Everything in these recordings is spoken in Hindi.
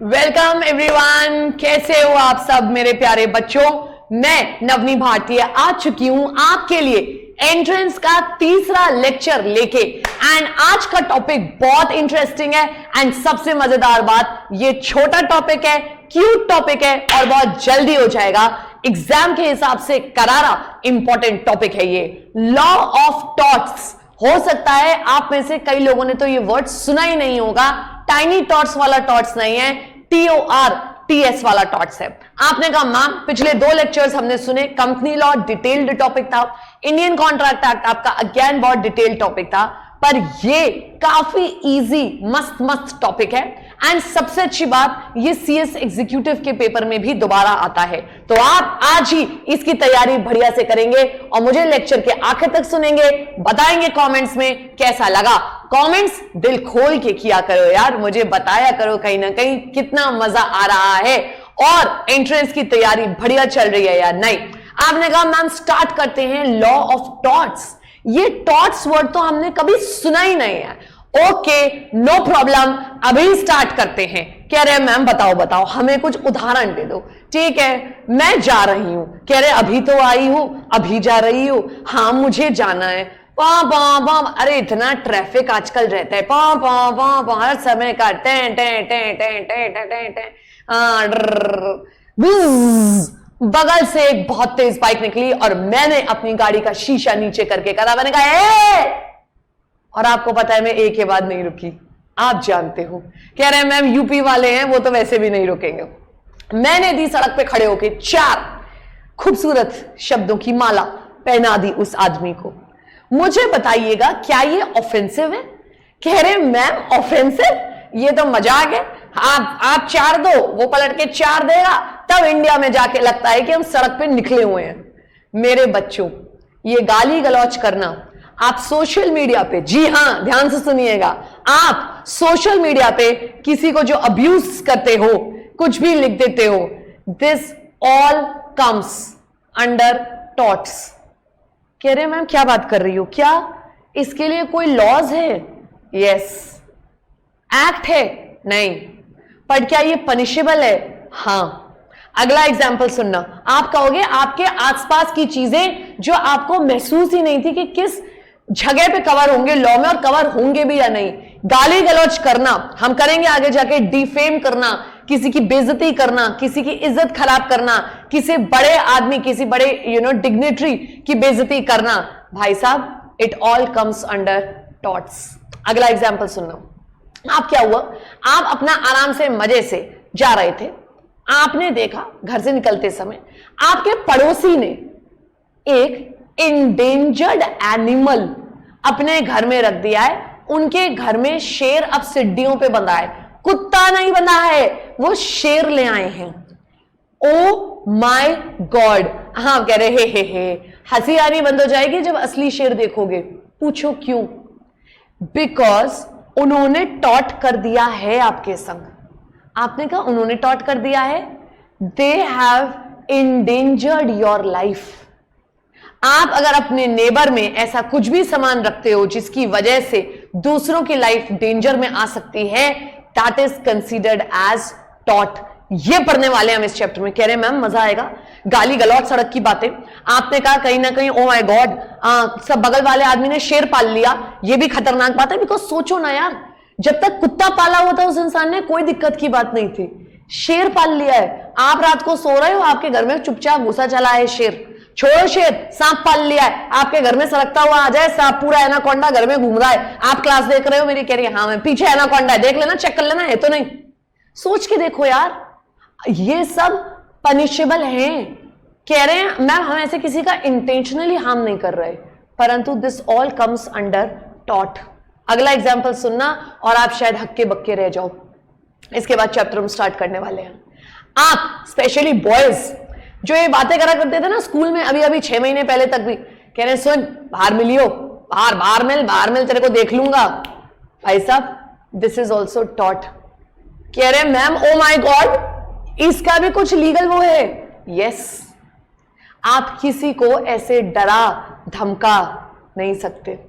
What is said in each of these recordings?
वेलकम एवरीवन, कैसे हो आप सब मेरे प्यारे बच्चों। मैं नवनी भारतीय आ चुकी हूं आपके लिए एंट्रेंस का तीसरा लेक्चर लेके। एंड आज का टॉपिक बहुत इंटरेस्टिंग है एंड सबसे मजेदार बात, ये छोटा टॉपिक है, क्यूट टॉपिक है और बहुत जल्दी हो जाएगा। एग्जाम के हिसाब से करारा इंपॉर्टेंट टॉपिक है ये, लॉ ऑफ टॉट्स। हो सकता है आप में से कई लोगों ने तो ये वर्ड सुना ही नहीं होगा। टाइनी टॉट्स वाला टॉट्स नहीं है, TORTS वाला टॉट्स है। आपने कहा मैम पिछले 2 लेक्चर्स हमने सुने, कंपनी लॉ डिटेल्ड टॉपिक था, इंडियन कॉन्ट्रैक्ट एक्ट आपका अगेन बहुत डिटेल्ड टॉपिक था, पर ये काफी इजी मस्त टॉपिक है। एंड सबसे अच्छी बात, ये CS एग्जीक्यूटिव के पेपर में भी दोबारा आता है। तो आप आज ही इसकी तैयारी बढ़िया से करेंगे और मुझे लेक्चर के आखिर तक सुनेंगे, बताएंगे कमेंट्स में कैसा लगा। कमेंट्स दिल खोल के किया करो यार, मुझे बताया करो कहीं ना कहीं कितना मजा आ रहा है और एंट्रेंस की तैयारी बढ़िया चल रही है या नहीं। आपने कहा मैम स्टार्ट करते हैं लॉ ऑफ टॉट्स। ये टॉट्स वर्ड तो हमने कभी सुना ही नहीं है। ओके नो प्रॉब्लम, अभी स्टार्ट करते हैं। कह रहे मैम बताओ हमें कुछ उदाहरण दे दो। ठीक है, मैं जा रही हूं। कह रहे अभी तो आई हूं, अभी जा रही हूं। हाँ मुझे जाना है। अरे इतना ट्रैफिक आजकल रहता है, हर समय का टें टें टें टें टें टें टें टें। बगल से एक बहुत तेज बाइक निकली और मैंने अपनी गाड़ी का शीशा नीचे करके कहा, मैंने कहा और आपको पता है मैं एक के बाद नहीं रुकी, आप जानते हो। कह रहे हैं मैम यूपी वाले हैं, वो तो वैसे भी नहीं रुकेंगे। मैंने दी सड़क पे खड़े होके 4 खूबसूरत शब्दों की माला पहना दी उस आदमी को। मुझे बताइएगा क्या ये ऑफेंसिव है? कह रहे मैम ऑफेंसिव, ये तो मजाक है। आप 4 दो, वो पलट के 4 देगा, तब इंडिया में जाके लगता है कि हम सड़क पे निकले हुए हैं। मेरे बच्चों, ये गाली गलौज करना आप सोशल मीडिया पे, जी हां ध्यान से सुनिएगा, आप सोशल मीडिया पे किसी को जो अब्यूज करते हो, कुछ भी लिख देते हो, this all comes under torts. कह रहे मैम क्या बात कर रही हो, क्या इसके लिए कोई लॉज है? यस। एक्ट है? नहीं। पर क्या ये पनिशेबल है? हां। अगला एग्जाम्पल सुनना। आप कहोगे आपके आसपास की चीजें जो आपको महसूस ही नहीं थी कि किस जगह पे कवर होंगे लॉ में और कवर होंगे भी या नहीं। गाली गलौज करना हम करेंगे आगे जाके, डिफेम करना, किसी की बेइज्जती करना, किसी की इज्जत खराब करना, किसी बड़े आदमी, किसी बड़े डिग्निटरी की बेइज्जती करना, भाई साहब it all comes under torts. अगला एग्जाम्पल सुनना। आप क्या हुआ, आप अपना आराम से मजे से जा रहे थे, आपने देखा घर से निकलते समय आपके पड़ोसी ने एक इंडेंजर्ड एनिमल अपने घर में रख दिया है। उनके घर में शेर अब सीढ़ियों पे बंधा है, कुत्ता नहीं बंधा है, वो शेर ले आए हैं। Oh my God. हाँ कह रहे हे हंसी आनी बंद हो जाएगी जब असली शेर देखोगे। पूछो क्यों? बिकॉज उन्होंने टॉट कर दिया है आपके संग। आपने कहा उन्होंने टॉट कर दिया है, they have endangered your life. आप अगर अपने नेबर में ऐसा कुछ भी सामान रखते हो जिसकी वजह से दूसरों की लाइफ डेंजर में आ सकती है, दैट इज कंसीडर्ड एज टॉट। ये पढ़ने वाले हैं हम इस चैप्टर में। कह रहे हैं मैम मजा आएगा, गाली गलौज सड़क की बातें। आपने कहा कहीं ना कहीं ओ माय गॉड, सब बगल वाले आदमी ने शेर पाल लिया, ये भी खतरनाक बात है। बिकॉज सोचो ना यार, जब तक कुत्ता पाला हुआ था उस इंसान ने, कोई दिक्कत की बात नहीं थी। शेर पाल लिया है, आप रात को सो रहे हो, आपके घर में चुपचाप घुसा चला है शेर। छोड़ो शेर, सांप पाल लिया है, आपके घर में सरकता हुआ आ जाए सांप, पूरा एनाकोंडा घर में घूम रहा है, आप क्लास देख रहे हो, मेरी कह रही है हाँ मैं पीछे एनाकोंडा है, देख लेना, चेक कर लेना, है तो नहीं। सोच के देखो यार, ये सब पनिशेबल हैं। कह रहे हैं मैम हम ऐसे किसी का इंटेंशनली हार्म नहीं कर रहे, परंतु this all comes under taught. अगला एग्जाम्पल सुनना और आप शायद हक्के बक्के रह जाओ। इसके बाद चैप्टर हम स्टार्ट करने वाले हैं। आप स्पेशली बॉयज जो ये बातें करा करते थे ना स्कूल में, अभी 6 महीने पहले तक भी, कह रहे सुन बाहर मिलियो, बाहर मिल, तेरे को देख लूंगा। भाई साहब दिस इज ऑल्सो टॉट। कह रहे मैम ओ माय गॉड, इसका भी कुछ लीगल वो है? यस। आप किसी को ऐसे डरा धमका नहीं सकते।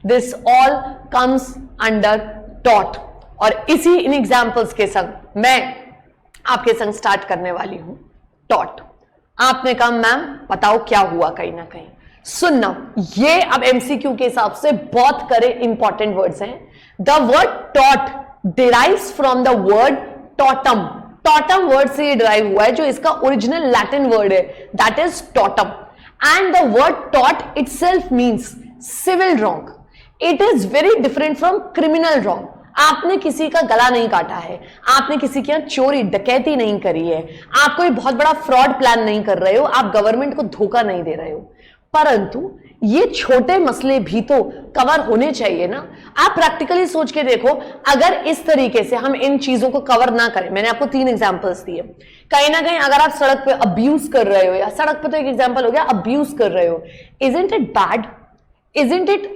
This all comes under taught. और इसी इन एग्जाम्पल्स के संग मैं आपके संग स्टार्ट करने वाली हूं टॉट। आपने कहा मैम बताओ क्या हुआ, कहीं ना कहीं सुनना, ये अब एमसीक्यू के हिसाब से बहुत करे इंपॉर्टेंट वर्ड्स हैं। द वर्ड टॉट derives from the word tortum. Tortum word से ये डिराइव हुआ है, जो इसका ओरिजिनल लैटिन वर्ड है that is tortum. And the word टॉट itself means civil wrong. It is very different from criminal wrong. आपने किसी का गला नहीं काटा है, आपने किसी के यहां चोरी डकैती नहीं करी है, आप कोई बहुत बड़ा फ्रॉड प्लान नहीं कर रहे हो, आप गवर्नमेंट को धोखा नहीं दे रहे हो, परंतु ये छोटे मसले भी तो कवर होने चाहिए ना। आप प्रैक्टिकली सोच के देखो, अगर इस तरीके से हम इन चीजों को कवर ना करें, मैंने आपको 3 एग्जांपल्स दिए, कहीं ना कहीं अगर आप सड़क पे अब्यूज कर रहे हो, या सड़क पे तो एक एग्जांपल हो गया अब्यूज कर रहे हो, isn't it bad? Isn't it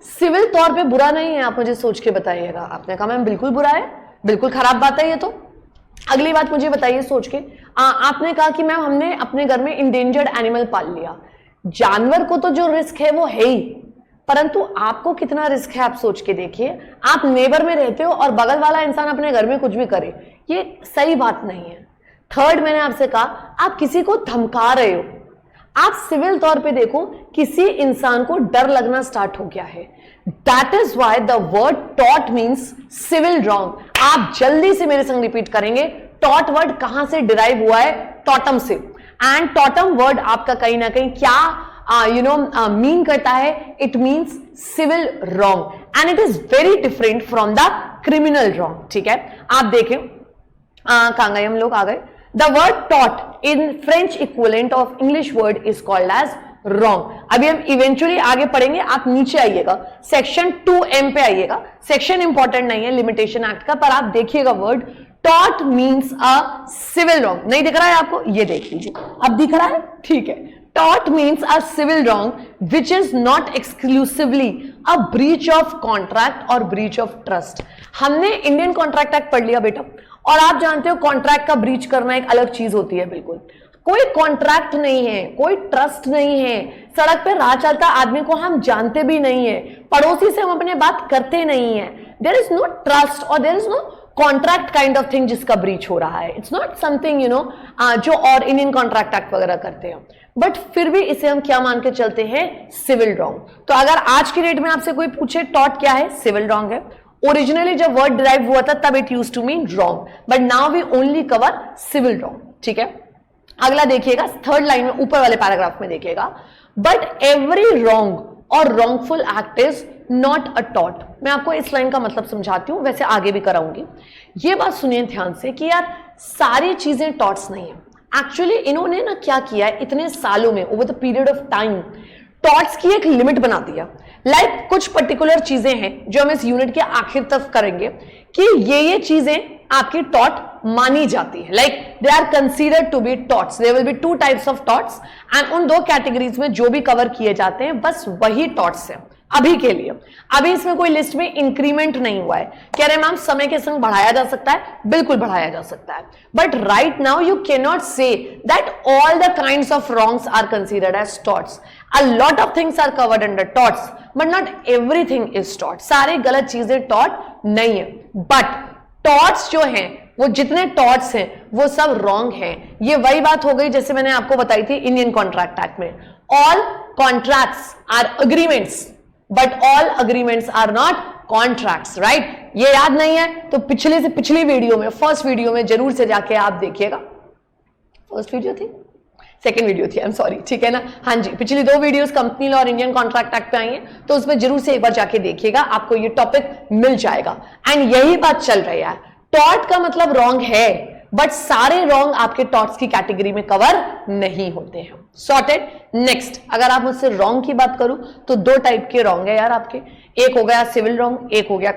civil तौर पे बुरा नहीं है? आप मुझे सोच के बताइएगा। आपने कहा मैम बिल्कुल बुरा है, बिल्कुल खराब बात है ये तो। अगली बात मुझे बताइए सोच के, आपने कहा कि मैम हमने अपने घर में इंडेंजर्ड एनिमल पाल लिया। जानवर को तो जो रिस्क है वो है ही, परंतु आपको कितना रिस्क है आप सोच के देखिए। आप नेबर में रहते हो और बगल वाला इंसान अपने घर में कुछ भी करे, ये सही बात नहीं है। थर्ड, मैंने आपसे कहा आप किसी को धमका रहे हो। आप सिविल तौर पे देखो, किसी इंसान को डर लगना स्टार्ट हो गया है। That is why the word टॉट मीन्स सिविल रॉन्ग। आप जल्दी से मेरे संग रिपीट करेंगे, टॉट वर्ड कहां से डिराइव हुआ है? टॉटम से। एंड टॉटम वर्ड आपका कहीं ना कहीं क्या मीन करता है? It means civil wrong and it is very different from the criminal wrong. ठीक है, आप देखें कहां गए हम लोग, आ गए। The word taught in French equivalent of English word is called as wrong। अभी हम इवेंचुअली आगे पढ़ेंगे, आप नीचे आइएगा, सेक्शन 2M पे आइएगा। सेक्शन इंपॉर्टेंट नहीं है लिमिटेशन एक्ट का, पर आप देखिएगा word taught means a civil wrong। नहीं दिख रहा है आपको? ये देख लीजिए, अब दिख रहा है? ठीक है। Tort means a civil wrong which is not exclusively a breach of contract or breach of trust। हमने इंडियन कॉन्ट्रैक्ट एक्ट पढ़ लिया बेटा, और आप जानते हो कॉन्ट्रैक्ट का ब्रीच करना एक अलग चीज होती है। बिल्कुल कोई कॉन्ट्रैक्ट नहीं है, कोई ट्रस्ट नहीं है, सड़क पे राह चलता आदमी को हम जानते भी नहीं है, पड़ोसी से हम अपने बात करते नहीं है, देयर इज नो ट्रस्ट और there is no contract kind of thing जिसका ब्रीच हो रहा है। इट्स नॉट समथिंग जो और इंडियन कॉन्ट्रैक्ट एक्ट वगैरह करते हैं, बट फिर भी इसे हम क्या मान के चलते हैं? Civil wrong. तो अगर आज की डेट में आपसे कोई पूछे टॉट क्या है, सिविल रॉन्ग है। ओरिजिनली जब वर्ड डिराइव हुआ था तब it used to mean wrong, but now we only cover civil wrong. ठीक है, अगला देखिएगा, थर्ड लाइन में ऊपर वाले पैराग्राफ में देखिएगा, बट एवरी रॉन्ग और wrongful act is not a taught. मैं आपको इस लाइन का मतलब समझाती हूं, वैसे आगे भी कराऊंगी। ये बात सुनिए ध्यान से कि यार सारी चीजें टॉट्स नहीं है। एक्चुअली इन्होंने ना क्या किया है, इतने सालों में over the period of time torts की एक लिमिट बना दिया। लाइक कुछ पर्टिकुलर चीजें हैं जो हम इस यूनिट के आखिर तक करेंगे कि ये चीजें आपकी टॉट मानी जाती है। Like they are considered to be torts. There will be 2 types of torts and उन 2 कैटेगरीज में जो भी कवर किए जाते हैं बस वही टॉट्स है अभी के लिए। अभी इसमें कोई लिस्ट में इंक्रीमेंट नहीं हुआ है। कह रहे मैम समय के संग बढ़ाया जा सकता है, बिल्कुल बढ़ाया जा सकता है, but right now you can not say that all the kinds of wrongs are considered as torts. A lot of things are covered under torts but not everything is टॉट। सारे गलत चीजें टॉट नहीं है, बट टॉट्स जो हैं वो जितने टॉट्स हैं वो सब रॉन्ग हैं। ये वही बात हो गई जैसे मैंने आपको बताई थी इंडियन कॉन्ट्रैक्ट एक्ट में, all contracts are agreements but all agreements are not contracts. Right, ये याद नहीं है तो पिछले से पिछली वीडियो में, फर्स्ट वीडियो में जरूर से जाके आप देखिएगा। फर्स्ट वीडियो थी, सेकेंड वीडियो थी, आई एम सॉरी, ठीक है ना। हाँ जी, पिछली 2 वीडियोस कंपनी लॉ और इंडियन कॉन्ट्रैक्ट एक्ट पे आई हैं, तो उसमें जरूर से एक बार जाके देखिएगा, आपको ये टॉपिक मिल जाएगा। एंड यही बात चल रही है, टॉट का मतलब रॉन्ग है, बट सारे रॉन्ग आपके टॉट्स की कैटेगरी में कवर नहीं होते हैं। सॉर्टेड। नेक्स्ट, अगर आप मुझसे रॉन्ग की बात करूं तो 2 टाइप के रॉन्ग है यार आपके। एक हो गया सिविल रॉन्ग, एक हो गया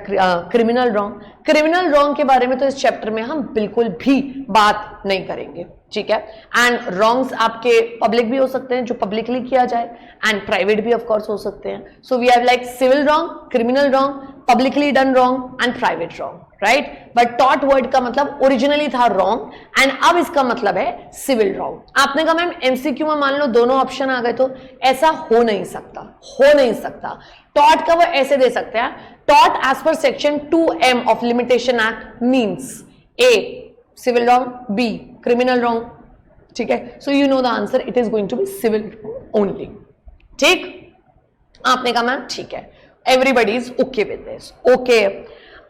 क्रिमिनल रॉन्ग। क्रिमिनल रॉन्ग के बारे में तो इस चैप्टर में हम बिल्कुल भी बात नहीं करेंगे, ठीक है। एंड रॉन्ग्स आपके पब्लिक भी हो सकते हैं, जो पब्लिकली किया जाए, एंड प्राइवेट भी ऑफ कोर्स हो सकते हैं। So we have like civil wrong, criminal wrong, publicly done wrong and private wrong, right. But टॉट वर्ड का मतलब ओरिजिनली था रॉन्ग एंड अब इसका मतलब है सिविल रॉन्ग। आपने कहा मैम एमसीक्यू में मान लो दोनों ऑप्शन आ गए, तो ऐसा हो नहीं सकता, हो नहीं सकता। टॉट का वो ऐसे दे सकते हैं, टॉट as per section 2M of limitation act means A civil wrong, B criminal wrong, ठीक है। So you know the answer, it is going to be civil only, ठीक। आपने कहा मैम ठीक है, everybody is okay with this, okay.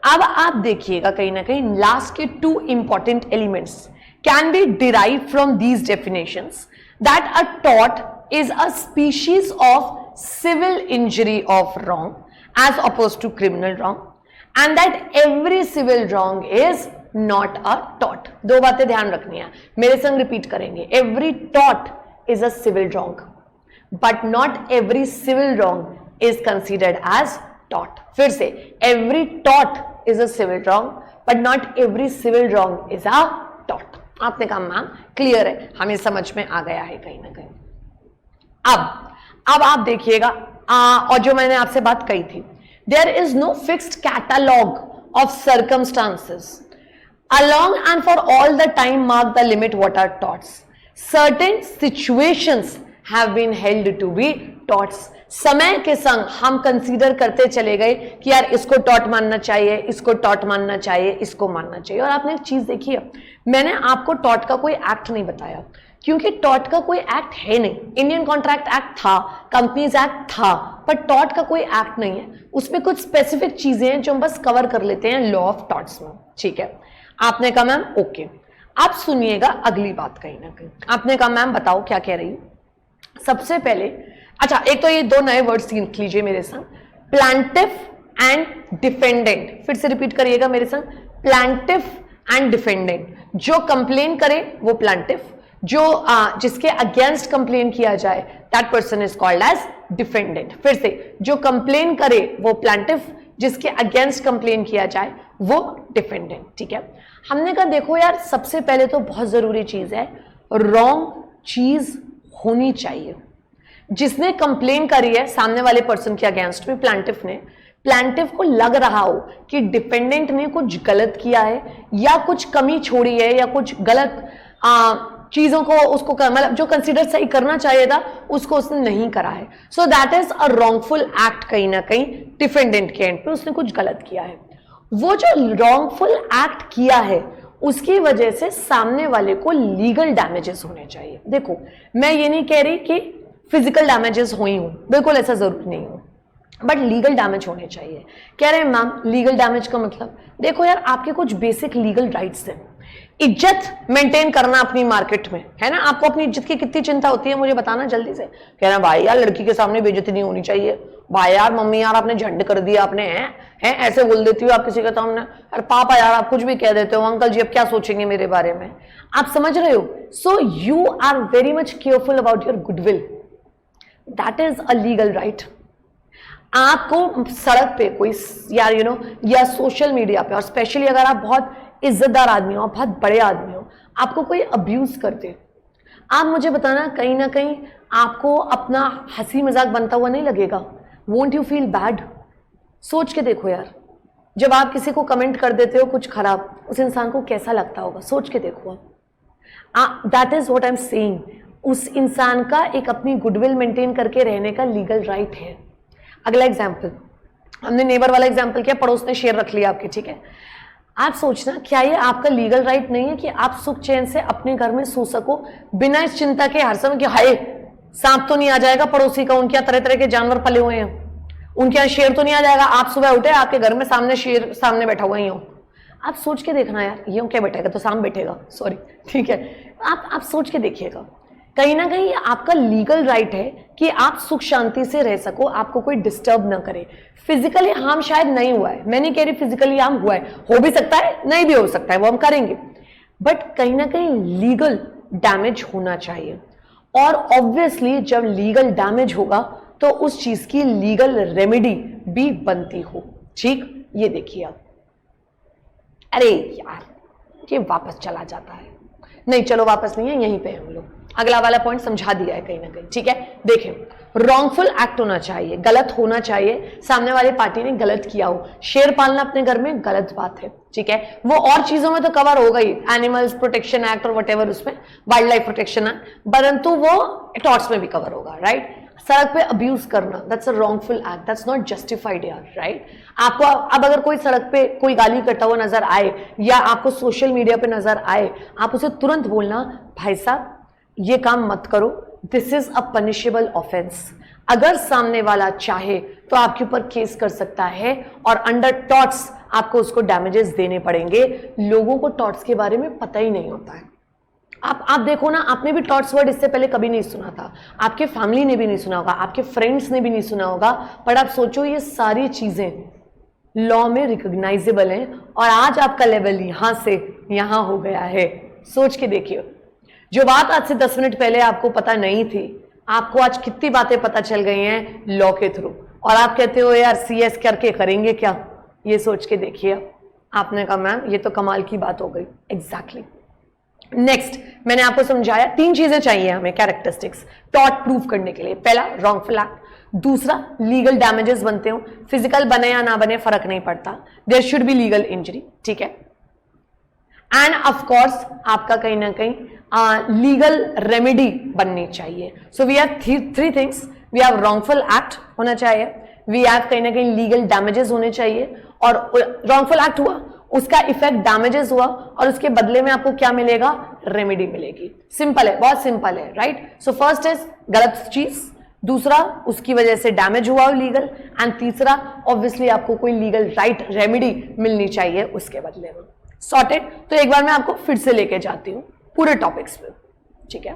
अब आप देखिएगा कहीं ना कहीं लास्ट के 2 important elements can be derive from these definitions, that a tort is a species of civil injury of wrong as opposed to criminal wrong, and that every civil wrong is not a tort. 2 बातें ध्यान रखनी है, मेरे संग रिपीट करेंगे। every tort is a civil wrong but not every civil wrong is considered as tort. फिर से, every tort is a civil wrong but not every civil wrong is a tort. आपने कहा मैम क्लियर है, हमें समझ में आ गया है कहीं ना कहीं। अब आप देखिएगा, और जो मैंने आपसे बात कही थी, there is no fixed catalogue of circumstances along and for all the time mark the limit what are torts. Certain situations have been held to be torts. समय के संग हम कंसीडर करते चले गए कि यार इसको टॉट मानना चाहिए, इसको टॉट मानना चाहिए, इसको मानना चाहिए। और आपने एक चीज देखी है, मैंने आपको टॉट का कोई एक्ट नहीं बताया क्योंकि टॉट का कोई एक्ट है नहीं। इंडियन कॉन्ट्रैक्ट एक्ट था, कंपनीज एक्ट था, पर टॉट का कोई एक्ट नहीं है। उसमें कुछ स्पेसिफिक चीजें हैं जो हम बस कवर कर लेते हैं लॉ ऑफ टॉट्स में, ठीक है। आपने कहा मैम ओके, आप सुनिएगा अगली बात कहीं ना कहीं। आपने कहा मैम बताओ क्या कह रही। सबसे पहले अच्छा, एक तो ये 2 नए वर्ड्स लिख लीजिए मेरे संग, प्लांटिफ एंड डिफेंडेंट। फिर से रिपीट करिएगा मेरे संग, प्लांटिफ एंड डिफेंडेंट। जो कंप्लेन करे वो प्लांटिफ, जो जिसके अगेंस्ट कंप्लेन किया जाए that person is called as defendant. फिर से, जो कंप्लेन करे वो प्लांटिफ, जिसके अगेंस्ट कंप्लेन किया जाए वो डिफेंडेंट, ठीक है। हमने कहा देखो यार, सबसे पहले तो बहुत जरूरी चीज है, रॉन्ग चीज होनी चाहिए। जिसने कंप्लेन करी है सामने वाले पर्सन के अगेंस्ट में, प्लांटिफ ने, प्लांटिफ को लग रहा हो कि डिफेंडेंट ने कुछ गलत किया है या कुछ कमी छोड़ी है या कुछ गलत चीजों को उसको मतलब जो कंसीडर सही करना चाहिए था उसको उसने नहीं करा है, so that is a wrongful act. कहीं ना कहीं डिफेंडेंट के एंड पे उसने कुछ गलत किया है। वो जो रॉन्गफुल एक्ट किया है उसकी वजह से सामने वाले को लीगल डैमेजेस होने चाहिए। देखो, मैं ये नहीं कह रही कि फिजिकल डैमेजेस हुई हूं, बिल्कुल ऐसा जरूर नहीं हो, बट लीगल डैमेज होने चाहिए। कह रहे हैं मैम लीगल डैमेज का मतलब, देखो यार आपके कुछ बेसिक लीगल राइट्स हैं। इज्जत मेंटेन करना अपनी मार्केट में, है ना। आपको अपनी इज्जत की कितनी चिंता होती है मुझे बताना जल्दी से। कह रहे हैं भाई यार लड़की के सामने बेइज्जती नहीं होनी चाहिए, भाई यार मम्मी यार आपने झंड कर दिया, आपने हैं ऐसे बोल देती हो आप किसी के सामने, अरे पापा यार आप कुछ भी कह देते हो, अंकल जी अब क्या सोचेंगे मेरे बारे में, आप समझ रहे हो। So you are very much careful about your goodwill, that is a legal right. आपको सड़क पे कोई यार या सोशल मीडिया पे, और स्पेशली अगर आप बहुत इज्जतदार आदमी हो, बहुत बड़े आदमी हो, आपको कोई अब्यूज करते, आप मुझे बताना कहीं ना कहीं आपको अपना हंसी मजाक बनता हुआ नहीं लगेगा? Won't you feel bad? सोच के देखो यार, जब आप किसी को कमेंट कर देते हो कुछ खराब, उस इंसान को कैसा लगता होगा, सोच के देखो आप। That is what I am saying. उस इंसान का एक अपनी गुडविल मेंटेन करके रहने का लीगल राइट है। अगला एग्जाम्पल, हमने नेबर वाला एग्जाम्पल किया, पड़ोस ने शेर रख लिया आपके, ठीक है। आप सोचना क्या ये आपका लीगल राइट नहीं है कि आप सुख चैन से अपने घर में सो सको बिना इस चिंता के हर समय कि हाय सांप तो नहीं आ जाएगा पड़ोसी का, उनके यहाँ तरह तरह के जानवर पले हुए हैं, उनके यहाँ शेर तो नहीं आ जाएगा, आप सुबह उठे आपके घर में सामने शेर सामने बैठा हुआ ही हो। आप सोच के देखना यार, ये क्या बैठेगा तो सांप बैठेगा, सॉरी, ठीक है। आप सोच के देखिएगा, कहीं ना कहीं आपका लीगल राइट है कि आप सुख शांति से रह सको, आपको कोई डिस्टर्ब ना करे। फिजिकली हार्म शायद नहीं हुआ है, मैं नहीं कह रही फिजिकली हार्म हुआ है, हो भी सकता है नहीं भी हो सकता है, वो हम करेंगे, बट कहीं ना कहीं लीगल डैमेज होना चाहिए। और ऑब्वियसली जब लीगल डैमेज होगा तो उस चीज की लीगल रेमेडी भी बनती हो, ठीक। ये देखिए आप, अरे यार ये वापस चला जाता है, नहीं चलो वापस नहीं है, यहीं पे हम लोग अगला वाला पॉइंट समझा दिया है कहीं ना कहीं, ठीक है। देखें, रॉन्गफुल एक्ट होना चाहिए, गलत होना चाहिए, सामने वाली पार्टी ने गलत किया हो। शेर पालना अपने घर में गलत बात है, ठीक है, वो और चीजों में तो कवर होगा ही, एनिमल्स प्रोटेक्शन एक्ट और वट एवर, उसमें वाइल्ड लाइफ प्रोटेक्शन एक्ट, परंतु वो टॉर्ट्स में भी कवर होगा, राइट। सड़क पे अब्यूज करना, that's a wrongful act, that's not justified यार, राइट। आपको अब अगर कोई सड़क पे कोई गाली करता हुआ नजर आए या आपको सोशल मीडिया पे नजर आए, आप उसे तुरंत बोलना, भाई साहब ये काम मत करो, this is a punishable offence. अगर सामने वाला चाहे तो आपके ऊपर केस कर सकता है और अंडर टॉट्स आपको उसको डैमेजेस देने पड़ेंगे। लोगों को टॉट्स के बारे में पता ही नहीं होता है। आप देखो ना, आपने भी टॉट्स वर्ड इससे पहले कभी नहीं सुना था, आपके फैमिली ने भी नहीं सुना होगा, आपके फ्रेंड्स ने भी नहीं सुना होगा, पर आप सोचो ये सारी चीजें लॉ में रिकॉग्नाइजेबल हैं और आज आपका लेवल यहां से यहां हो गया है। सोच के देखिए, जो बात आज से 10 मिनट पहले आपको पता नहीं थी, आपको आज कितनी बातें पता चल गई हैं लॉ के थ्रू, और आप कहते हो यार CS करके करेंगे क्या। ये सोच के देखिए। आपने कहा मैम ये तो कमाल की बात हो गई। एग्जैक्टली। नेक्स्ट मैंने आपको समझाया 3 चीजें चाहिए हमें कैरेक्टरिस्टिक्स टॉट प्रूफ करने के लिए। पहला रॉन्गफुल एक्ट, दूसरा लीगल डैमेजेस बनते हो, फिजिकल बने या ना बने फर्क नहीं पड़ता, there should be legal injury, ठीक है। एंड ऑफ कोर्स आपका कहीं ना कहीं लीगल रेमेडी बननी चाहिए। So we have 3 things, we have wrongful act होना चाहिए, वी हैव कहीं ना कहीं लीगल डैमेजेस होने चाहिए, और रॉन्गफुल एक्ट हुआ, उसका इफेक्ट डैमेजेस हुआ, और उसके बदले में आपको क्या मिलेगा, रेमेडी मिलेगी। सिंपल है, बहुत सिंपल है, राइट। सो फर्स्ट इज गलत चीज, दूसरा उसकी वजह से डैमेज हुआ लीगल, एंड तीसरा ऑब्वियसली आपको कोई लीगल राइट रेमेडी मिलनी चाहिए उसके बदले में। सॉर्टेड। तो एक बार मैं आपको फिर से लेके जाती हूं पूरे टॉपिक्स पे, ठीक है।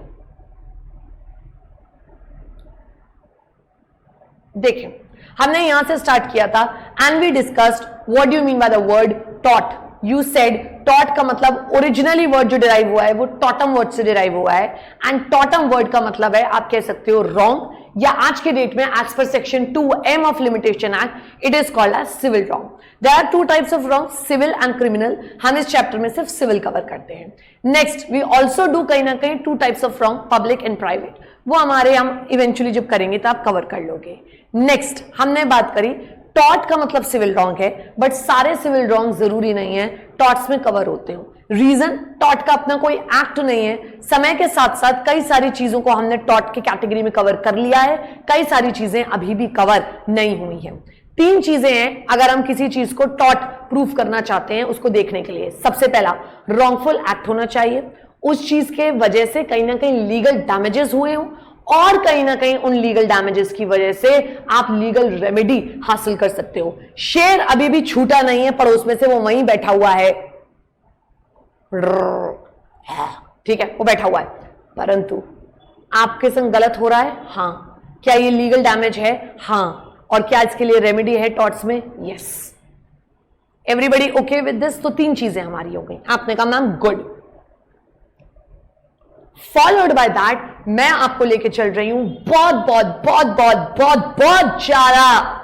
देखें, हमने यहां से स्टार्ट किया था and we discussed what do you mean by the word taught. You said taught का मतलब ओरिजिनली वर्ड जो डिराइव हुआ है वो टॉटम वर्ड से डिराइव हुआ है, एंड टॉटम वर्ड का मतलब है आप कह सकते हो रॉन्ग, या आज के डेट में as per section 2M of limitation act it is called as civil wrong. There are 2 types of wrong, civil and criminal. हम इस चैप्टर में सिर्फ सिविल कवर करते हैं। नेक्स्ट वी ऑल्सो डू कहीं ना कहीं 2 types of wrong, public and private, वो हमारे हम इवेंचुअली जब करेंगे तो आप कवर कर लोगे। नेक्स्ट हमने बात करी टॉट का मतलब सिविल रॉन्ग है, बट सारे सिविल रॉन्ग जरूरी नहीं है टॉट्स में कवर होते हो। रीजन, टॉट का अपना कोई एक्ट नहीं है, समय के साथ साथ कई सारी चीजों को हमने टॉट के कैटेगरी में कवर कर लिया है, कई सारी चीजें अभी भी कवर नहीं हुई हैं। 3 चीजें हैं अगर हम किसी चीज को टॉट प्रूफ करना चाहते हैं उसको देखने के लिए। सबसे पहला रॉन्गफुल एक्ट होना चाहिए, उस चीज के वजह से कहीं ना कहीं लीगल डैमेजेस हुए हो, और कहीं ना कहीं उन लीगल डैमेजेस की वजह से आप लीगल रेमेडी हासिल कर सकते हो। शेर अभी भी छूटा नहीं है पड़ोस में से, वो वहीं बैठा हुआ है, ठीक है, वो बैठा हुआ है, परंतु आपके संग गलत हो रहा है। हाँ, क्या ये लीगल डैमेज है? हाँ, और क्या इसके लिए रेमेडी है टॉट्स में? Yes. Everybody okay with this? तो 3 चीजें हमारी हो गई। आपने कहा ma'am good. Followed by that मैं आपको लेके चल रही हूं बहुत बहुत बहुत बहुत बहुत बहुत ज्यादा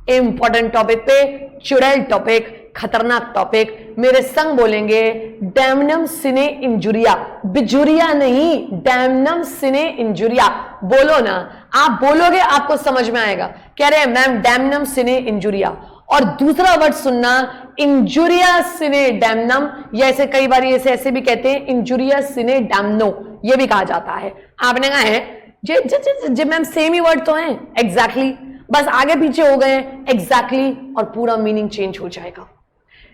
इंपॉर्टेंट टॉपिक पे, चुड़ैल टॉपिक, खतरनाक टॉपिक। मेरे संग बोलेंगे डैमनम सिने इंजुरिया, बिजुरिया नहीं, डैमनम सिने इंजुरिया। बोलो ना, आप बोलोगे आपको समझ में आएगा। कह रहे हैं मैम डैमनम सिने इंजुरिया, और दूसरा वर्ड सुनना इंजुरिया सिने डैमनम, या ऐसे कई बार ऐसे भी कहते हैं इंजुरिया सिने डैमनो, ये भी कहा जाता है। आपने कहा है जी मैम सेम ही वर्ड तो हैं। एग्जैक्टली, बस आगे पीछे हो गए एग्जैक्टली, और पूरा मीनिंग चेंज हो जाएगा।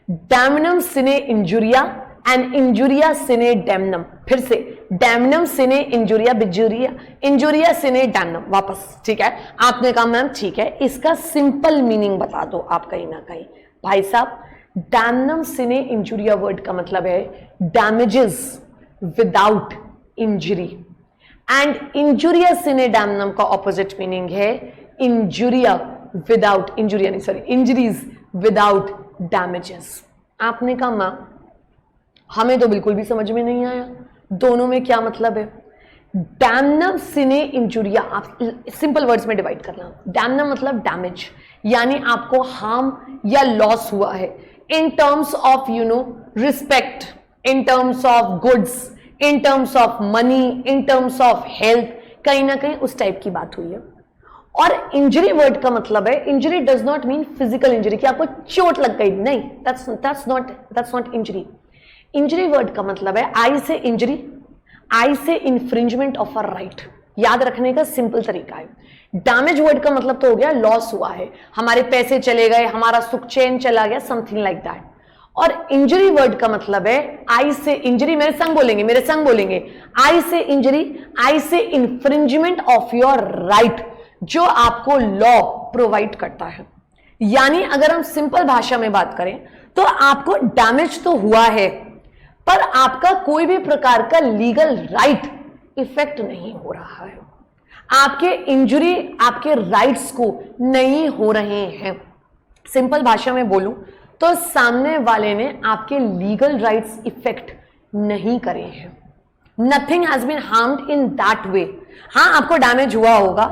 Damnum sine injuria and injuria sine damnum. फिर से डैमनम सिने इंजुरिया बिजुरिया, इंजुरिया सिने डैमनम, वापस, ठीक है। आपने कहा मैम ठीक है, इसका सिंपल मीनिंग बता दो आप कहीं ना कहीं। भाई साहब डैमनम सिने इंजुरिया वर्ड का मतलब है damages without injury, and injuria sine damnum का ऑपोजिट मीनिंग है इंजुरिया विदाउट, इंजुरिया नहीं सॉरी, इंजरीज विदाउट डैमेजेस। आपने कहा मैम हमें तो बिल्कुल भी समझ में नहीं आया, दोनों में क्या मतलब है? डैमनम सिने इंजुरिया, आप सिंपल वर्ड्स में डिवाइड करना। डैमनम मतलब डैमेज, यानी आपको हार्म या लॉस हुआ है in terms of respect, in terms of goods, in terms of money, in terms of health, कहीं ना कहीं उस टाइप की बात हुई है। और इंजरी वर्ड का मतलब है, injury does not mean physical injury कि आपको चोट लग गई, नहीं, that's not injury. Injury word का मतलब है आई से इंजरी, आई से इंफ्रिंजमेंट ऑफ अ राइट, याद रखने का सिंपल तरीका है। डैमेज वर्ड का मतलब तो हो गया लॉस हुआ है, हमारे पैसे चले गए, हमारा सुख चैन चला गया, समथिंग लाइक दैट। और इंजरी वर्ड का मतलब है आई से इंजरी, मेरे संग बोलेंगे, आई से इंजरी, आई से इंफ्रिंजमेंट ऑफ योर राइट, जो आपको लॉ प्रोवाइड करता है। यानी अगर हम सिंपल भाषा में बात करें तो आपको डैमेज तो हुआ है, पर आपका कोई भी प्रकार का लीगल राइट इफेक्ट नहीं हो रहा है, आपके इंजरी, आपके राइट्स को नहीं हो रहे हैं। सिंपल भाषा में बोलूं तो सामने वाले ने आपके लीगल राइट्स इफेक्ट नहीं करे हैं। Nothing has been harmed in that way. हाँ, आपको डैमेज हुआ होगा,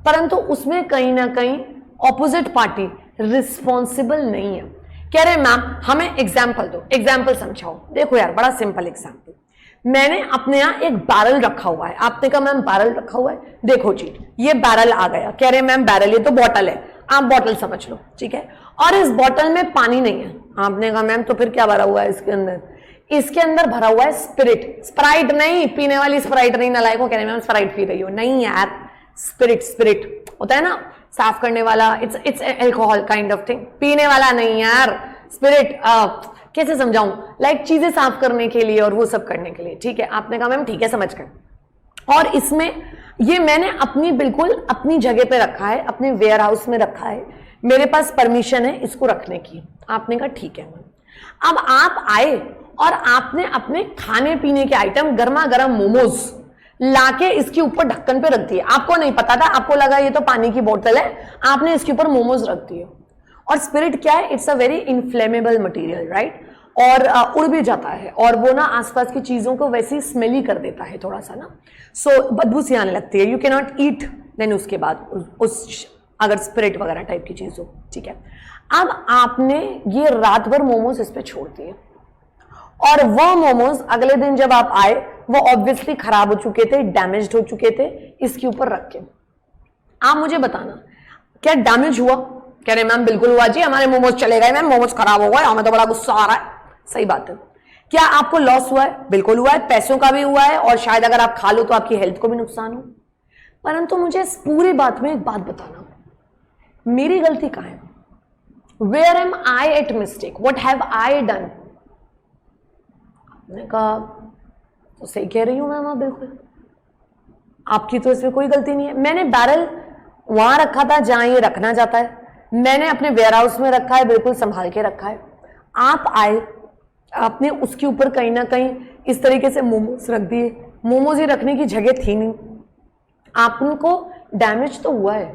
परंतु उसमें कहीं ना कहीं ऑपोजिट पार्टी रिस्पॉन्सिबल नहीं है। कह रहे मैम हमें एग्जाम्पल दो, एग्जाम्पल समझाओ। देखो यार, बड़ा सिंपल एग्जाम्पल, मैंने अपने यहाँ एक बैरल रखा हुआ है, आपने कहा मैम बैरल रखा हुआ है, देखो जी ये बैरल आ गया। कह रहे मैम बैरल, ये तो बॉटल है, आप बॉटल समझ लो, ठीक है, और इस बॉटल में पानी नहीं है। आपने कहा मैम तो फिर क्या भरा हुआ है इसके अंदर? इसके अंदर भरा हुआ है स्पिरिट, स्प्राइट नहीं, पीने वाली स्प्राइट नहीं, नालायकों। कह रहे मैम स्प्राइट पी रही हो, नहीं यार, स्पिरिट होता है ना साफ करने वाला, it's alcohol kind of thing, पीने वाला नहीं यार, स्पिरिट। कैसे समझाऊं, लाइक चीजें साफ करने के लिए और वो सब करने के लिए, ठीक है। आपने कहा मैम ठीक है, समझ गए। और इसमें ये मैंने अपनी बिल्कुल अपनी जगह पे रखा है, अपने वेयर हाउस में रखा है, मेरे पास परमिशन है इसको रखने की। आपने कहा ठीक है मैम। अब आप आए और आपने अपने खाने पीने के आइटम, गर्मा गर्म मोमोज लाके इसके ऊपर ढक्कन पे रख दिए। आपको नहीं पता था, आपको लगा ये तो पानी की बोतल है, आपने इसके ऊपर मोमोज रख दिए। और स्पिरिट क्या है? It's a very inflammable material, right, और उड़ भी जाता है, और वो ना आसपास की चीजों को वैसे स्मेली कर देता है थोड़ा सा ना, सो बदबू सी आने लगती है। You can not eat then उसके बाद उस अगर स्पिरिट वगैरह टाइप की चीज हो, ठीक है। अब आपने ये रात भर मोमोज इस पे छोड़ दिए, और वो मोमोज अगले दिन जब आप आए वो ऑब्वियसली खराब हो चुके थे, डैमेज्ड हो चुके थे, इसके ऊपर रख के। आप मुझे बताना क्या डैमेज हुआ? कह रहे मैम बिल्कुल हुआ जी, हमारे मोमोज चले गए मैम, मोमोज खराब हो गए, हमें तो बड़ा गुस्सा आ रहा है। सही बात है। क्या आपको लॉस हुआ है? बिल्कुल हुआ है, पैसों का भी हुआ है, और शायद अगर आप खा लो तो आपकी हेल्थ को भी नुकसान हो। परंतु मुझे इस पूरी बात में एक बात बताना, मेरी गलती कहां है? Where am I at mistake? What have I done? आपने कहा तो सही कह रही हूं मैम आप, बिल्कुल आपकी तो इसमें कोई गलती नहीं है। मैंने बैरल वहां रखा था जहां ये रखना जाता है, मैंने अपने वेयर हाउस में रखा है, बिल्कुल संभाल के रखा है। आप आए, आपने उसके ऊपर कहीं ना कहीं इस तरीके से मोमोज रख दिए, मोमोज ही रखने की जगह थी नहीं। आपको डैमेज तो हुआ है,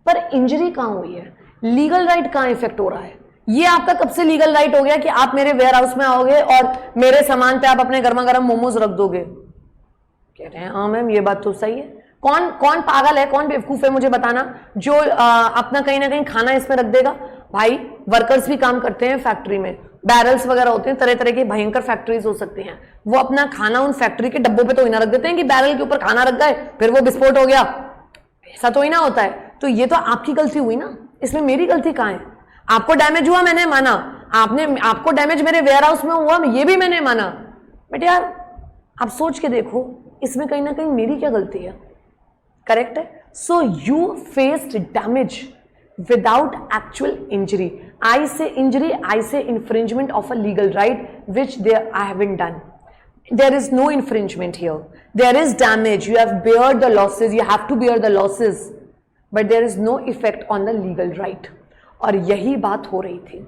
पर इंजरी कहां हुई है? लीगल राइट कहां इफेक्ट हो रहा है? ये आपका कब से लीगल राइट हो गया कि आप मेरे वेयर हाउस में आओगे और मेरे सामान पे आप अपने गर्मा गर्म मोमोज रख दोगे? कह रहे हैं हाँ मैम ये बात तो सही है। कौन कौन पागल है, कौन बेवकूफ है, मुझे बताना, जो अपना कहीं ना कहीं खाना इसमें रख देगा? भाई वर्कर्स भी काम करते हैं फैक्ट्री में, बैरल्स वगैरह होते हैं, तरह तरह की भयंकर फैक्ट्रीज हो सकती हैं, वो अपना खाना उन फैक्ट्री के डब्बों पे तो ही ना रख देते हैं कि बैरल के ऊपर खाना रख गए फिर वो विस्फोट हो गया, ऐसा तो ही ना होता है। तो ये तो आपकी गलती हुई ना, इसमें मेरी गलती कहाँ है? आपको डैमेज हुआ, मैंने माना, आपको डैमेज मेरे वेयर हाउस में हुआ, ये भी मैंने माना, बट यार आप सोच के देखो इसमें कहीं ना कहीं मेरी क्या गलती है? करेक्ट है। So you faced damage without actual injury. I say injury, I say infringement of a legal right which I haven't done. There is no infringement here. There is damage. You have bear the losses. You have to bear the losses. But there is no effect on the legal right. और यही बात हो रही थी।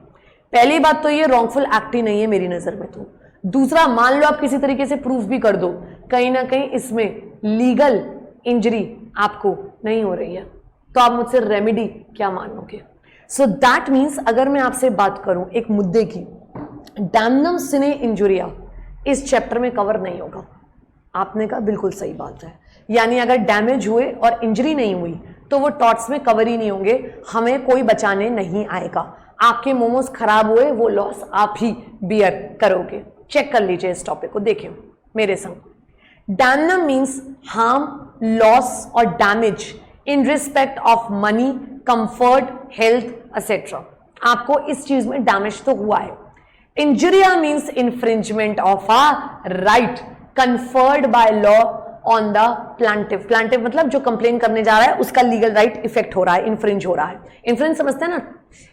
पहली बात तो ये wrongful act ही नहीं है मेरी नजर में तो। दूसरा, मान लो आप किसी तरीके से प्रूफ भी कर दो, कहीं ना कहीं इसमें लीगल इंजरी आपको नहीं हो रही है, तो आप मुझसे रेमेडी क्या मानोगे? सो दैट मीन्स अगर मैं आपसे बात करूं एक मुद्दे की, डैमनम सिने इंजुरिया इस चैप्टर में कवर नहीं होगा। आपने कहा बिल्कुल सही बात है, यानी अगर डैमेज हुए और इंजरी नहीं हुई तो वो टॉट्स में कवर ही नहीं होंगे, हमें कोई बचाने नहीं आएगा। आपके मोमोज खराब हुए, वो लॉस आप ही बियर करोगे। चेक कर लीजिए इस टॉपिक को, देखिए मेरे संग। डैमनम मीन्स हार्म, लॉस और damage in respect of money, comfort, health etcetera. आपको इस चीज में डैमेज तो हुआ है। Injuria means infringement of a right conferred by law on the plaintiff. Plaintiff मतलब जो कंप्लेन करने जा रहा है उसका लीगल राइट इफेक्ट हो रहा है, इन्फ्रिंज हो रहा है। इन्फ्रिंज समझते हैं ना,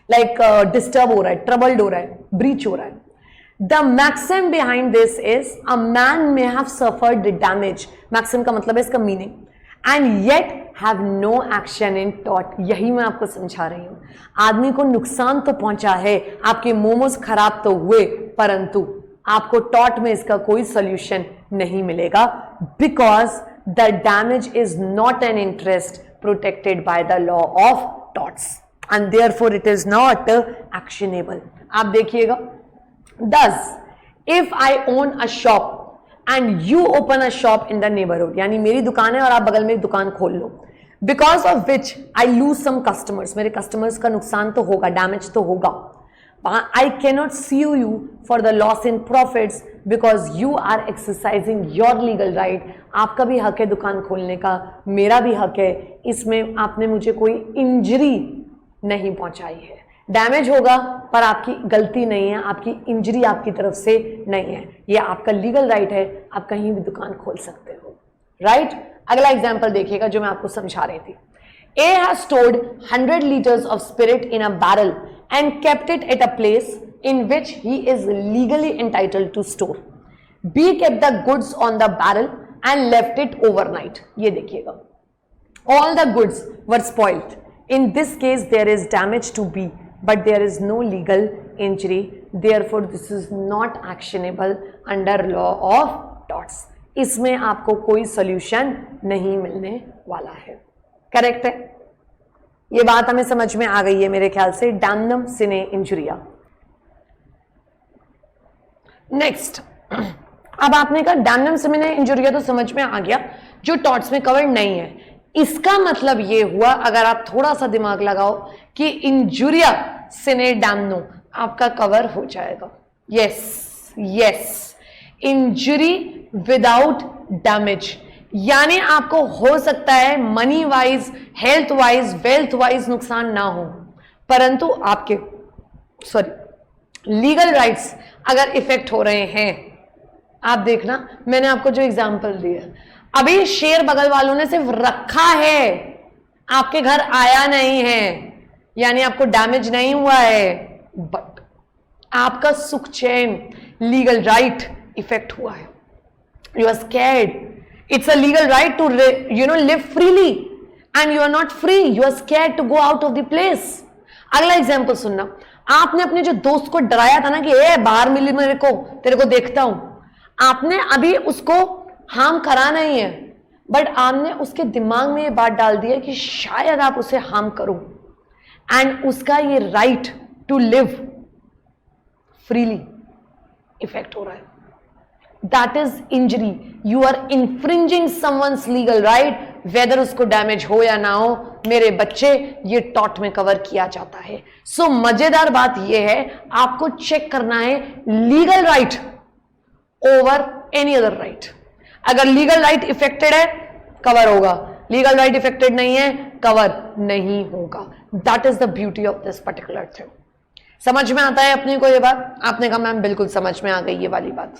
लाइक डिस्टर्ब हो रहा है, ट्रबल्ड हो रहा है, ब्रीच हो रहा है। The maxim behind this is a man may have suffered damage. Maxim का मतलब है इसका meaning, and yet have no action in टॉट। यही मैं आपको समझा रही हूं, आदमी को नुकसान तो पहुंचा है, आपके मोमोज खराब तो हुए, परंतु आपको टॉट में इसका कोई सोल्यूशन नहीं मिलेगा, because the damage is not an interest protected by the law of torts and therefore it is not actionable. आप देखिएगा, thus if I own a shop and you open a shop in the neighborhood, यानी मेरी दुकान है और आप बगल में एक दुकान खोल लो, because of which I lose some customers, मेरे customers का नुकसान तो होगा, डैमेज तो होगा, I cannot sue you for the loss in profits because you are exercising your legal right। आपका भी हक है दुकान खोलने का, मेरा भी हक है, इसमें आपने मुझे कोई इंजरी नहीं पहुंचाई है। डैमेज होगा पर आपकी गलती नहीं है, आपकी इंजरी आपकी तरफ से नहीं है, ये आपका लीगल राइट है, आप कहीं भी दुकान खोल सकते हो, राइट। अगला एग्जांपल देखिएगा जो मैं आपको समझा रही थी। A has stored 100 liters of spirit in a barrel and kept it at a place in which he is legally entitled to store. B kept the goods on the barrel and left it overnight। ये देखिएगा, all the goods were spoiled। In this case there is damage to B but there is no legal injury, therefore this is not actionable under law of torts। इसमें आपको कोई सॉल्यूशन नहीं मिलने वाला है, करेक्ट है। ये बात हमें समझ में आ गई है मेरे ख्याल से, डैमनम सिने इंजुरिया। नेक्स्ट, अब आपने कहा डैमनम सिने इंजुरिया तो समझ में आ गया, जो टॉर्ट्स में कवर नहीं है। इसका मतलब ये हुआ, अगर आप थोड़ा सा दिमाग लगाओ, कि इंजुरिया सिने डैमनो आपका कवर हो जाएगा। Yes yes, injury without damage, यानी आपको हो सकता है money wise, health wise, wealth wise नुकसान ना हो, परंतु आपके लीगल राइट्स अगर इफेक्ट हो रहे हैं। आप देखना, मैंने आपको जो एग्जांपल दिया, अभी शेर बगल वालों ने सिर्फ रखा है, आपके घर आया नहीं है, यानी आपको डैमेज नहीं हुआ है, बट आपका सुख चैन, लीगल राइट इफेक्ट हुआ है। You are scared, it's a legal right to live freely and you are not free, you are scared to go out of the place. अगला एग्जांपल सुनना, आपने अपने जो दोस्त को डराया था ना कि ए बाहर मिली मेरे को, तेरे को देखता हूं, आपने अभी उसको हार्म करा नहीं है, बट आपने उसके दिमाग में ये बात डाल दी है कि शायद आप उसे हार्म करो, एंड उसका ये right to live freely effect हो रहा है। That is injury, you are infringing someone's legal right, whether उसको डैमेज हो या ना हो। मेरे बच्चे, ये टॉट में कवर किया जाता है। सो मजेदार बात यह है, आपको चेक करना है legal right over any other right. अगर लीगल राइट इफेक्टेड है, कवर होगा, लीगल राइट इफेक्टेड नहीं है, कवर नहीं होगा। That is the beauty of this particular thing. समझ में आता है अपने को ये बात? आपने कहा मैम बिल्कुल समझ में आ गई ये वाली बात,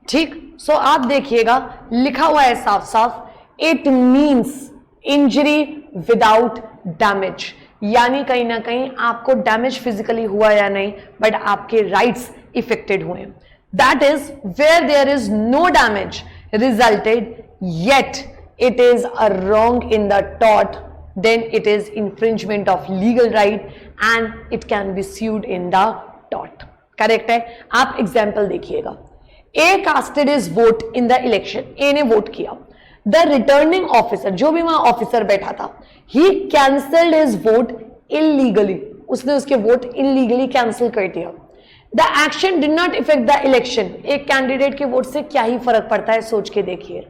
ठीक। सो आप देखिएगा, लिखा हुआ है साफ साफ, it means injury without damage, यानी कहीं ना कहीं आपको डैमेज फिजिकली हुआ या नहीं, बट आपके राइट्स इफेक्टेड हुए। That is where there is no damage resulted yet it is a wrong in the tort, then it is infringement of legal right and it can be sued in the tort। Correct है। आप एग्जाम्पल देखिएगा, A casted his vote in the election, A ने वोट किया, the returning officer, जो भी वहां ऑफिसर बैठा था, he cancelled his vote illegally, उसने उसके वोट illegally कैंसिल कर दिया। The action did not affect the election, एक कैंडिडेट के वोट से क्या ही फर्क पड़ता है, सोच के देखिए।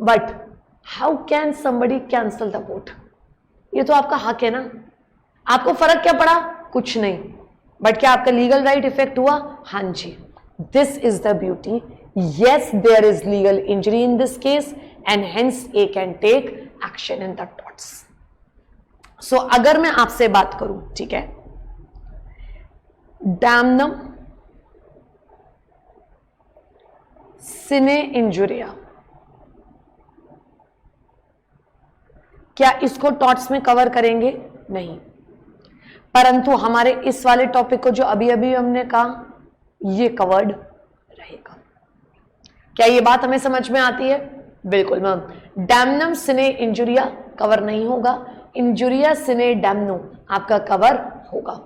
But how can somebody cancel the vote, ये तो आपका हक है ना, आपको फर्क क्या पड़ा? कुछ नहीं, बट क्या आपका लीगल राइट इफेक्ट हुआ? हाँ जी। This is the beauty, yes there is legal injury in this case and hence A can take action in the torts। so अगर मैं आपसे बात करूं, ठीक है, damnum सिने इंजुरिया, क्या इसको टॉट्स में कवर करेंगे? नहीं, परंतु हमारे इस वाले टॉपिक को जो अभी अभी हमने कहा ये कवर्ड रहेगा। क्या ये बात हमें समझ में आती है? बिल्कुल मैम। डैमनम सिने इंजुरिया कवर नहीं होगा, इंजुरिया सिने डैमनो आपका कवर होगा।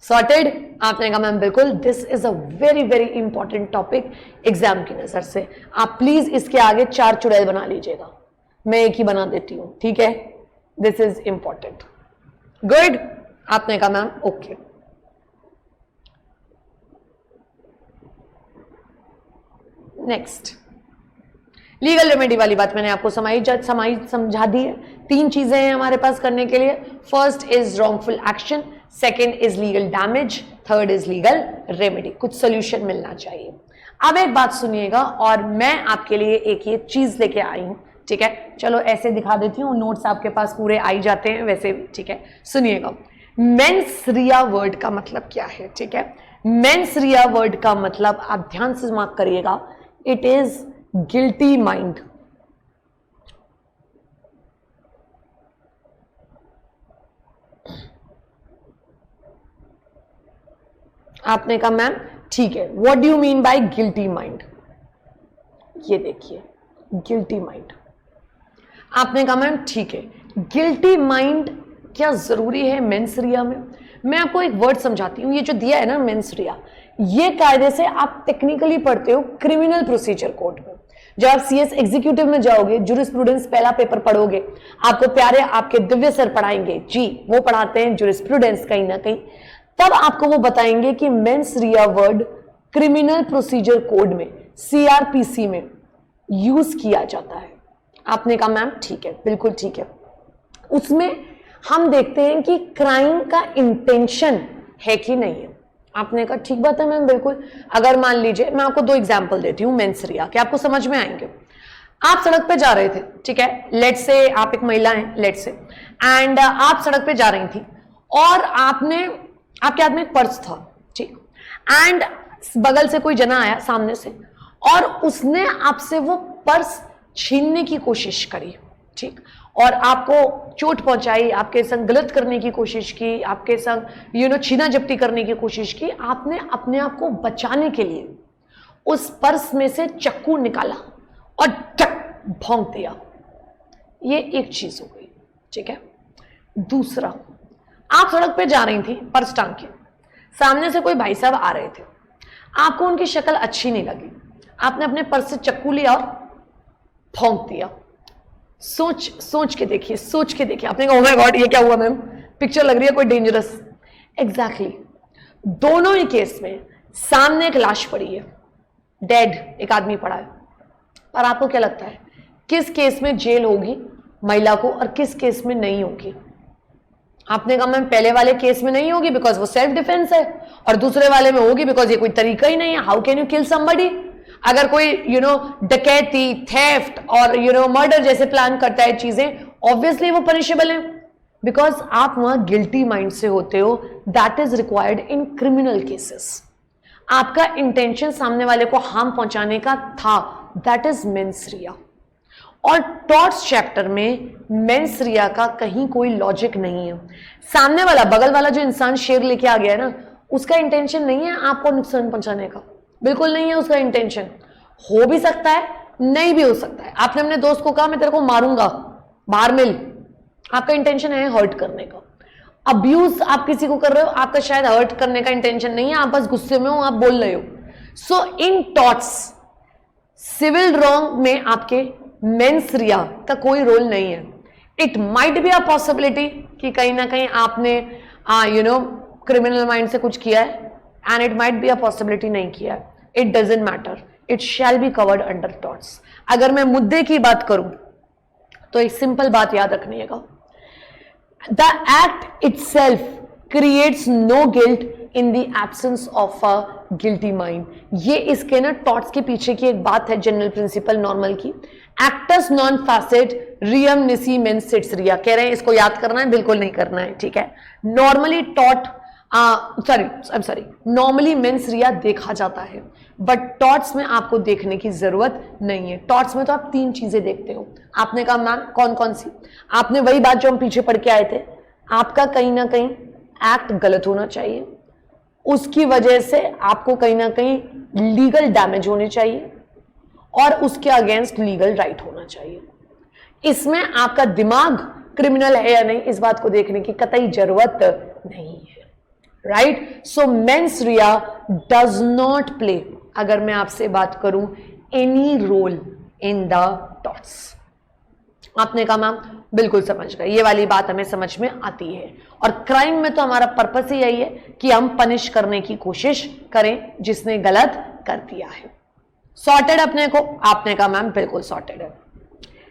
सॉर्टेड? आपने कहा मैम बिल्कुल, this is a very very important topic exam की नजर से। आप प्लीज इसके आगे 4 चुड़ैल बना लीजिएगा, मैं एक ही बना देती हूं, ठीक है? This is important. गुड, आपने कहा ma'am okay. Next, legal remedy वाली बात मैंने आपको समझा दी है। 3 चीजें हैं हमारे पास करने के लिए। First is wrongful action, second is legal damage, third is legal remedy. कुछ सोल्यूशन मिलना चाहिए। अब एक बात सुनिएगा, और मैं आपके लिए एक ये चीज लेके आई हूं, ठीक है? चलो ऐसे दिखा देती हूँ, नोट्स आपके पास पूरे आई जाते हैं वैसे, ठीक है? सुनिएगा, मेंस रिया वर्ड का मतलब क्या है, ठीक है? मेंस रिया वर्ड का मतलब आप ध्यान से मार्क करिएगा, इट इज गिल्टी माइंड। आपने कहा मैम ठीक है, what do you mean bye guilty mind? ये देखिए, गिल्टी माइंड। आपने कहा मैम ठीक है, गिल्टी माइंड क्या जरूरी है मेंस रिया में? मैं आपको एक वर्ड समझाती हूं। ये जो दिया है ना मेंस रिया, ये कायदे से आप टेक्निकली पढ़ते हो क्रिमिनल प्रोसीजर कोड में। जब आप सीएस एग्जीक्यूटिव में जाओगे, जूरिस्प्रूडेंस पहला पेपर पढ़ोगे, आपको प्यारे आपके दिव्य सर पढ़ाएंगे जी, वो पढ़ाते हैं जूरिस्प्रूडेंस कहीं ना कहीं, तब आपको वो बताएंगे कि मेंस रिया वर्ड क्रिमिनल प्रोसीजर कोड में, सीआरपीसी में यूज किया जाता है। आपने कहा मैम ठीक है, बिल्कुल ठीक है। उसमें हम देखते हैं कि क्राइम का इंटेंशन है कि नहीं है। आपने कहा ठीक बात है मैम, बिल्कुल। अगर मान लीजिए, मैं आपको 2 एग्जांपल देती हूं मेंस रिया के, आपको समझ में आएंगे। आप सड़क पे जा रहे थे, ठीक है? लेट्स से आप एक महिला हैं, लेट्स से, एंड आप सड़क पे जा रही थी और आपके हाथ में एक पर्स था, ठीक? एंड बगल से कोई जना आया सामने से और उसने आपसे वो पर्स छीनने की कोशिश करी, ठीक? और आपको चोट पहुंचाई, आपके संग गलत करने की कोशिश की, आपके संग छीना झपटी करने की कोशिश की। आपने अपने आप को बचाने के लिए उस पर्स में से चाकू निकाला और टक भौंक दिया। ये एक चीज हो गई, ठीक है? दूसरा, आप सड़क पे जा रही थी पर्स टांग के, सामने से कोई भाई साहब आ रहे थे, आपको उनकी शक्ल अच्छी नहीं लगी, आपने अपने पर्स से चाकू लिया और भौंक दिया। सोच के देखिए, आपने कहा ओह माय गॉड ये क्या हुआ मैम, पिक्चर लग रही है कोई डेंजरस। एग्जैक्टली, दोनों ही केस में सामने एक लाश पड़ी है, डेड एक आदमी पड़ा है, पर आपको क्या लगता है किस केस में जेल होगी महिला को और किस केस में नहीं होगी? आपने कहा मैम पहले वाले केस में नहीं होगी बिकॉज वो सेल्फ डिफेंस है, और दूसरे वाले में होगी बिकॉज ये कोई तरीका ही नहीं है। How can you kill somebody? अगर कोई डकैती, थेफ्ट और मर्डर जैसे प्लान करता है चीजें, ऑब्वियसली वो पनिशेबल है बिकॉज आप वहां गिल्टी माइंड से होते हो। That is required in criminal cases. आपका इंटेंशन सामने वाले को हार्म पहुंचाने का था, दैट इज मेंस रिया। और टॉर्ट्स चैप्टर में मेंस रिया का कहीं कोई लॉजिक नहीं है। सामने वाला, बगल वाला जो इंसान शेर लेके आ गया है ना, उसका इंटेंशन नहीं है आपको नुकसान पहुंचाने का, बिल्कुल नहीं है उसका इंटेंशन। हो भी सकता है, नहीं भी हो सकता है। आपने अपने दोस्त को कहा मैं तेरे को मारूंगा, बाहर मिल, आपका इंटेंशन है हर्ट करने का। अब्यूज आप किसी को कर रहे हो, आपका शायद हर्ट करने का इंटेंशन नहीं है, आप बस गुस्से में हो, आप बोल रहे हो। सो इन टॉर्ट्स सिविल रॉन्ग में आपके मेंस रिया का कोई रोल नहीं है। It might be a possibility कि कहीं ना कहीं आपने क्रिमिनल माइंड से कुछ किया है, and it might be a possibility नहीं किया है। It doesn't matter, it shall be covered under torts. अगर मैं मुद्दे की बात करूं तो एक सिंपल बात याद रखिएगा, the act itself creates no guilt in the absence of a guilty mind. ये इसके ना टॉर्ट्स के पीछे की एक बात है, जनरल प्रिंसिपल नॉर्मल की। Acts non facet रियम निसी mains seats रिया, कह रहे हैं इसको याद करना है, बिल्कुल नहीं करना है, ठीक है? Normally tort sorry normally mains रिया देखा जाता है, बट टॉट्स में आपको देखने की जरूरत नहीं है। टॉट्स में तो आप 3 चीजें देखते हो। आपने कहा मैम कौन कौन सी? आपने वही बात जो हम पीछे पढ़ के आए थे, आपका कहीं ना कहीं एक्ट गलत होना चाहिए, उसकी वजह से आपको कहीं ना कहीं लीगल डैमेज होने चाहिए और उसके अगेंस्ट लीगल राइट होना चाहिए। इसमें आपका दिमाग क्रिमिनल है या नहीं, इस बात को देखने की कतई जरूरत नहीं है, right? So mens rea does not play, अगर मैं आपसे बात करूं, any role in the torts. आपने कहा मैम बिल्कुल समझ गए, ये वाली बात हमें समझ में आती है। और क्राइम में तो हमारा पर्पस ही यही है कि हम पनिश करने की कोशिश करें जिसने गलत कर दिया है। सॉर्टेड अपने को? आपने कहा मैम बिल्कुल सॉर्टेड है।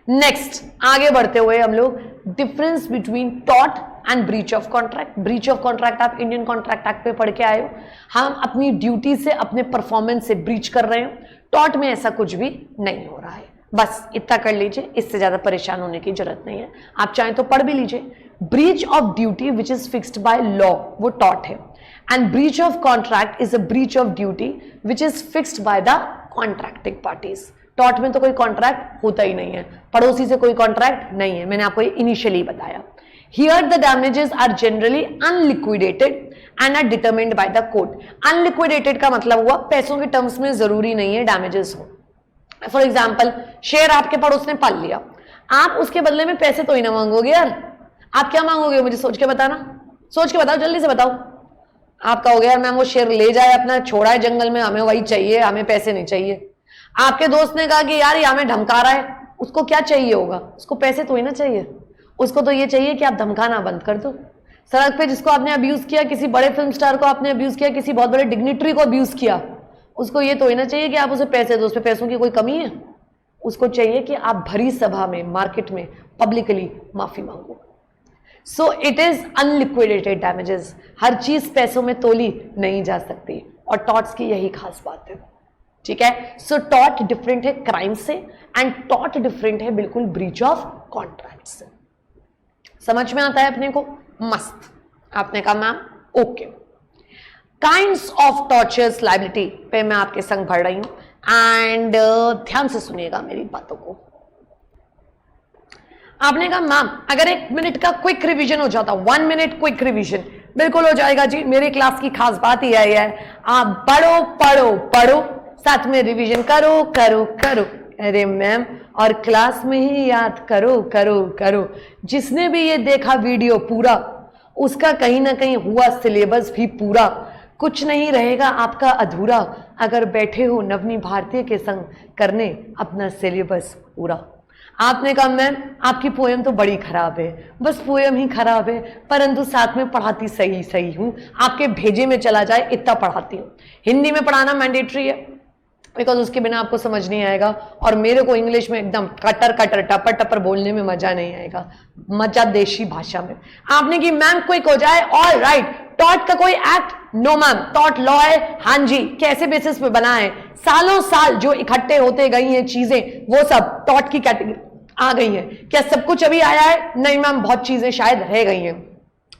नेक्स्ट आगे बढ़ते हुए हम लोग difference between taught and breach of contract. Breach of contract आप इंडियन कॉन्ट्रैक्ट एक्ट पे पढ़ के आए हो। हम अपनी ड्यूटी से, अपने परफॉर्मेंस से ब्रीच कर रहे हैं। टॉट में ऐसा कुछ भी नहीं हो रहा है, बस इतना कर लीजिए, इससे ज्यादा परेशान होने की जरूरत नहीं है। आप चाहें तो पढ़ भी लीजिए। Breach of duty which is fixed by law, वो टॉट है, and breach of contract is a breach of duty which is fixed by the contracting parties. Taught में तो कोई कॉन्ट्रैक्ट होता ही नहीं है, पड़ोसी से कोई कॉन्ट्रैक्ट नहीं है, मैंने आपको इनिशियली बताया। Here the damages are generally unliquidated and are determined by the court. Unliquidated का मतलब हुआ पैसों के टर्म्स में जरूरी नहीं है डैमेजेस हो। फॉर एग्जाम्पल, शेयर आपके पड़ोस ने पाल लिया, आप उसके बदले में पैसे तो ही ना मांगोगे यार। आप क्या मांगोगे मुझे सोच के बताना, सोच के बताओ, जल्दी से बताओ। आप कहोगे यार मैम वो शेयर ले जाए अपना, छोड़ा है जंगल में, हमें वही चाहिए, हमें पैसे नहीं चाहिए। आपके दोस्त ने कहा कि यार ये हमें धमका रहा है, उसको क्या चाहिए होगा? उसको पैसे तो ही ना चाहिए, उसको तो ये चाहिए कि आप धमकाना बंद कर दो। सड़क पे जिसको आपने अब्यूज किया, किसी बड़े फिल्म स्टार को आपने अब्यूज किया, किसी बहुत बड़े डिग्निटरी को अब्यूज किया, उसको ये तो ही ना चाहिए कि आप उसे पैसे दो, उस पे पैसों की कोई कमी है? उसको चाहिए कि आप भरी सभा में, मार्केट में पब्लिकली माफी मांगो। So it is unliquidated damages. हर चीज पैसों में तोली नहीं जा सकती, और टॉट्स की यही खास बात है, ठीक है? सो टॉट डिफरेंट है क्राइम से, एंड टॉट डिफरेंट है बिल्कुल ब्रीच ऑफ कॉन्ट्रैक्ट से। समझ में आता है अपने को? मस्त। आपने कहा ma'am okay. Kinds of tortures liability पे मैं आपके संग पढ़ रही हूं, एंड ध्यान से सुनिएगा मेरी बातों को। आपने कहा मैम अगर 1 मिनट का क्विक रिवीजन हो जाता, 1 मिनट क्विक रिवीजन, बिल्कुल हो जाएगा जी। मेरी क्लास की खास बात ही है, आप पढ़ो पढ़ो पढ़ो, साथ में रिवीजन करो करो करो। अरे मैम, और क्लास में ही याद करो करो करो। जिसने भी ये देखा वीडियो पूरा, उसका कहीं ना कहीं हुआ सिलेबस भी पूरा। कुछ नहीं रहेगा आपका अधूरा, अगर बैठे हो नवनी भारतीय के संग करने अपना सिलेबस पूरा। आपने कहा मैम आपकी पोएम तो बड़ी खराब है, बस पोएम ही खराब है, परंतु साथ में पढ़ाती सही सही हूं, आपके भेजे में चला जाए इतना पढ़ाती हूं। हिंदी में पढ़ाना मैंडेटरी है, बिकॉज उसके बिना आपको समझ नहीं आएगा, और मेरे को इंग्लिश में एकदम कटर कटर टपर टपर बोलने में मजा नहीं आएगा, मजा देशी भाषा में। आपने की मैम क्विक हो जाए, ऑल राइट। टॉट का कोई एक्ट? नो मैम, टॉट लॉ है। हाँ जी, कैसे बेसिस पे बना है? सालों साल जो इकट्ठे होते गई हैं चीजें, वो सब टॉट की कैटेगरी आ गई है। क्या सब कुछ अभी आया है? नहीं मैम, बहुत चीजें शायद रह गई हैं।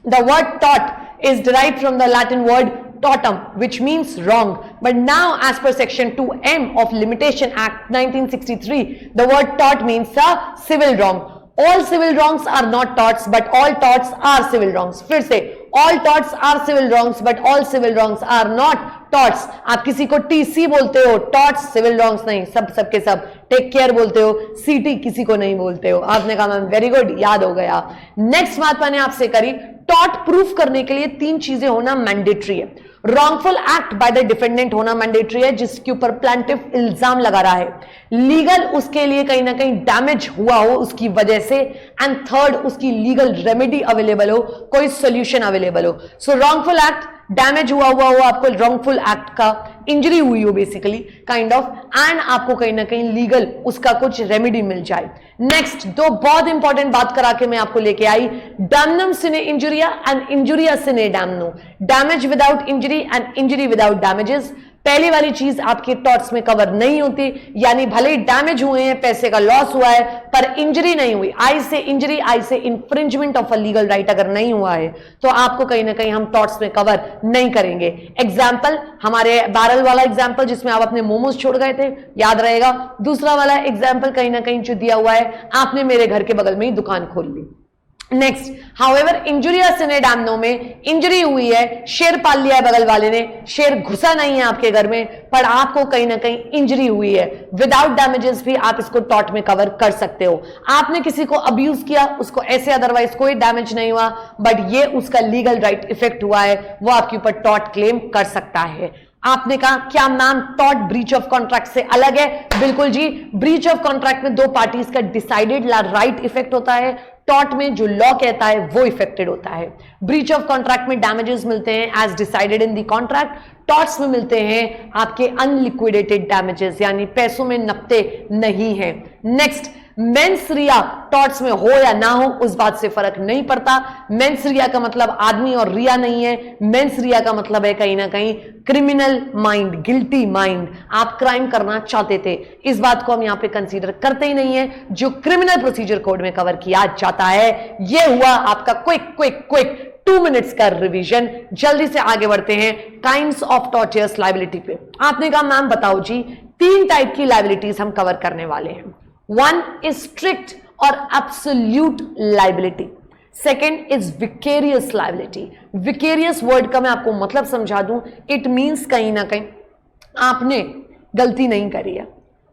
The word taught is derived from the Latin word totum, which means wrong, but now as per section 2M of Limitation Act 1963, the word tort means a civil wrong. All civil wrongs are not torts, but all torts are civil wrongs. फिर से, all torts are civil wrongs, but all civil wrongs are not torts. आप किसी को TC बोलते हो, torts civil wrongs नहीं, सब के सब। टेक केयर बोलते हो, CT किसी को नहीं बोलते हो। आपने कहा मैम वेरी गुड, याद हो गया। नेक्स्ट बात मैंने आपसे करी, टॉट प्रूफ करने के लिए 3 चीजें होना मैंडेटरी है। Wrongful act by the defendant होना मैंडेटरी है, जिसके ऊपर प्लांटिफ इल्जाम लगा रहा है। लीगल, उसके लिए कहीं ना कहीं डैमेज हुआ हो उसकी वजह से, एंड थर्ड उसकी लीगल रेमेडी अवेलेबल हो, कोई सोल्यूशन अवेलेबल हो। सो रॉन्गफुल एक्ट, डैमेज हुआ हो आपको, रॉन्गफुल एक्ट का इंजरी हुई हो बेसिकली काइंड ऑफ, एंड आपको कहीं ना कहीं लीगल उसका कुछ रेमेडी मिल जाए। नेक्स्ट 2 बहुत इंपॉर्टेंट बात करा के मैं आपको लेके आई, damnum sine injuria and injuria sine damno. Damage without injury and injury without damages. पहली वाली चीज आपके टॉर्ट्स में कवर नहीं होती, यानी भले ही डैमेज हुए हैं, पैसे का लॉस हुआ है, पर इंजरी नहीं हुई। आई से इंजरी, आई से infringement of a legal right अगर नहीं हुआ है तो आपको कहीं ना कहीं हम टॉर्ट्स में कवर नहीं करेंगे। एग्जाम्पल, हमारे बैरल वाला एग्जाम्पल जिसमें आप अपने मोमोज छोड़ गए थे, याद रहेगा। दूसरा वाला एग्जाम्पल कहीं ना कहीं जो दिया हुआ है, आपने मेरे घर के बगल में ही दुकान खोल ली। नेक्स्ट, हाउएवर इंजुरिया सिने डैमनो में इंजरी हुई है, शेर पाल लिया है बगल वाले ने, शेर घुसा नहीं है आपके घर में, पर आपको कहीं ना कहीं इंजरी हुई है, विदाउट डैमेजेस भी आप इसको टॉर्ट में कवर कर सकते हो। आपने किसी को अब्यूज किया, उसको ऐसे अदरवाइज कोई डैमेज नहीं हुआ, बट ये उसका लीगल राइट इफेक्ट हुआ है, वो आपके ऊपर टॉर्ट क्लेम कर सकता है। आपने कहा क्या ma'am tort breach of contract से अलग है? बिल्कुल जी, ब्रीच ऑफ कॉन्ट्रैक्ट में दो पार्टीज का डिसाइडेड राइट इफेक्ट होता है, टॉर्ट में जो लॉ कहता है वो इफेक्टेड होता है। ब्रीच ऑफ कॉन्ट्रैक्ट में डैमेजेस मिलते हैं as decided in the contract, torts में मिलते हैं आपके अनलिक्विडेटेड डैमेजेस, यानी पैसों में नपते नहीं है। नेक्स्ट, मेंस रिया टॉर्ट्स में हो या ना हो उस बात से फर्क नहीं पड़ता। मेंस रिया का मतलब आदमी और रिया नहीं है, मेंस रिया का मतलब है कहीं ना कहीं क्रिमिनल माइंड, गिल्टी माइंड, आप क्राइम करना चाहते थे। इस बात को हम यहां पे कंसीडर करते ही नहीं है, जो क्रिमिनल प्रोसीजर कोड में कवर किया जाता है। यह हुआ आपका क्विक 2 मिनट्स का रिवीजन। जल्दी से आगे बढ़ते हैं काइंड्स ऑफ टॉर्चर्स लायबिलिटी पे। आपने कहा मैम बताओ जी, 3 टाइप की लायबिलिटीज हम कवर करने वाले हैं। One is strict और absolute liability. Second is vicarious liability. Vicarious word का मैं आपको मतलब समझा दूं, it means कहीं ना कहीं आपने गलती नहीं करी है,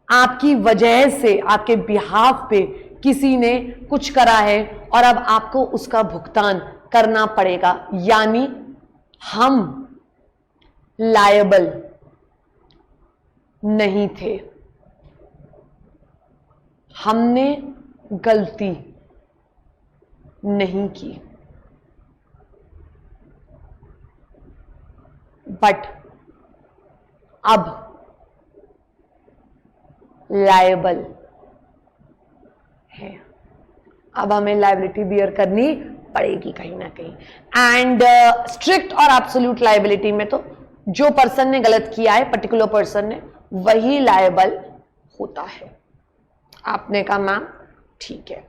आपकी वजह से, आपके बिहाफ पे किसी ने कुछ करा है और अब आपको उसका भुगतान करना पड़ेगा, यानी हम लायबल नहीं थे, हमने गलती नहीं की, बट अब लायबल है, अब हमें लायबिलिटी बियर करनी पड़ेगी कहीं ना कहीं। एंड स्ट्रिक्ट और एब्सोल्यूट लायबिलिटी में तो जो पर्सन ने गलत किया है, पर्टिकुलर पर्सन ने, वही लायबल होता है। आपने कहा मैम ठीक है,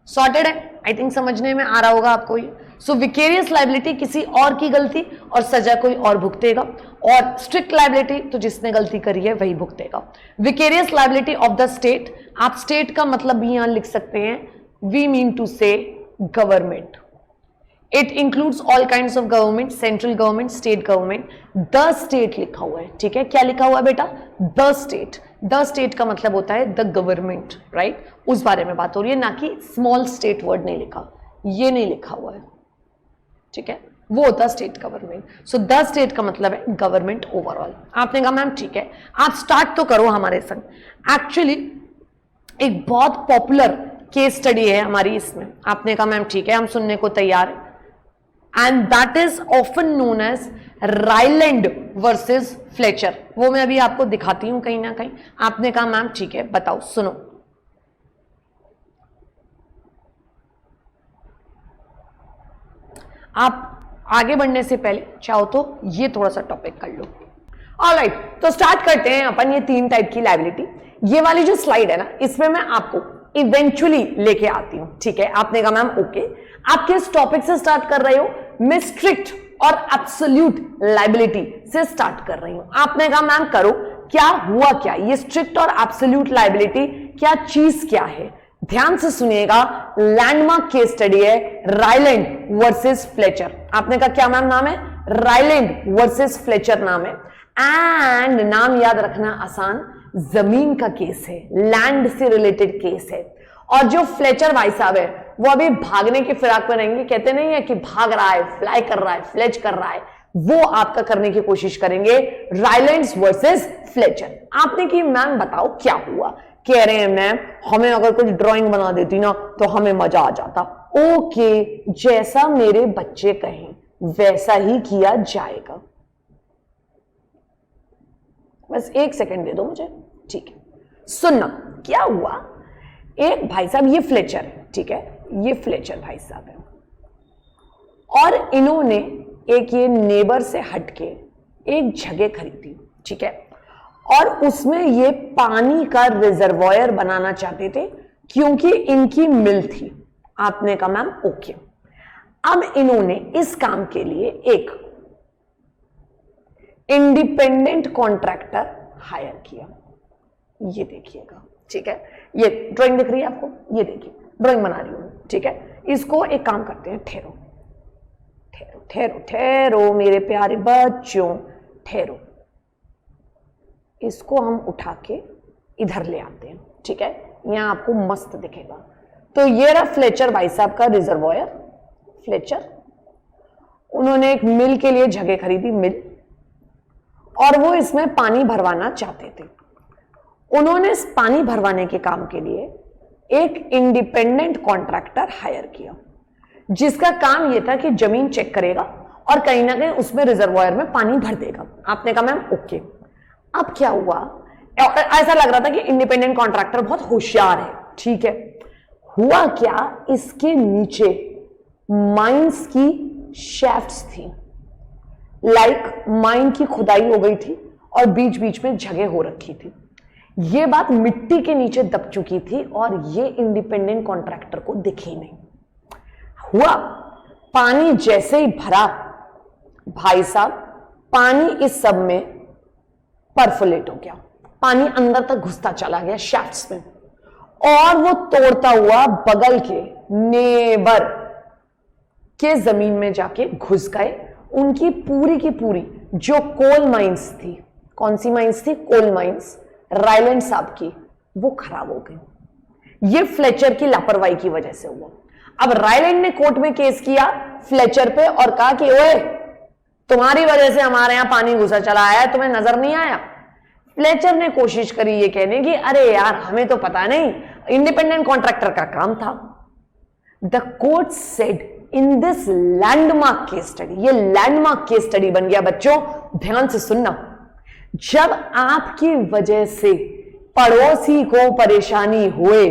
सॉर्टेड है, आई थिंक समझने में आ रहा होगा आपको ये। सो विकेरियस लायबिलिटी किसी और की गलती और सजा कोई और भुगतेगा, और स्ट्रिक्ट लायबिलिटी तो जिसने गलती करी है वही भुगतेगा। Vicarious liability of the state, आप स्टेट का मतलब भी यहां लिख सकते हैं, we mean to say government. It includes all kinds of government, central government, state government. The state लिखा हुआ है, ठीक है, क्या लिखा हुआ है बेटा? The state. द स्टेट का मतलब होता है द गवर्नमेंट, राइट, उस बारे में बात हो रही है, ना कि स्मॉल स्टेट वर्ड नहीं लिखा, ये नहीं लिखा हुआ है, ठीक है, वो होता state government. So the state का मतलब है गवर्नमेंट ओवरऑल। आपने कहा मैम ठीक है, आप स्टार्ट तो करो हमारे संग। एक्चुअली एक बहुत पॉपुलर केस स्टडी है हमारी इसमें। आपने कहा मैम ठीक है, हम सुनने को तैयार है, and that is often known as Ryland versus Fletcher. वो मैं अभी आपको दिखाती हूं कहीं ना कहीं। आपने कहा मैम ठीक है, बताओ, सुनो। आप आगे बढ़ने से पहले चाहो तो ये थोड़ा सा टॉपिक कर लो। ऑलराइट, तो स्टार्ट करते हैं अपन ये 3 टाइप की लायबिलिटी। ये वाली जो स्लाइड है ना, इसमें मैं आपको इवेंचुअली लेके आती हूं, ठीक है। आपने कहा मैम ओके, आप किस टॉपिक से स्टार्ट कर रहे हो? मैं स्ट्रिक्ट और एब्सोल्यूट लायबिलिटी से स्टार्ट कर रही हूं। आपने कहा मैम करो, क्या हुआ क्या? ये स्ट्रिक्ट और एब्सोल्यूट लायबिलिटी क्या चीज क्या है? ध्यान से सुनिएगा, लैंडमार्क केस स्टडी है राइलैंड वर्सेस फ्लेचर। आपने कहा क्या मैम नाम है? राइलैंड वर्सेस फ्लेचर नाम है। एंड नाम याद रखना आसान, जमीन का केस है, लैंड से रिलेटेड केस है। और जो फ्लेचर भाई साहब है वो अभी भागने की फिराक में रहेंगे, कहते नहीं है कि भाग रहा है, फ्लाई कर रहा है, फ्लेच कर रहा है, वो आपका करने की कोशिश करेंगे राइलैंड्स वर्सेस फ्लेचर। आपने कि मैम बताओ क्या हुआ? कह रहे हैं मैम हमें अगर कुछ ड्राइंग बना देती ना तो हमें मजा आ जाता। ओके, जैसा मेरे बच्चे कहें वैसा ही किया जाएगा। बस 1 सेकंड दे दो मुझे, ठीक है। सुनना क्या हुआ, एक भाई साहब, ये फ्लेचर है, ठीक है, ये फ्लेचर भाई साहब है, और इन्होंने एक ये नेबर से हटके एक जगह खरीदी, ठीक है, और उसमें ये पानी का रिजर्वॉयर बनाना चाहते थे क्योंकि इनकी मिल थी। आपने कहा मैम ओके। अब इन्होंने इस काम के लिए एक इंडिपेंडेंट कॉन्ट्रैक्टर हायर किया। ये देखिएगा, ठीक है, ये ड्राइंग दिख रही है आपको, ये देखिए ड्राइंग बना रही हूं, ठीक है। इसको एक काम करते हैं, ठहरो ठहरो ठहरो ठहरो मेरे प्यारे बच्चों, ठहरो। इसको हम उठा के इधर ले आते हैं, ठीक है, यहां आपको मस्त दिखेगा। तो ये रहा फ्लेचर भाई साहब का रिजर्वॉयर। फ्लेचर, उन्होंने एक मिल के लिए जगह खरीदी, मिल, और वो इसमें पानी भरवाना चाहते थे। उन्होंने इस पानी भरवाने के काम के लिए एक इंडिपेंडेंट कॉन्ट्रैक्टर हायर किया, जिसका काम यह था कि जमीन चेक करेगा और कहीं ना कहीं उसमें रिजर्वॉयर में पानी भर देगा। आपने कहा मैम ओके। अब क्या हुआ, ऐसा लग रहा था कि इंडिपेंडेंट कॉन्ट्रैक्टर बहुत होशियार है, ठीक है। हुआ क्या, इसके नीचे माइंस की शैफ्ट्स थी, लाइक माइन की खुदाई हो गई थी और बीच बीच में जगह हो रखी थी। ये बात मिट्टी के नीचे दब चुकी थी और ये इंडिपेंडेंट कॉन्ट्रैक्टर को दिखी नहीं। हुआ, पानी जैसे ही भरा भाई साहब, पानी इस सब में परफोलेट हो गया, पानी अंदर तक घुसता चला गया शैफ्ट्स में, और वो तोड़ता हुआ बगल के नेबर के जमीन में जाके घुस गए। उनकी पूरी की पूरी जो कोल माइंस थी, कौन सी माइंस थी, कोल माइंस रायलैंड साहब की, वो खराब हो गई। ये फ्लेचर की लापरवाही की वजह से हुआ। अब रायलैंड ने कोर्ट में केस किया फ्लेचर पे और कहा कि ओए, तुम्हारी वजह से हमारे यहां पानी घुसा चला आया, तुम्हें नजर नहीं आया। फ्लेचर ने कोशिश करी ये कहने की, अरे यार हमें तो पता नहीं, इंडिपेंडेंट कॉन्ट्रैक्टर का काम था। The court said in this landmark case study, ये लैंडमार्क केस स्टडी बन गया बच्चों, ध्यान से सुनना। जब आपकी वजह से पड़ोसी को परेशानी हुए,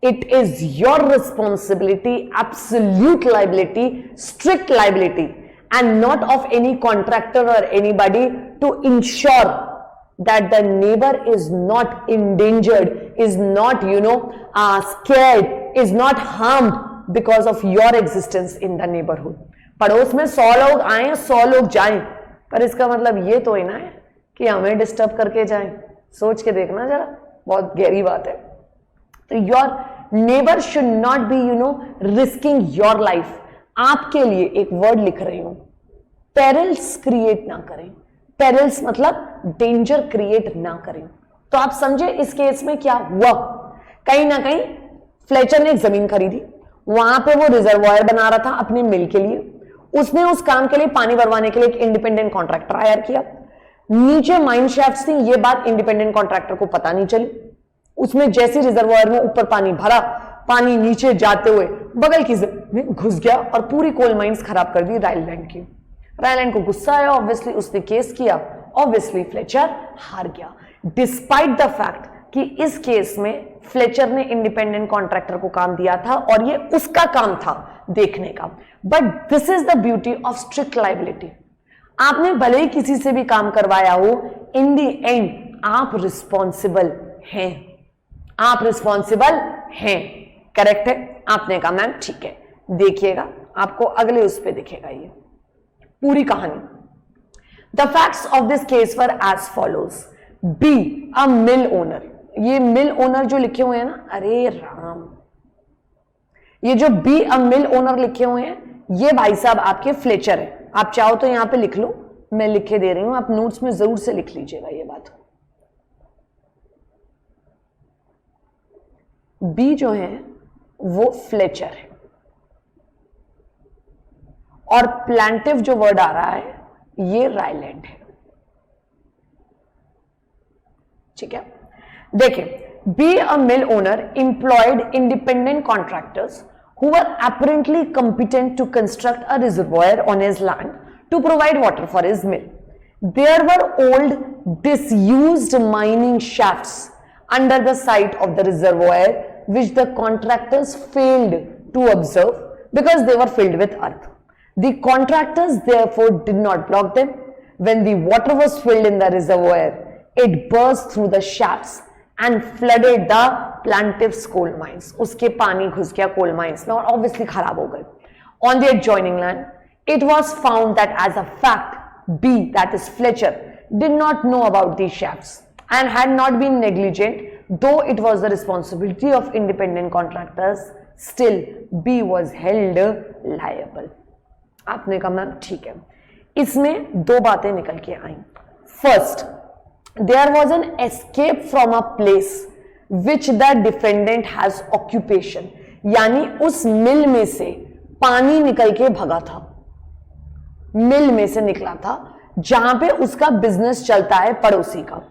it is your responsibility, absolute liability, strict liability, and not of any contractor और anybody to ensure that the neighbor is not endangered, is not scared, is not harmed because of your existence in the neighborhood. पड़ोस में 100 लोग आए, 100 लोग जाएं, पर इसका मतलब ये तो ही ना है कि हमें डिस्टर्ब करके जाएं। सोच के देखना जरा, बहुत गहरी बात है। तो your neighbour should not be risking your life. आपके लिए एक वर्ड लिख रही हूं, पेरिल्स क्रिएट ना करें। पेरिल्स मतलब डेंजर क्रिएट ना करें। तो आप समझे इस केस में क्या हुआ, कहीं ना कहीं फ्लेचर ने एक जमीन खरीदी, वहां पे वो रिजर्वॉयर बना रहा था अपने मिल के लिए। उसने उस काम के लिए पानी भरवाने के लिए एक इंडिपेंडेंट कॉन्ट्रैक्टर हायर किया। नीचे माइन शाफ्ट्स थी, ये बात इंडिपेंडेंट कॉन्ट्रैक्टर को पता नहीं चली। उसमें जैसे रिजर्वॉयर में ऊपर पानी भरा, पानी नीचे जाते हुए बगल की जमीन में घुस गया और पूरी कोल माइंस खराब कर दी रायलैंड की। रायलैंड को गुस्सा आया, ऑब्वियसली उसने केस किया, ऑब्वियसली फ्लेचर हार गया। डिस्पाइट द फैक्ट कि इस केस में फ्लेचर ने इंडिपेंडेंट कॉन्ट्रैक्टर को काम दिया था और ये उसका काम था देखने का। But this is the beauty of strict liability. आपने भले ही किसी से भी काम करवाया हो, इन दी एंड आप रिस्पॉन्सिबल हैं, आप रिस्पॉन्सिबल हैं। करेक्ट है? आपने कहा मैम ठीक है। देखिएगा, आपको अगले उस पे दिखेगा ये पूरी कहानी। The facts of this case were as follows. B a mill owner, ये मिल ओनर जो लिखे हुए हैं ना, अरे राम, ये जो बी अ मिल ओनर लिखे हुए हैं, ये भाई साहब आपके फ्लेचर है। आप चाहो तो यहां पे लिख लो, मैं लिख के दे रही हूं, आप नोट्स में जरूर से लिख लीजिएगा ये बात। बी जो है वो फ्लेचर है और प्लांटिव जो वर्ड आ रहा है ये रायलैंड है। ठीक है, देखिए, B a mill owner employed independent contractors who were apparently competent to construct a reservoir on his land to provide water for his mill. There were old disused mining shafts under the site of the reservoir which the contractors failed to observe because they were filled with earth. The contractors therefore did not block them. when the water was filled in the reservoir, it burst through the shafts and flooded the plaintiff's coal mines. उसके पानी घुस गया coal mines में और obviously खराब हो गए. On the adjoining land, it was found that as a fact, B, that is Fletcher, did not know about these shafts and had not been negligent, though it was the responsibility of independent contractors. Still, B was held liable. आपने कहा मैम ठीक है. इसमें दो बातें निकल के आई. First, there was an escape from a place which the defendant has occupation, यानी उस मिल में से पानी निकल के भगा था, मिल में से निकला था जहां पे उसका बिजनेस चलता है पड़ोसी का.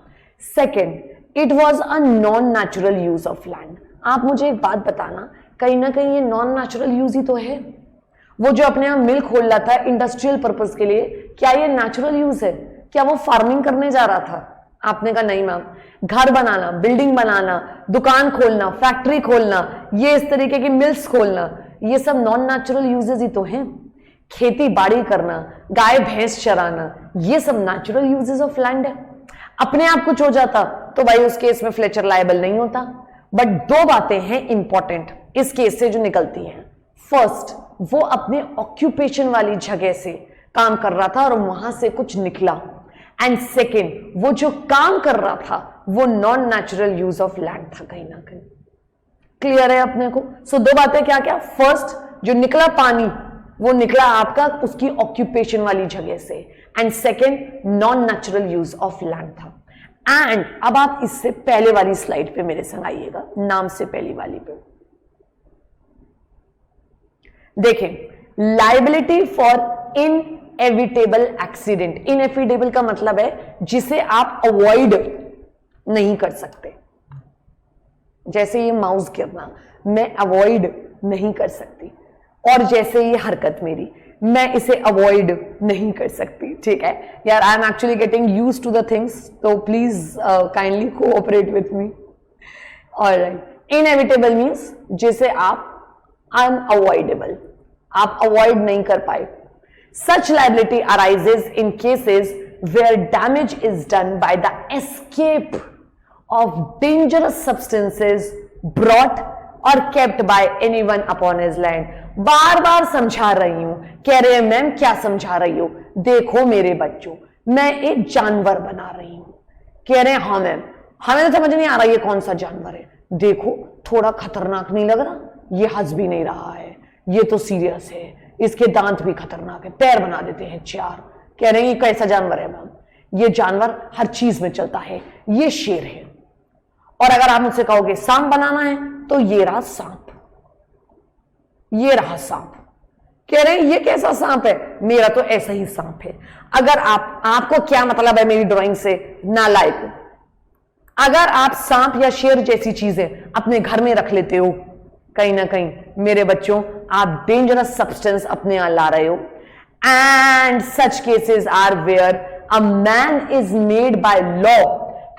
Second, it was a non natural use of land. आप मुझे एक बात बताना, कहीं ना कहीं ये नॉन नेचुरल यूज ही तो है. वो जो अपने यहां मिल खोल रहा था इंडस्ट्रियल पर्पस के लिए, क्या ये नेचुरल यूज है? क्या वो फार्मिंग करने जा रहा था? आपने कहा नहीं मैम. घर बनाना, बिल्डिंग बनाना, दुकान खोलना, फैक्ट्री खोलना, ये इस तरीके की मिल्स खोलना, ये सब नॉन नेचुरल यूजेस ही तो हैं. खेती बाड़ी करना, गाय भैंस चराना, ये सब नेचुरल यूजेस ऑफ लैंड है. अपने आप कुछ हो जाता तो भाई उस केस में फ्लेचर लायबल नहीं होता. बट दो बातें हैं इंपॉर्टेंट इस केस से जो निकलती हैं. फर्स्ट, वो अपने ऑक्यूपेशन वाली जगह से काम कर रहा था और वहां से कुछ निकला. एंड सेकेंड, वो जो काम कर रहा था वो non natural use of land था कहीं ना कहीं. क्लियर है अपने को? सो दो बातें क्या क्या. फर्स्ट, जो निकला पानी वो निकला आपका उसकी ऑक्यूपेशन वाली जगह से. And second, non natural use of land था. एंड अब आप इससे पहले वाली स्लाइड पे मेरे संग आइएगा, नाम से पहली वाली पे देखें. Liability for inevitable accident. Inevitable का मतलब है जिसे आप अवॉइड नहीं कर सकते. जैसे ये माउस गिरना मैं अवॉइड नहीं कर सकती, और जैसे ये हरकत मेरी मैं इसे अवॉइड नहीं कर सकती. ठीक है यार, I am actually getting used to the things, तो please kindly cooperate with me. Alright, inevitable means जिसे आप अनअवॉइडेबल, आप अवॉइड नहीं कर पाए. Such liability arises in cases where damage is done by the escape of dangerous substances brought और kept by anyone upon his land. बार बार समझा रही हूं. कह रहे हैं मैम क्या समझा रही हो? देखो मेरे बच्चों, मैं एक जानवर बना रही हूं. कह रहे हैं हाँ मैम, हमें तो समझ नहीं आ रहा ये कौन सा जानवर है. देखो थोड़ा खतरनाक नहीं लग रहा? ये हंस भी नहीं रहा है, ये तो सीरियस है, इसके दांत भी खतरनाक है, पैर बना देते हैं 4. कह रहे हैं ये कैसा जानवर है मैम? ये जानवर हर चीज में चलता है, ये शेर है. और अगर आप मुझसे कहोगे सांप बनाना है तो ये रहा सांप, ये रहा सांप. कह रहे हैं ये कैसा सांप है? मेरा तो ऐसा ही सांप है. अगर आपको क्या मतलब है मेरी ड्राइंग से? नालायक. अगर आप सांप या शेर जैसी चीजें अपने घर में रख लेते हो, कहीं ना कहीं मेरे बच्चों आप डेंजरस सब्सटेंस अपने यहां ला रहे हो. And such cases are where a man is made by law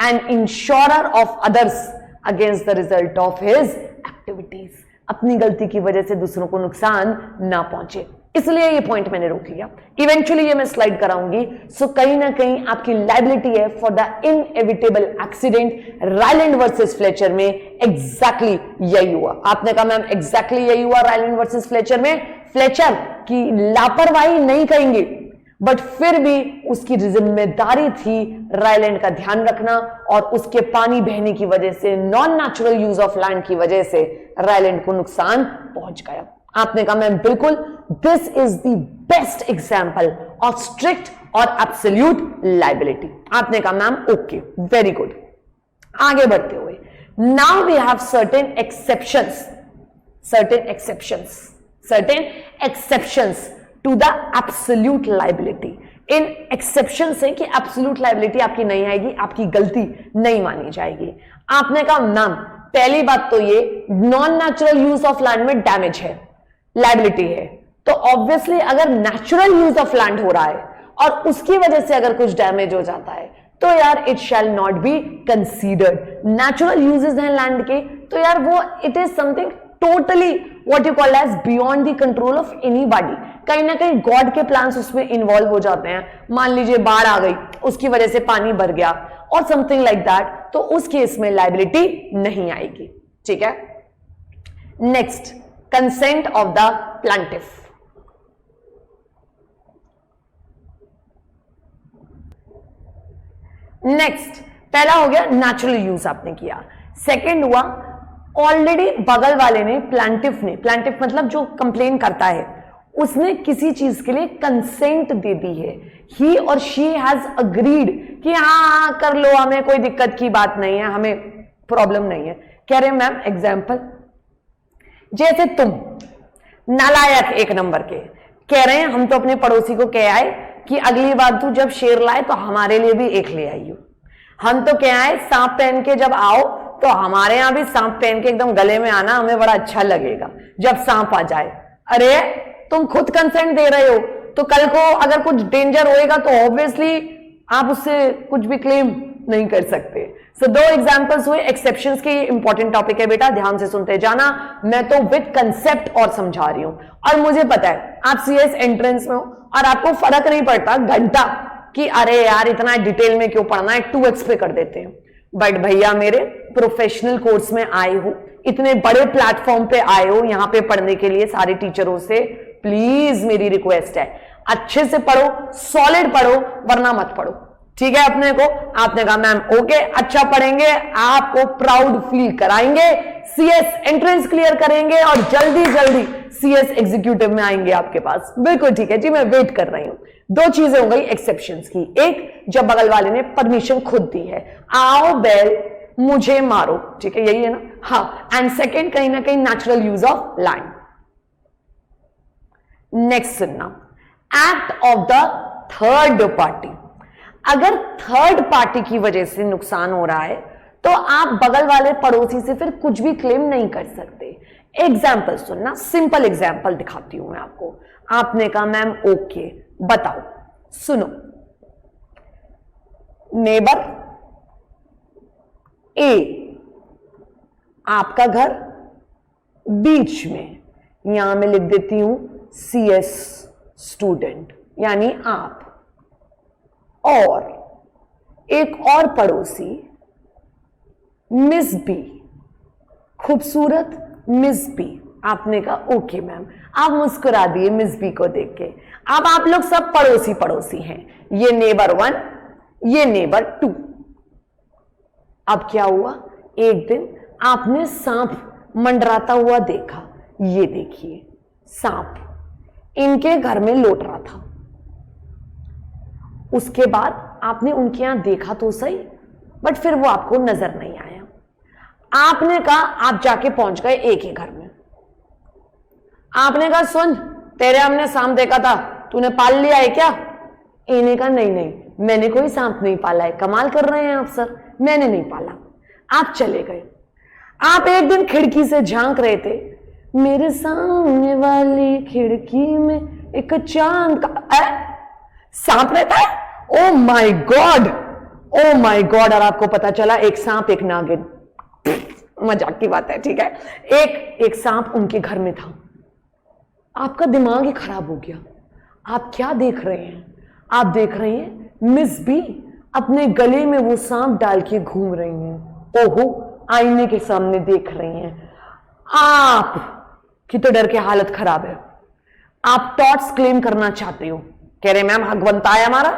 an insurer of others against the result of his activities. अपनी गलती की वजह से दूसरों को नुकसान ना पहुंचे, इसलिए ये पॉइंट मैंने रोक लिया. इवेंचुअली ये मैं स्लाइड कराऊंगी. सो कहीं ना कहीं आपकी लाइबिलिटी है for the inevitable accident. Ryland versus Fletcher में एग्जैक्टली यही हुआ. आपने कहा मैम एग्जैक्टली यही हुआ रायलैंड वर्सेस फ्लेचर में. फ्लेचर की लापरवाही नहीं कहेंगे, बट फिर भी उसकी जिम्मेदारी थी रायलैंड का ध्यान रखना, और उसके पानी बहने की वजह से, non natural use of land की वजह से रायलैंड को नुकसान पहुंच गया. आपने कहा मैम बिल्कुल, this is the best example of strict और एब्सोल्यूट लाइबिलिटी. आपने कहा मैम ओके, वेरी गुड. आगे बढ़ते हुए, now we have certain exceptions to the absolute liability. इन एक्सेप्शन से कि एब्सोल्यूट लाइबिलिटी आपकी नहीं आएगी, आपकी गलती नहीं मानी जाएगी. आपने कहा मैम पहली बात तो ये non natural use of land में डैमेज है, लाइबिलिटी है, तो ऑब्वियसली अगर नेचुरल यूज ऑफ लैंड हो रहा है और उसकी वजह से अगर कुछ डैमेज हो जाता है तो यार it shall not be considered. Natural uses हैं लैंड के, तो यार वो it is something totally what you call as beyond the control of anybody. कहीं ना कहीं गॉड के प्लान्स उसमें इन्वॉल्व हो जाते हैं। मान लीजिए बाढ़ आ गई, उसकी वजह से पानी भर गया और समथिंग लाइक दैट, तो उस केस में लायबिलिटी नहीं आएगी। ठीक है, next, consent of the plaintiff. Next, पहला हो गया नेचुरल यूज आपने किया। सेकंड हुआ ऑलरेडी बगल वाले ने, प्लांटिफ मतलब जो कंप्लेन करता है, उसने किसी चीज के लिए कंसेंट दे दी है। ही और शी हैज अग्रीड कि हाँ कर लो, हमें कोई दिक्कत की बात नहीं है, हमें प्रॉब्लम नहीं है। कह रहे मैम एग्जाम्पल, जैसे तुम नालायक एक नंबर के कह रहे हैं, हम तो अपने पड़ोसी को कह आए कि अगली बार तू जब शेर लाए तो हमारे लिए भी एक ले आई हो। हम तो कह आए सांप पहन के जब आओ तो हमारे यहां भी सांप पहन के एकदम गले में आना, हमें बड़ा अच्छा लगेगा जब सांप आ जाए। अरे तुम खुद कंसेंट दे रहे हो, तो कल को अगर कुछ डेंजर होएगा तो ऑब्वियसली आप उससे कुछ भी क्लेम नहीं कर सकते। सो दो एग्जांपल्स हुए एक्सेप्शंस के। ये इंपॉर्टेंट टॉपिक है बेटा, ध्यान से सुनते जाना। मैं तो विद कंसेप्ट और समझा रही हूं, और मुझे पता है आप सीएस एंट्रेंस में हो और आपको फर्क नहीं पड़ता घंटा कि अरे यार इतना डिटेल में क्यों पढ़ना है, 2x पे कर देते हैं। बट भैया मेरे प्रोफेशनल कोर्स में आए हो, इतने बड़े प्लेटफॉर्म पे आए हो यहां पे पढ़ने के लिए सारे टीचरों से, प्लीज मेरी रिक्वेस्ट है अच्छे से पढ़ो, सॉलिड पढ़ो, वरना मत पढ़ो। ठीक है, अपने को आपने कहा मैम ओके अच्छा पढ़ेंगे, आपको प्राउड फील कराएंगे, सीएस एंट्रेंस क्लियर करेंगे और जल्दी जल्दी सीएस एग्जीक्यूटिव में आएंगे आपके पास। बिल्कुल ठीक है जी, मैं वेट कर रही हूं। दो चीजें हो गई एक्सेप्शंस की, एक जब बगल वाले ने परमिशन खुद दी है, आओ बैल मुझे मारो, ठीक है यही है ना, हाँ। एंड सेकेंड कहीं ना कहीं natural use of land. Next सुनना, act of the third party. अगर थर्ड पार्टी की वजह से नुकसान हो रहा है तो आप बगल वाले पड़ोसी से फिर कुछ भी क्लेम नहीं कर सकते। एग्जाम्पल सुनना, सिंपल एग्जाम्पल दिखाती हूं मैं आपको। आपने कहा मैम ओके बताओ, सुनो, नेबर ए, आपका घर बीच में, यहां मैं लिख देती हूं सीएस स्टूडेंट यानी आप, और एक और पड़ोसी मिस बी, खूबसूरत मिस बी। आपने कहा ओके मैम, आप मुस्कुरा दिए मिस बी को देख के। अब आप लोग सब पड़ोसी पड़ोसी हैं, ये नेबर 1, ये नेबर 2। अब क्या हुआ, एक दिन आपने सांप मंडराता हुआ देखा, ये देखिए सांप इनके घर में लौट रहा था। उसके बाद आपने उनके यहां देखा तो सही, बट फिर वो आपको नजर नहीं आया। आपने कहा, आप जाके पहुंच गए एक ही घर में। आपने कहा सुन, तेरे हमने सांप देखा था, तूने पाल लिया है क्या? इन्हें कहा नहीं नहीं, मैंने कोई सांप नहीं पाला है। कमाल कर रहे हैं आप सर, मैंने नहीं पाला। आप चले गए। आप एक दिन खिड़की से झांक रहे थे, मेरे सामने वाली खिड़की में एक चांद का सांप रहता है। Oh my God, oh my God. और आपको पता चला एक सांप एक नागिन, मजाक की बात है, ठीक है। एक सांप उनके घर में था। आपका दिमाग ही खराब हो गया। आप क्या देख रहे हैं? आप देख रहे हैं मिस बी अपने गले में वो सांप डाल के घूम रही हैं। ओहो, आईने के सामने देख रही हैं। आप की तो डर के हालत खराब है। आप टॉट्स क्लेम करना चाहते हो, कह रहे मैम हक बनता है हमारा,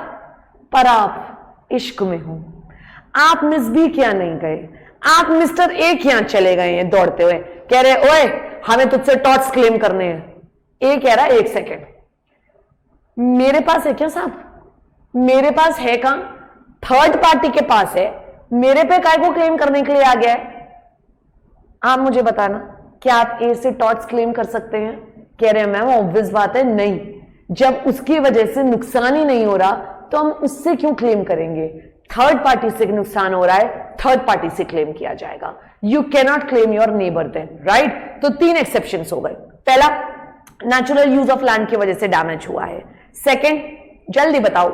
पर आप इश्क में हो। आप मिस बी क्या नहीं गए, आप मिस्टर ए क्या चले गए हैं दौड़ते हुए, कह रहे ओए हमें तुझसे टॉट्स क्लेम करने हैं। ए कह रहा है एक सेकेंड, मेरे पास है क्या सांप? मेरे पास है कहां? थर्ड पार्टी के पास है, मेरे पे काय को क्लेम करने के लिए आ गया है? आप मुझे बताना, क्या आप ए से टॉट्स क्लेम कर सकते हैं? कह रहे हैं मैम ऑब्वियस बात है नहीं, जब उसकी वजह से नुकसान ही नहीं हो रहा तो हम उससे क्यों क्लेम करेंगे? थर्ड पार्टी से नुकसान हो रहा है, थर्ड पार्टी से क्लेम किया जाएगा। You can not claim your neighbour then, right? तो 3 एक्सेप्शन हो गए। पहला, नेचुरल यूज ऑफ लैंड की वजह से डैमेज हुआ है। सेकेंड, जल्दी बताओ,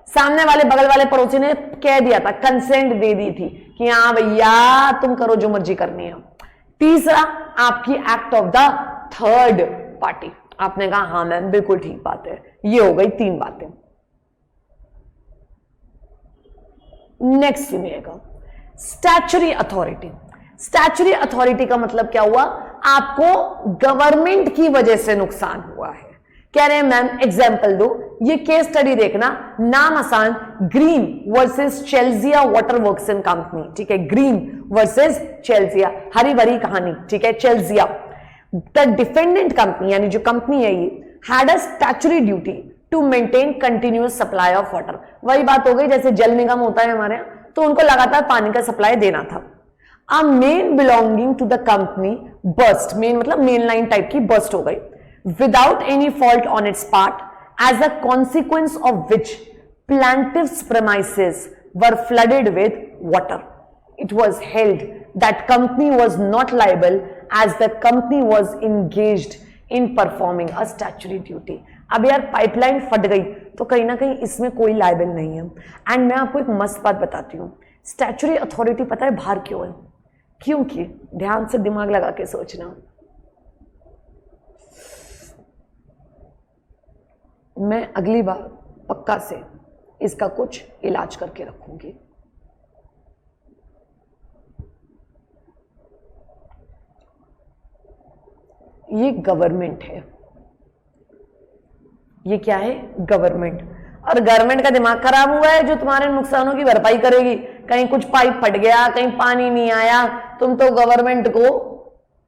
सामने वाले बगल वाले पड़ोसी ने कह दिया था, कंसेंट दे दी थी कि हाँ भैया तुम करो जो मर्जी करनी है। तीसरा आपकी act of the third party. आपने कहा हाँ मैम बिल्कुल ठीक बात है। ये हो गई 3 बातें। नेक्स्ट सुनिएगा, स्टैच्यूटरी अथॉरिटी। स्टैच्यूटरी अथॉरिटी का मतलब क्या हुआ, आपको गवर्नमेंट की वजह से नुकसान हुआ है। कह रहे हैं मैम एग्जाम्पल दो। ये केस स्टडी देखना, नाम आसान, green versus Chelsea water works and company. ठीक है, ग्रीन वर्सेस चेल्सिया, हरी भरी कहानी। ठीक है, चेल्सिया द डिफेंडेंट कंपनी यानी जो कंपनी है ये had a statutory duty to maintain continuous supply of water. वही बात हो गई जैसे जल निगम होता है हमारे यहाँ, तो उनको लगातार पानी का सप्लाई देना था। A main belonging to the company burst, main मतलब मेन लाइन टाइप की बर्स्ट हो गई without any fault on its part, as a consequence of which plaintiff's premises were flooded with water. It was held that company was not liable as the company was engaged in performing a statutory duty. अब यार पाइपलाइन फट गई तो कहीं ना कहीं इसमें कोई लाइबल नहीं है। एंड मैं आपको एक मस्त बात बताती हूँ, स्टैच्यूटरी अथॉरिटी पता है बाहर क्यों है? क्योंकि ध्यान से दिमाग लगा के सोचना, मैं अगली बार पक्का से इसका कुछ इलाज करके रखूंगी। ये गवर्नमेंट है, ये क्या है? गवर्नमेंट। और गवर्नमेंट का दिमाग खराब हुआ है जो तुम्हारे नुकसानों की भरपाई करेगी। कहीं कुछ पाइप फट गया, कहीं पानी नहीं आया, तुम तो गवर्नमेंट को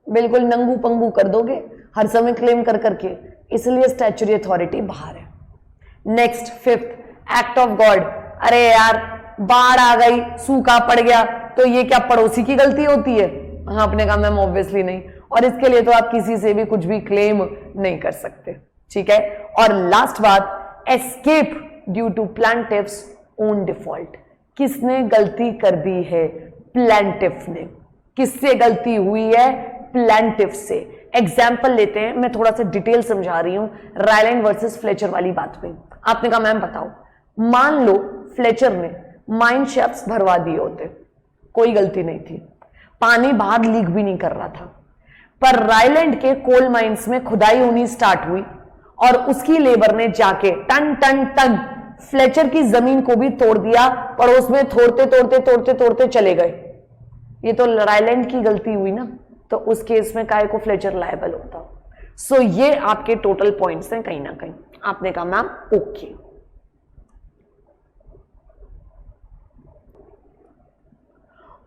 बिल्कुल नंगू पंगू कर दोगे हर समय क्लेम कर करके। इसलिए स्टैच्यूटरी अथॉरिटी बाहर है। Next, fifth, act of God. अरे यार बाढ़ आ गई, सूखा पड़ गया, तो ये क्या पड़ोसी की गलती होती है? हाँ, आपने कहा मैम ऑब्वियसली नहीं, और इसके लिए तो आप किसी से भी कुछ भी क्लेम नहीं कर सकते। ठीक है, और लास्ट बात, escape due to plaintiff's own default. किसने गलती कर दी है? प्लांटिफ ने। किससे गलती हुई है? प्लांटिफ से। एग्जाम्पल लेते हैं, मैं थोड़ा सा डिटेल समझा रही हूं रायलैंड वर्सेस फ्लेचर वाली बात पे। आपने कहा मैम बताओ, मान लो फ्लेचर ने माइन शैफ्ट्स भरवा दिए होते, कोई गलती नहीं थी, पानी बाहर लीक भी नहीं कर रहा था, पर रायलैंड के कोल माइंस में खुदाई होनी स्टार्ट हुई और उसकी लेबर ने जाके टन टन टन फ्लेचर की जमीन को भी तोड़ दिया, पड़ोस में तोड़ते तोड़ते तोड़ते तोड़ते चले गए। ये तो रायलैंड की गलती हुई ना, तो उस केस में काहे को फ्लेचर लायबल होता। सो ये आपके टोटल पॉइंट्स हैं कहीं ना कहीं। आपने कहा मैम ओके।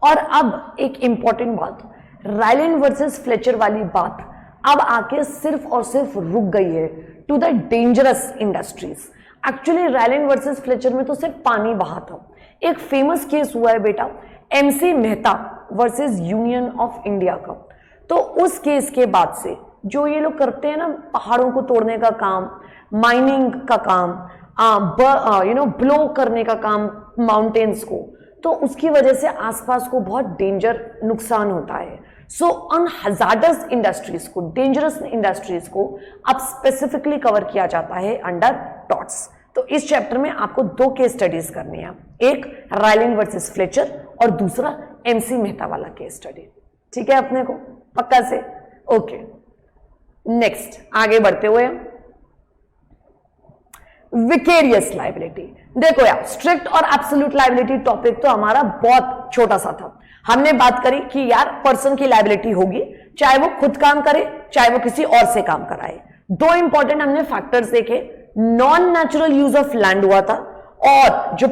और अब एक इंपॉर्टेंट बात, रायलैंड वर्सेस फ्लेचर वाली बात अब आके सिर्फ और सिर्फ रुक गई है to the dangerous industries. Actually Ryland versus Fletcher में तो सिर्फ पानी बहा था। एक फेमस केस हुआ है बेटा, MC Mehta versus union of India का। तो उस केस के बाद से जो ये लोग करते हैं ना, पहाड़ों को तोड़ने का काम, माइनिंग का काम, ब्लो करने का काम माउंटेन्स को, तो उसकी वजह से आसपास को बहुत डेंजर नुकसान होता है। सो ऑन हजार्डस इंडस्ट्रीज को, डेंजरस इंडस्ट्रीज को अब स्पेसिफिकली कवर किया जाता है अंडर टॉट्स। तो इस चैप्टर में आपको 2 केस स्टडीज करनी है, एक रायलैंड वर्सेस फ्लेचर और दूसरा MC मेहता वाला केस स्टडी। ठीक है अपने को पक्का से? ओके, नेक्स्ट आगे बढ़ते हुए, विकेरियस लायबिलिटी। देखो यार, स्ट्रिक्ट और एब्सोल्यूट लायबिलिटी टॉपिक तो हमारा बहुत छोटा सा था। हमने बात करी कि यार पर्सन की लायबिलिटी होगी, चाहे वो खुद काम करे चाहे वो किसी और से काम कराए। 2 इंपॉर्टेंट हमने फैक्टर्स देखे, non natural use of land हुआ था, और जो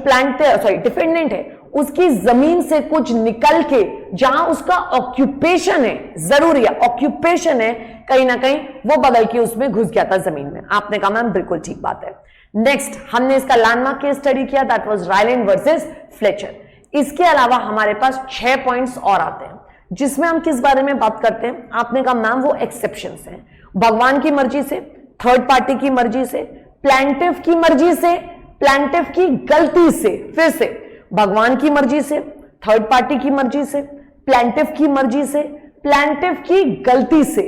डिफेंडेंट है उसकी जमीन से कुछ निकल के जहां उसका ऑक्यूपेशन है, जरूरी है ऑक्यूपेशन है, कहीं ना कहीं वो बगल के उसमें घुस गया था जमीन में। आपने कहा मैम बिल्कुल ठीक बात है। नेक्स्ट हमने इसका लैंडमार्क केस स्टडी किया, that was Ryland versus Fletcher. इसके अलावा हमारे पास 6 पॉइंट्स और आते हैं जिसमें हम किस बारे में बात करते हैं। आपने कहा मैम वो एक्सेप्शंस हैं, भगवान की मर्जी से, थर्ड पार्टी की मर्जी से, प्लांटिफ की मर्जी से, प्लांटिफ की गलती से, फिर से भगवान की मर्जी से, थर्ड पार्टी की मर्जी से, प्लांटिफ की मर्जी से, प्लांटिफ की गलती से,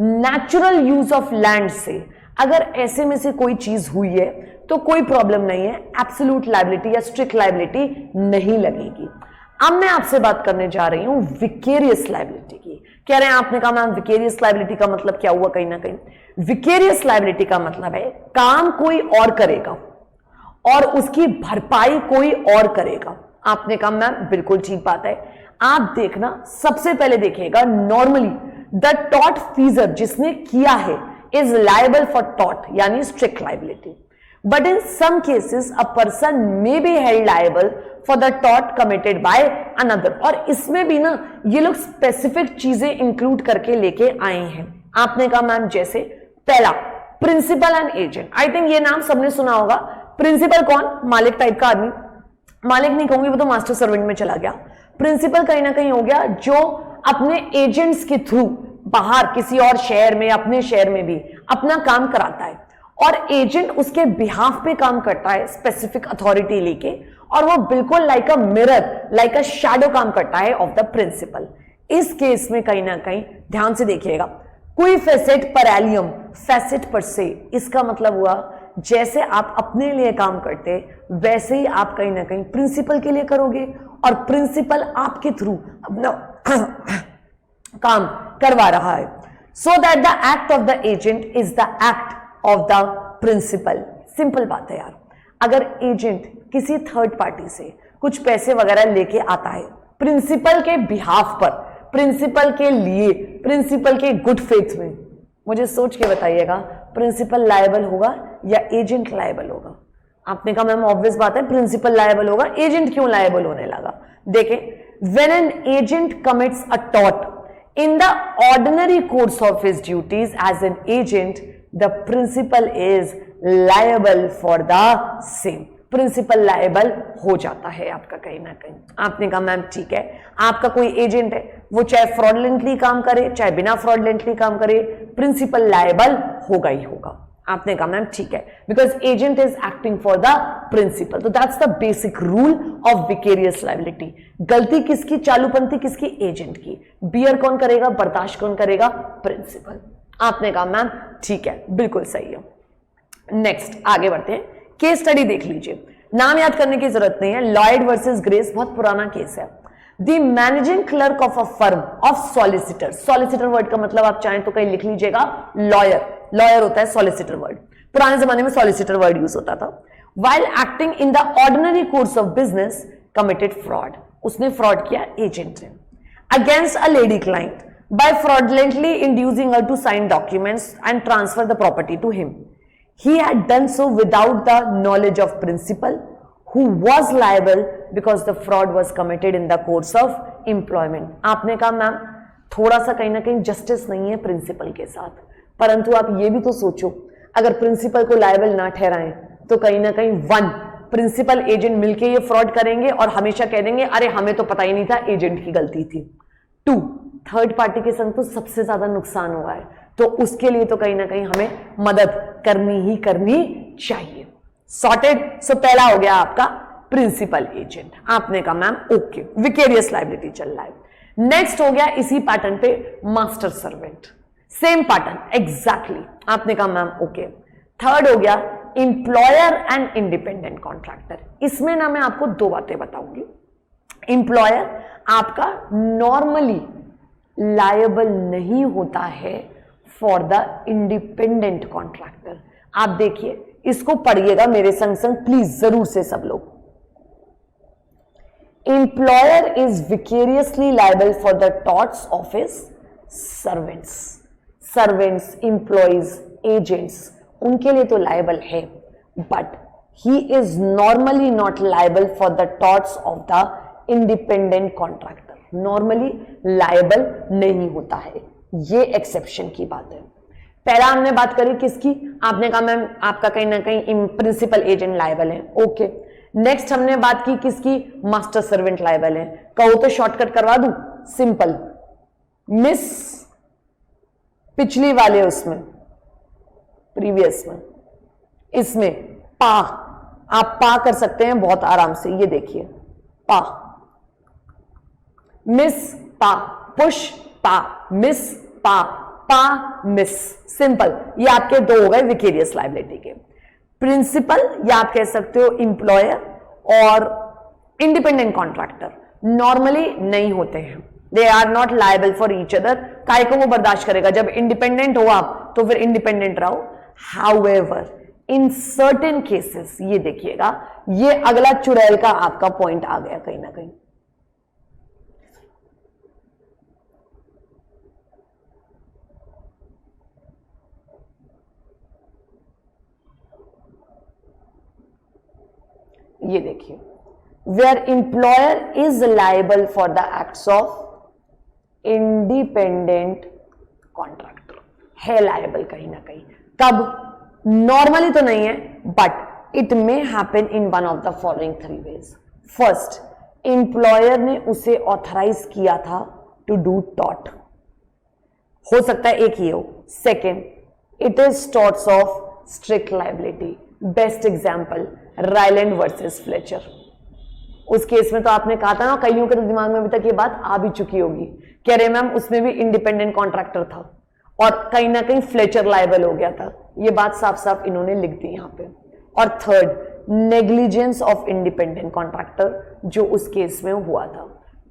नेचुरल यूज ऑफ लैंड से। अगर ऐसे में से कोई चीज हुई है तो कोई प्रॉब्लम नहीं है, एब्सोल्यूट लायबिलिटी या स्ट्रिक्ट लायबिलिटी नहीं लगेगी। अब मैं आपसे बात करने जा रही हूं विकेरियस लायबिलिटी की। कह रहे हैं आपने कहा मैम विकेरियस लायबिलिटी का मतलब क्या हुआ? कहीं ना कहीं विकेरियस लायबिलिटी का मतलब है काम कोई और करेगा और उसकी भरपाई कोई और करेगा। आपने कहा मैम बिल्कुल ठीक बात है। आप देखना, सबसे पहले देखिएगा नॉर्मली द टॉर्ट फीजर जिसने किया है इज लायबल फॉर टॉर्ट यानी strict liability, but in some cases a person may be held liable for the tort committed by another. और इसमें भी ना ये लोग स्पेसिफिक चीजें इंक्लूड करके लेके आए हैं। आपने कहा मैम जैसे पहला principal and agent, I think ये नाम सबने सुना होगा। प्रिंसिपल कौन? मालिक टाइप का आदमी, मालिक नहीं कहूंगी वो तो मास्टर सर्वेंट में चला गया। प्रिंसिपल कहीं ना कहीं हो गया जो अपने एजेंट्स के थ्रू बाहर किसी और शहर में अपने शहर में भी अपना काम कराता है और एजेंट उसके बिहाफ पे काम करता है स्पेसिफिक अथॉरिटी लेके, और वो बिल्कुल like a mirror like a shadow काम करता है ऑफ द प्रिंसिपल। इस केस में कहीं ना कहीं ध्यान से देखिएगा, कोई फेसेट पर एलियम फेसेट पर से, इसका मतलब हुआ जैसे आप अपने लिए काम करते वैसे ही आप कहीं ना कहीं प्रिंसिपल के लिए करोगे और प्रिंसिपल आपके थ्रू अपना काम करवा रहा है। So that the act of the agent is the act of the principal. Simple बात है यार, अगर एजेंट किसी थर्ड पार्टी से कुछ पैसे वगैरह लेके आता है प्रिंसिपल के बिहाफ पर, प्रिंसिपल के लिए, प्रिंसिपल के गुड फेथ में, मुझे सोच के बताइएगा प्रिंसिपल लायबल होगा या एजेंट लायबल होगा? आपने कहा मैम ऑब्वियस बात है प्रिंसिपल लायबल होगा, एजेंट क्यों लायबल होने लगा? देखें, when an agent commits a tort in the ordinary course of his duties as an agent, the principal is liable for the same. Principal liable हो जाता है आपका कहीं ना कहीं। आपने कहा मैम ठीक है, आपका कोई एजेंट है वो चाहे फ्रॉडलेंटली काम करे चाहे बिना फ्रॉडलेंटली काम करे, प्रिंसिपल लायबल होगा ही होगा। आपने कहा मैम ठीक है, because agent is acting for the principal. तो that's the basic rule of vicarious liability. गलती किसकी? चालूपंथी किसकी? एजेंट की। बियर कौन करेगा? बर्दाश्त कौन करेगा? प्रिंसिपल। आपने कहा मैम ठीक है, बिल्कुल सही है। नेक्स्ट आगे बढ़ते हैं, केस स्टडी देख लीजिए, नाम याद करने की जरूरत नहीं है। लॉयड वर्सेस ग्रेस बहुत पुराना केस है। The managing clerk of a firm of solicitor, solicitor word का मतलब आप चाहें तो कहीं लिख लीजिएगा लॉयर, लॉयर होता है सॉलिसिटर वर्ड, पुराने जमाने में सॉलिसिटर वर्ड यूज होता था। While acting in the ordinary course of business committed fraud, उसने फ्रॉड किया एजेंट ने against a lady client by fraudulently inducing her to sign documents and transfer the property to him. He had done so without the knowledge of principal, who was liable because the fraud was committed in the course of employment. आपने कहा मैम थोड़ा सा कहीं ना कहीं जस्टिस नहीं है प्रिंसिपल के साथ, परंतु आप ये भी तो सोचो अगर प्रिंसिपल को लायबल ना ठहराएं तो कहीं ना कहीं वन प्रिंसिपल एजेंट मिलके ये फ्रॉड करेंगे और हमेशा कह देंगे अरे हमें तो पता ही नहीं था, एजेंट की गलती थी। टू, थर्ड पार्टी के संग तो सबसे ज्यादा नुकसान हुआ है, तो उसके लिए तो कहीं ना कहीं हमें मदद करनी ही करनी चाहिए। सॉर्टेड। सो पहला हो गया आपका प्रिंसिपल एजेंट। आपने कहा मैम ओके, विकेरियस लायबिलिटी चल रहा है। नेक्स्ट हो गया इसी पैटर्न पे master servant, same pattern exactly. आपने कहा मैम ओके। थर्ड हो गया इंप्लॉयर एंड इंडिपेंडेंट कॉन्ट्रैक्टर। इसमें ना मैं आपको दो बातें बताऊंगी। इंप्लॉयर आपका नॉर्मली लायबल नहीं होता है फॉर द इंडिपेंडेंट कॉन्ट्रैक्टर। आप देखिए, इसको पढ़िएगा मेरे संग संग प्लीज जरूर से सब लोग। Employer is vicariously liable for the torts of his servants. Servants, employees, agents, उनके लिए तो लायबल है, but he is normally not liable for the torts of the independent contractor. Normally liable नहीं होता है, ये एक्सेप्शन की बात है। पहला हमने बात करी किसकी? आपने कहा मैम आपका कहीं ना कहीं प्रिंसिपल एजेंट लायबल है, ओके। नेक्स्ट हमने बात की किसकी? मास्टर सर्वेंट लायबल है। कहो तो शॉर्टकट करवा दूं, सिंपल, मिस पिछली वाले उसमें प्रीवियस में, इसमें पा, आप पा कर सकते हैं बहुत आराम से। ये देखिए पा, मिस पा, पुश पा, मिस पा, पा मिस, सिंपल। ये आपके दो हो गए विकेरियस लायबिलिटी के। प्रिंसिपल या आप कह सकते हो इंप्लॉयर और इंडिपेंडेंट कॉन्ट्रैक्टर नॉर्मली नहीं होते हैं, they are not liable for each other. काय को वो बर्दाश्त करेगा, जब इंडिपेंडेंट हो आप तो फिर इंडिपेंडेंट रहो। हाउएवर इन सर्टेन केसेस, ये देखिएगा, ये अगला चुड़ैल का आपका पॉइंट आ गया कहीं ना कहीं। ये देखिए, where employer is liable for the acts of independent contractor, है लायबल कहीं ना कहीं। कब? नॉर्मली तो नहीं है, but it may happen in one of the following 3 ways. First, employer ने उसे ऑथराइज किया था टू डू टॉट, हो सकता है एक ही हो। Second, it is torts of strict liability. Best example Ryland versus Fletcher. उस केस में तो आपने कहा था ना, कईयों के तो दिमाग में अभी तक ये बात आ भी चुकी होगी, कह रहे मैम उसमें भी इंडिपेंडेंट कॉन्ट्रैक्टर था और कहीं ना कहीं फ्लेचर लायबल हो गया था। ये बात साफ साफ इन्होंने लिख दी यहां पे। और third, negligence of independent contractor, जो उस केस में हुआ था,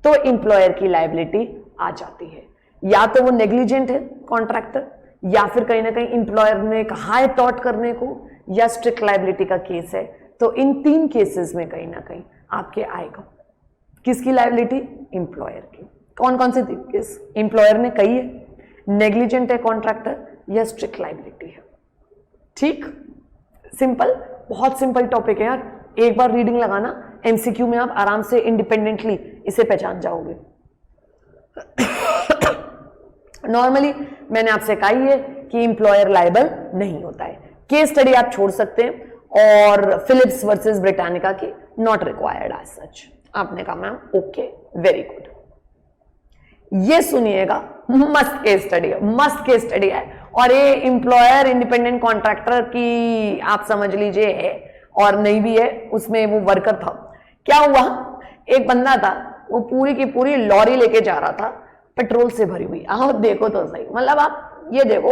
तो इंप्लॉयर की लायबिलिटी आ जाती है। या तो वो नेग्लिजेंट है कॉन्ट्रैक्टर, या फिर कहीं ना कहीं इंप्लॉयर ने कहा है टॉट करने को, या स्ट्रिक्ट लायबिलिटी का केस है। तो इन 3 केसेस में कहीं ना कहीं आपके आएगा किसकी लायबिलिटी? इंप्लॉयर की। कौन कौन से केस? इंप्लॉयर ने कही है, नेग्लिजेंट है कॉन्ट्रैक्टर, या स्ट्रिक्ट लायबिलिटी है। ठीक, सिंपल, बहुत सिंपल टॉपिक है यार। एक बार रीडिंग लगाना, एमसीक्यू में आप आराम से इंडिपेंडेंटली इसे पहचान जाओगे। नॉर्मली मैंने आपसे कहा ही है कि इंप्लॉयर लायबल नहीं होता है। केस स्टडी आप छोड़ सकते हैं, और फिलिप्स वर्सेस ब्रिटानिका की नॉट रिक्वायर्ड एज सच। आपने कहा मैम ओके, वेरी गुड। ये सुनिएगा, मस्त केस स्टडी है, मस्त केस स्टडी है। और ये इंप्लॉयर इंडिपेंडेंट कॉन्ट्रैक्टर की आप समझ लीजिए है, और नहीं भी है, उसमें वो वर्कर था। क्या हुआ, एक बंदा था, वो पूरी की पूरी लॉरी लेके जा रहा था पेट्रोल से भरी हुई। आओ देखो तो सही, मतलब आप ये देखो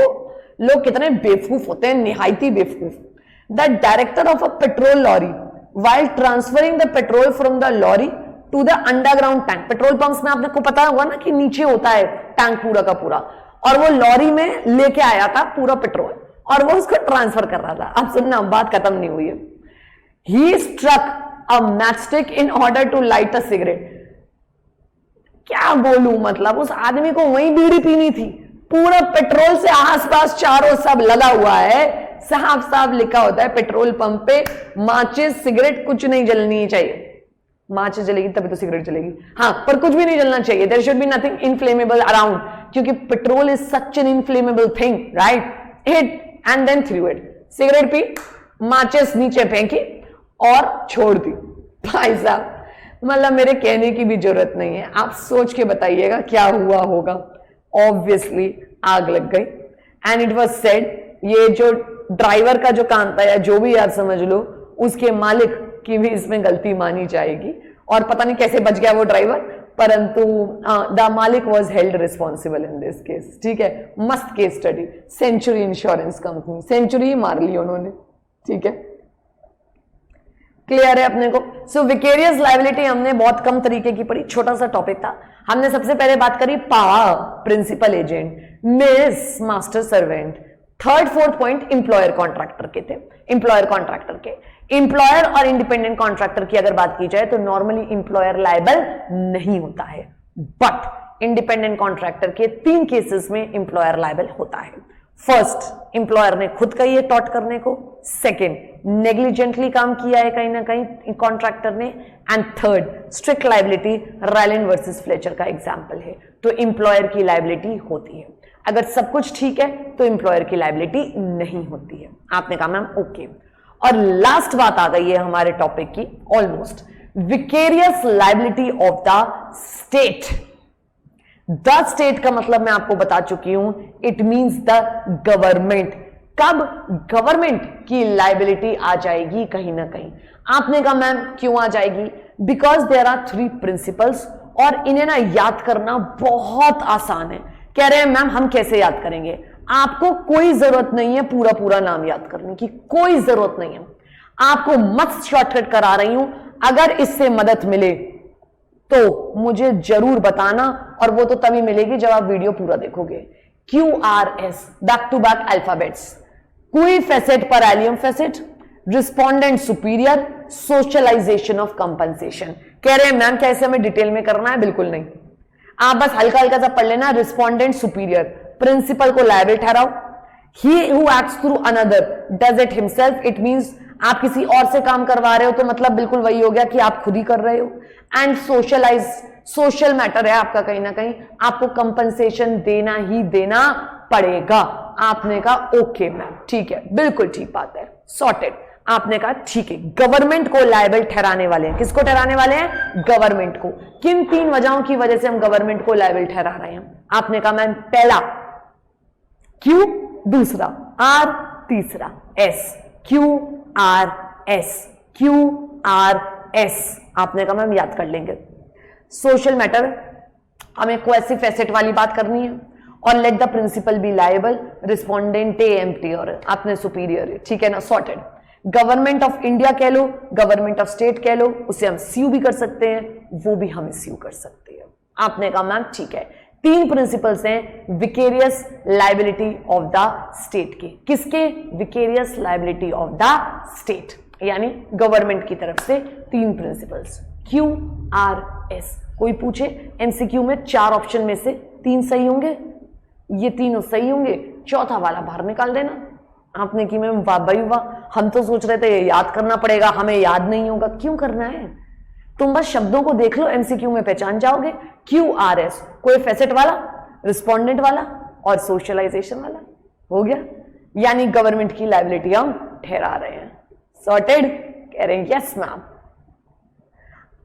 लोग कितने बेवकूफ होते हैं, निहायती बेवकूफ। The director of a petrol lorry while transferring the petrol from the lorry to the underground tank। Petrol pumps में आपने को पता होगा ना कि नीचे होता है टैंक पूरा का पूरा, और वो लॉरी में लेके आया था पूरा पेट्रोल और वो उसको ट्रांसफर कर रहा था। अब सुनना, बात खत्म नहीं हुई है। He struck a matchstick in order to light a cigarette। क्या बोलूं, मतलब उस आदमी को वहीं बीड़ी पीनी थी, पूरा पेट्रोल से आसपास चारों सब लगा हुआ है, साफ साफ लिखा होता है पेट्रोल पंप पे, माचिस सिगरेट कुछ नहीं जलनी चाहिए। माचिस जलेगी तभी तो सिगरेट जलेगी, हाँ, पर कुछ भी नहीं जलना चाहिए। There should be nothing inflammable around, क्योंकि petrol is such an inflammable thing, right? Hit and then through it. Cigarette पी, माचिस नीचे फेंकी और छोड़ दी। भाई साहब, मतलब मेरे कहने की भी जरूरत नहीं है, आप सोच के बताइएगा क्या हुआ होगा। ऑब्वियसली आग लग गई। एंड इट वाज सेड, ये जो ड्राइवर का जो काम था या जो भी आप समझ लो, उसके मालिक की भी इसमें गलती मानी जाएगी। और पता नहीं कैसे बच गया वो ड्राइवर, परंतु द मालिक was held responsible in this case. ठीक है, मस्त case study. Century insurance company, century मार ली उन्होंने। ठीक है, क्लियर है अपने को। सो विकेरियस लायबिलिटी हमने बहुत कम तरीके की पढ़ी, छोटा सा टॉपिक था। हमने सबसे पहले बात करी पा, प्रिंसिपल एजेंट, मिस, master servant. Third fourth point employer contractor के थे, इंप्लॉयर कॉन्ट्रैक्टर के। इंप्लॉयर और इंडिपेंडेंट कॉन्ट्रैक्टर की अगर बात की जाए तो नॉर्मली इंप्लॉयर लायबल नहीं होता है, बट इंडिपेंडेंट कॉन्ट्रैक्टर के 3 केसेस में इंप्लॉयर लायबल होता है। फर्स्ट, इंप्लॉयर ने खुद कही है टॉट करने को। सेकेंड, नेग्लिजेंटली काम किया है कहीं ना कहीं कॉन्ट्रैक्टर ने। And third, strict liability Ryland versus Fletcher का एग्जाम्पल है, तो इंप्लॉयर की लायबिलिटी होती है। अगर सब कुछ ठीक है तो इंप्लॉयर की लायबिलिटी नहीं होती है। आपने कहा मैम ओके। और लास्ट बात आ गई है हमारे टॉपिक की almost, vicarious liability of the state. The state का मतलब मैं आपको बता चुकी हूं, इट मींस द गवर्नमेंट। कब गवर्नमेंट की लायबिलिटी आ जाएगी कहीं ना कहीं? आपने कहा मैम क्यों आ जाएगी? बिकॉज देयर आर 3 प्रिंसिपल्स, और इन्हें ना याद करना बहुत आसान है। कह रहे हैं मैम हम कैसे याद करेंगे? आपको कोई जरूरत नहीं है पूरा पूरा नाम याद करने की, कोई जरूरत नहीं है। आपको मस्त शॉर्टकट करा रही हूं, अगर इससे मदद मिले तो मुझे जरूर बताना, और वो तो तभी मिलेगी जब आप वीडियो पूरा देखोगे। QRS, back to back alphabets, क्वी फेसेट पर एलियम फेसेट, रिस्पोंडेंट सुपीरियर, सोशलाइजेशन ऑफ कंपनसेशन। कह रहे हैं मैम कैसे हमें डिटेल में करना है? बिल्कुल नहीं, आप बस हल्का हल्का सा पढ़ लेना। रिस्पोंडेंट सुपीरियर, प्रिंसिपल को लायबल ठहराओ। He who acts through another does it himself, it means आप किसी और से काम करवा रहे हो तो मतलब बिल्कुल वही हो गया कि आप खुद ही कर रहे हो। एंड सोशलाइज, सोशल मैटर है आपका, कहीं ना कहीं आपको कंपनसेशन देना ही देना पड़ेगा। आपने कहा ओके मैम, ठीक है, बिल्कुल ठीक बात है, सॉर्टेड। आपने कहा ठीक है, गवर्नमेंट को लायबल ठहराने वाले हैं। किसको ठहराने वाले हैं? गवर्नमेंट को। किन 3 वजहों की वजह से हम गवर्नमेंट को लायबल ठहरा रहे हैं? आपने कहा मैम पहला क्यू, दूसरा आर, तीसरा एस। QRS, QRS। आपने कहा मैम याद कर लेंगे। सोशल मैटर, हमें क्वेसी फेसेट वाली बात करनी है, और let the principal be liable, रिस्पोंडेंट एम्प्टी, और आपने सुपीरियर, ठीक है ना, सॉर्टेड। गवर्नमेंट ऑफ इंडिया कह लो, गवर्नमेंट ऑफ स्टेट कह लो, उसे हम सीयू भी कर सकते हैं, वो भी हम सीयू कर सकते हैं। आपने कहा मैम ठीक है। 3 प्रिंसिपल्स हैं vicarious liability of the state के। किसके? Vicarious liability of the state, यानी गवर्नमेंट की तरफ से 3 प्रिंसिपल्स। QRS। कोई पूछे एमसीक्यू में 4 ऑप्शन में से 3 सही होंगे, ये तीनों सही होंगे, चौथा वाला बाहर निकाल देना। आपने की मैम वाह भाई वाह, हम तो सोच रहे थे ये याद करना पड़ेगा, हमें याद नहीं होगा। क्यों करना है? तुम बस शब्दों को देख लो, एमसीक्यू में पहचान जाओगे। QRS, कोई फेसेट वाला, रिस्पोंडेंट वाला और सोशलाइजेशन वाला, हो गया। यानी गवर्नमेंट की लायबिलिटी हम ठहरा रहे हैं। सॉर्टेड? कह रहे हैं यस मैम।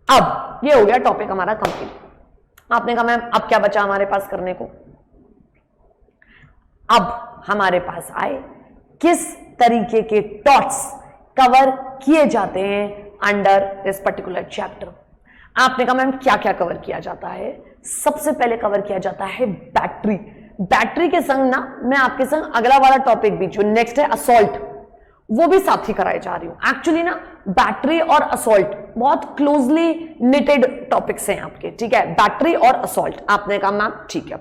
अब ये हो गया टॉपिक हमारा कंप्लीट। आपने कहा मैम अब क्या बचा हमारे पास करने को? अब हमारे पास आए किस तरीके के टॉट्स कवर किए जाते हैं अंडर दिस पर्टिकुलर चैप्टर। आपने कहा मैम क्या क्या कवर किया जाता है? सबसे पहले कवर किया जाता है बैटरी। बैटरी के संग ना मैं आपके संग अगला वाला टॉपिक भी जो नेक्स्ट है असॉल्ट, वो भी साथ ही कराए जा रही हूं। एक्चुअली ना बैटरी और असॉल्ट बहुत क्लोजली निटेड टॉपिक्स हैं आपके, ठीक है, बैटरी और असॉल्ट। आपने कहा मैम ठीक है।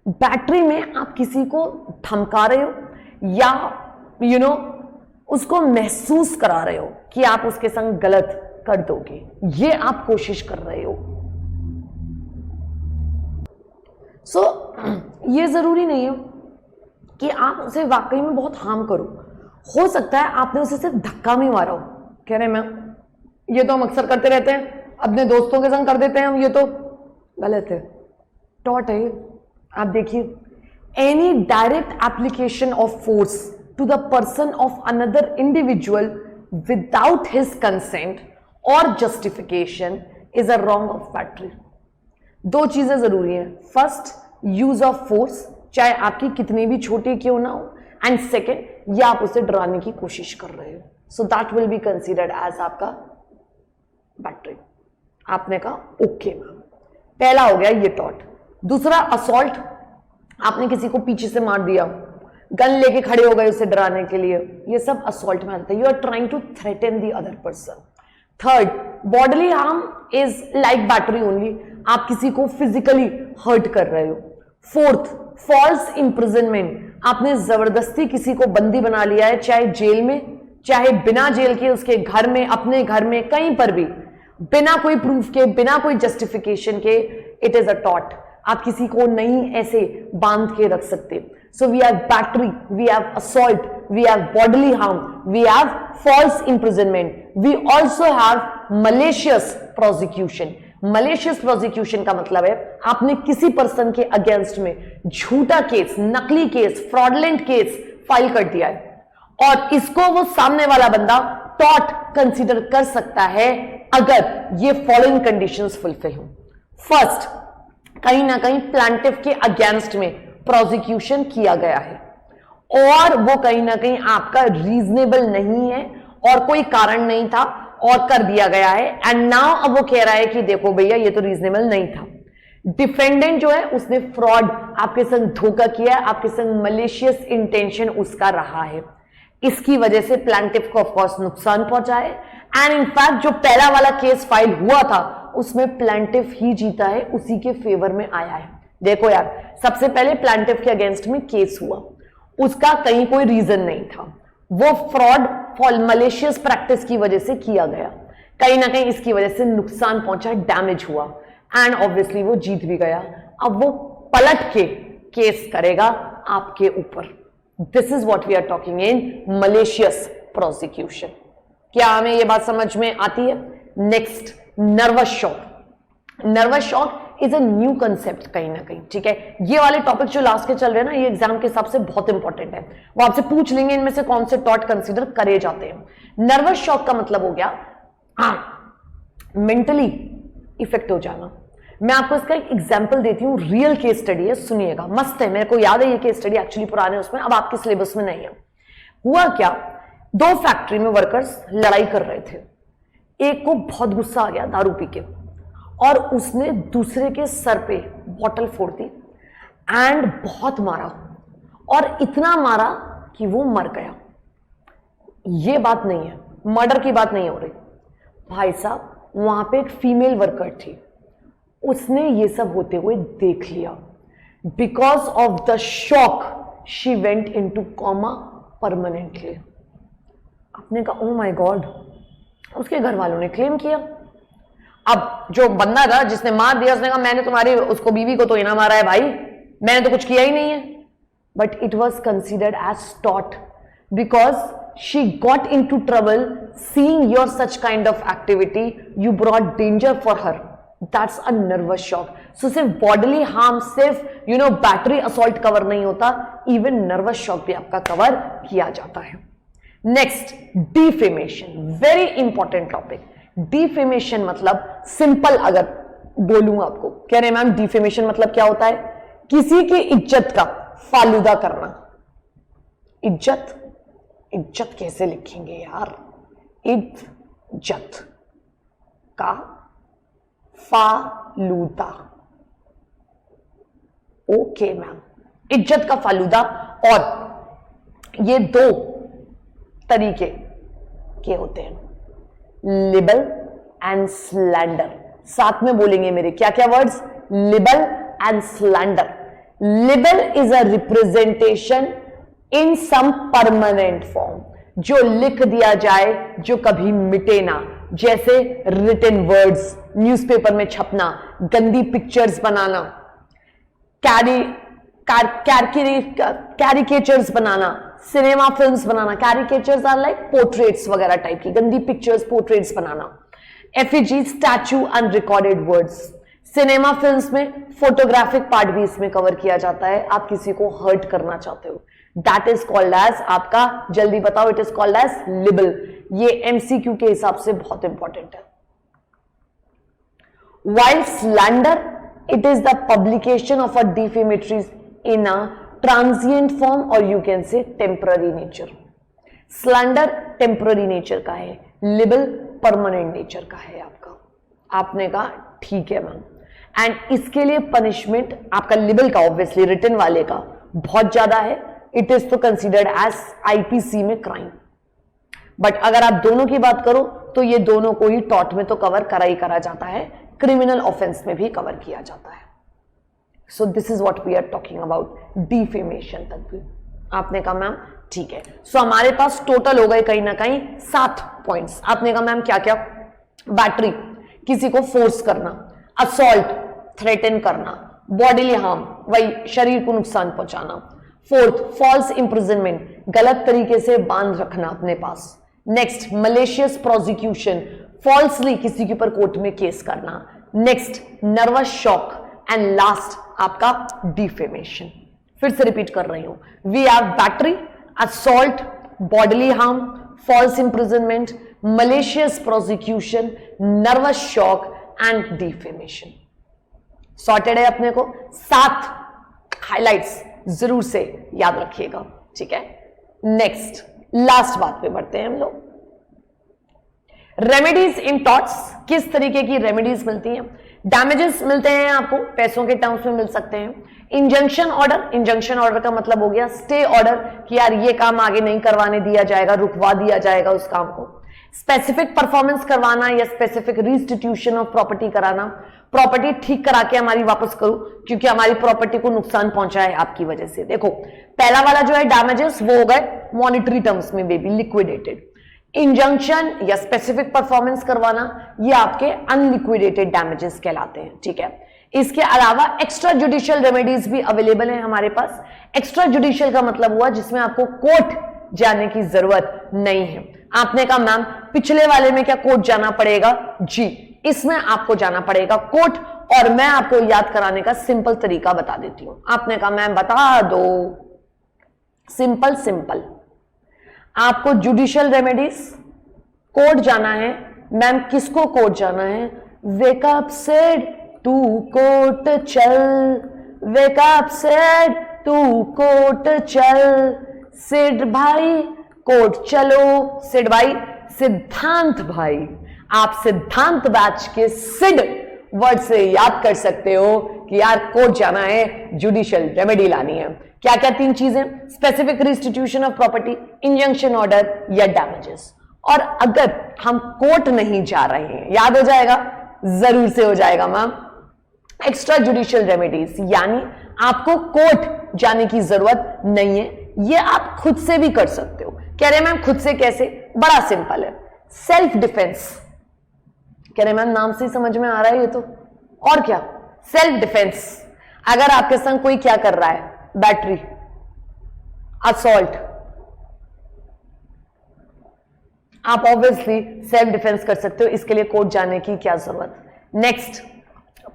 बैटरी में आप किसी को धमका रहे हो या उसको महसूस करा रहे हो कि आप उसके संग गलत कर दोगे, ये आप कोशिश कर रहे हो। ये जरूरी नहीं है कि आप उसे वाकई में बहुत हार्म करो। हो सकता है आपने उसे सिर्फ धक्का में मारा हो। कह रहे मैम ये तो हम अक्सर करते रहते हैं, अपने दोस्तों के संग कर देते हैं हम, ये तो गलत है, टॉट है। आप देखिए, any direct application of force to the person of another individual without his consent or justification is a wrong of battery। 2 चीजें जरूरी हैं। फर्स्ट, यूज ऑफ फोर्स, चाहे आपकी कितनी भी छोटी क्यों ना हो, एंड सेकेंड, ये आप उसे डराने की कोशिश कर रहे हो, so that will be considered as आपका बैटरी। आपने कहा ओके मैम, पहला हो गया ये टॉट। दूसरा असॉल्ट, आपने किसी को पीछे से मार दिया, गन लेके खड़े हो गए उसे डराने के लिए, ये सब असॉल्ट में आता है। You are trying to threaten the other person. Third, bodily harm is like battery only, आप किसी को फिजिकली हर्ट कर रहे हो। फोर्थ, फॉल्स इम्प्रिजनमेंट, आपने जबरदस्ती किसी को बंदी बना लिया है, चाहे जेल में चाहे बिना जेल के, उसके घर में, अपने घर में, कहीं पर भी, बिना कोई प्रूफ के, बिना कोई जस्टिफिकेशन के, इट इज अ टॉट। आप किसी को नहीं ऐसे बांध के रख सकते। So we have battery, we have assault, we have bodily harm, we have false imprisonment, we also have malicious prosecution। malicious prosecution का मतलब है आपने किसी पर्सन के अगेंस्ट में झूठा केस, नकली केस, फ्रॉडलेंट केस फाइल कर दिया है, और इसको वो सामने वाला बंदा टॉट कंसीडर कर सकता है अगर ये फॉलोइंग कंडीशंस फुलफिल हो। फर्स्ट, कहीं ना कहीं प्लांटिफ के अगेंस्ट में प्रोसिक्यूशन किया गया है और वो कहीं ना कहीं आपका रीजनेबल नहीं है और कोई कारण नहीं था और कर दिया गया है, एंड नाउ अब वो कह रहा है कि देखो भैया ये तो रीजनेबल नहीं था। डिफेंडेंट जो है उसने फ्रॉड, आपके संग धोखा किया है, आपके संग मलेशियस इंटेंशन उसका रहा है, इसकी वजह से प्लांटिफ को ऑफकोर्स नुकसान पहुंचा है। एंड इनफैक्ट जो पहला वाला केस फाइल हुआ था उसमें प्लांटिफ ही जीता है, उसी के फेवर में आया है। देखो यार, सबसे पहले प्लांटिफ के अगेंस्ट में केस हुआ, उसका कहीं कोई रीजन नहीं था, वो फ्रॉड मलेशियस प्रैक्टिस की वजह से किया गया, कहीं ना कहीं इसकी वजह से नुकसान पहुंचा, डैमेज हुआ, एंड ऑब्वियसली वो जीत भी गया। अब वो पलट के केस करेगा आपके ऊपर। This is what we are talking in malicious prosecution. क्या हमें ये बात समझ में आती है? Next, nervous shock. Nervous shock is a new concept कहीं ना कहीं, ठीक है। ये वाले टॉपिक जो लास्ट के चल रहे हैं ना, ये एग्जाम के हिसाब से बहुत इंपॉर्टेंट है, वो आपसे पूछ लेंगे इनमें से कौन से टॉट कंसीडर करे जाते हैं। नर्वस शॉक का मतलब हो गया मेंटली इफेक्ट हो जाना। मैं आपको इसका एक एग्जांपल देती हूँ, रियल केस स्टडी है, सुनिएगा, मस्त है, मेरे को याद है ये केस स्टडी, एक्चुअली पुराने उसमें, अब आपके सिलेबस में नहीं है। हुआ क्या, दो फैक्ट्री में वर्कर्स लड़ाई कर रहे थे, एक को बहुत गुस्सा आ गया दारू पी के, और उसने दूसरे के सर पे बॉटल फोड़ दी एंड बहुत मारा, और इतना मारा कि वो मर गया। ये बात नहीं है, मर्डर की बात नहीं हो रही भाई साहब। वहां पे एक फीमेल वर्कर थी, उसने ये सब होते हुए देख लिया। Because of the shock she went into coma permanently. आपने कहा ओ माय गॉड, उसके घर वालों ने क्लेम किया। अब जो बंदा था जिसने मार दिया, उसने कहा मैंने तुम्हारी उसको बीवी को तो इना मारा है भाई, मैंने तो कुछ किया ही नहीं है। But it was considered as टॉट because she got in to trouble seeing your such kind of activity, you brought danger for her, that's a nervous shock. So सिर्फ बॉडीली हार्म, सिर्फ बैटरी असॉल्ट कवर नहीं होता, इवन नर्वस शॉक भी आपका कवर किया जाता है। Next, defamation, very important topic. Defamation मतलब सिंपल अगर बोलूं आपको, कह रहे मैम डिफेमेशन मतलब क्या होता है? किसी की इज्जत का फालूदा करना। इज्जत, इज्जत कैसे लिखेंगे यार? इज्जत का फालूदा, ओके मैम, इज्जत का फालूदा। और ये दो तरीके के होते हैं, लिबल एंड स्लैंडर। साथ में बोलेंगे मेरे क्या क्या words? Libel and slander. Libel is a representation in some permanent form, जो लिख दिया जाए, जो कभी मिटे ना, जैसे रिटन वर्ड्स, न्यूज़पेपर में छपना, गंदी पिक्चर्स बनाना, कैरिकेचर्स बनाना, सिनेमा फिल्म्स बनाना। कैरिकेचर्स आर लाइक पोर्ट्रेट्स वगैरह टाइप की, गंदी पिक्चर्स, पोर्ट्रेट्स बनाना। Effigy, statue, unrecorded words. Cinema films में फोटोग्राफिक पार्ट भी इसमें कवर किया जाता है। आप किसी को हर्ट करना चाहते हो, दैट इज कॉल्ड एज, आपका जल्दी बताओ, it is called as libel. ये एमसीक्यू के हिसाब से बहुत इंपॉर्टेंट है। While slander, it is the publication of a defamatory in a transient form or you can say temporary nature. Slander temporary nature का है, libel permanent nature का है आपका। आपने कहा ठीक है मैम, एंड इसके लिए पनिशमेंट आपका libel का ऑब्वियसली रिटन वाले का बहुत ज्यादा है। इट इज तो कंसिडर्ड एज आईपीसी में क्राइम। बट अगर आप दोनों की बात करो तो ये दोनों को ही टॉट में तो कवर करा ही करा जाता है, क्रिमिनल ऑफेंस में भी कवर किया जाता है। So this is what we are talking about, defamation तक भी। आपने कहा मैम ठीक है। सो हमारे पास टोटल हो गए कहीं ना कहीं 7 पॉइंट्स। आपने कहा मैम क्या क्या? बैटरी, किसी को फोर्स करना, असॉल्ट, थ्रेटन करना, बॉडीली हार्म, वही शरीर को नुकसान पहुंचाना। फोर्थ, फॉल्स इंप्रिजनमेंट, गलत तरीके से बांध रखना अपने पास। नेक्स्ट, मलेशियस प्रोसिक्यूशन, फॉल्सली किसी के ऊपर कोर्ट में केस करना। Next, nervous shock, and last आपका डिफेमेशन। फिर से रिपीट कर रही हूं, we have battery, assault, bodily harm, false imprisonment, malicious prosecution, nervous shock and defamation. Sorted है अपने को? 7 हाइलाइट्स जरूर से याद रखिएगा, ठीक है। नेक्स्ट, लास्ट बात पे बढ़ते हैं हम लोग। रेमेडीज इन टॉर्ट्स, किस तरीके की रेमेडीज मिलती हैं? डैमेजेस मिलते हैं आपको, पैसों के टर्म्स में मिल सकते हैं। इंजंक्शन ऑर्डर, इंजंक्शन ऑर्डर का मतलब हो गया स्टे ऑर्डर, कि यार ये काम आगे नहीं करवाने दिया जाएगा, रुकवा दिया जाएगा उस काम को। स्पेसिफिक परफॉर्मेंस करवाना या स्पेसिफिक रिस्टिट्यूशन ऑफ प्रॉपर्टी कराना, प्रॉपर्टी ठीक करा के हमारी वापस करो क्योंकि हमारी प्रॉपर्टी को नुकसान पहुंचा है आपकी वजह से। देखो पहला वाला जो है डैमेजेस वो हो गए मॉनिटरी टर्म्स में बेबी लिक्विडेटेड। इंजंक्शन या स्पेसिफिक परफॉर्मेंस करवाना ये आपके अनलिक्विडेटेड डैमेजेस कहलाते हैं, ठीक है। इसके अलावा एक्स्ट्रा जुडिशियल रेमेडीज भी अवेलेबल है हमारे पास। एक्स्ट्रा जुडिशियल का मतलब हुआ जिसमें आपको कोर्ट जाने की जरूरत नहीं है। आपने कहा मैम पिछले वाले में क्या कोर्ट जाना पड़ेगा? जी, इसमें आपको जाना पड़ेगा कोर्ट, और मैं आपको याद कराने का सिंपल तरीका बता देती हूं। आपने कहा मैम बता दो, सिंपल सिंपल, आपको जुडिशियल रेमेडीज कोर्ट जाना है। मैम किसको कोर्ट जाना है? वेकअप सेड तू कोर्ट चल, वेकअप सेड तू कोर्ट चल, सिड भाई कोर्ट चलो। सिड भाई सिद्धांत भाई, आप सिद्धांत बैच के सिड वर्ड से याद कर सकते हो कि यार कोर्ट जाना है, जुडिशियल रेमेडी लानी है। क्या क्या 3 चीजें? Specific restitution of property, injunction order या डैमेजेस। और अगर हम कोर्ट नहीं जा रहे हैं, याद हो जाएगा? जरूर से हो जाएगा मैम। एक्स्ट्रा जुडिशियल रेमेडीज यानी आपको कोर्ट जाने की जरूरत नहीं है, ये आप खुद से भी कर सकते हो। कह रहे मैम खुद से कैसे? बड़ा सिंपल है, सेल्फ डिफेंस। कह रहे मैम नाम से ही समझ में आ रहा है ये तो, और क्या? Self defence. अगर आपके संग कोई क्या कर रहा है, बैटरी, असॉल्ट, आप ऑब्वियसली सेल्फ डिफेंस कर सकते हो, इसके लिए कोर्ट जाने की क्या जरूरत। Next,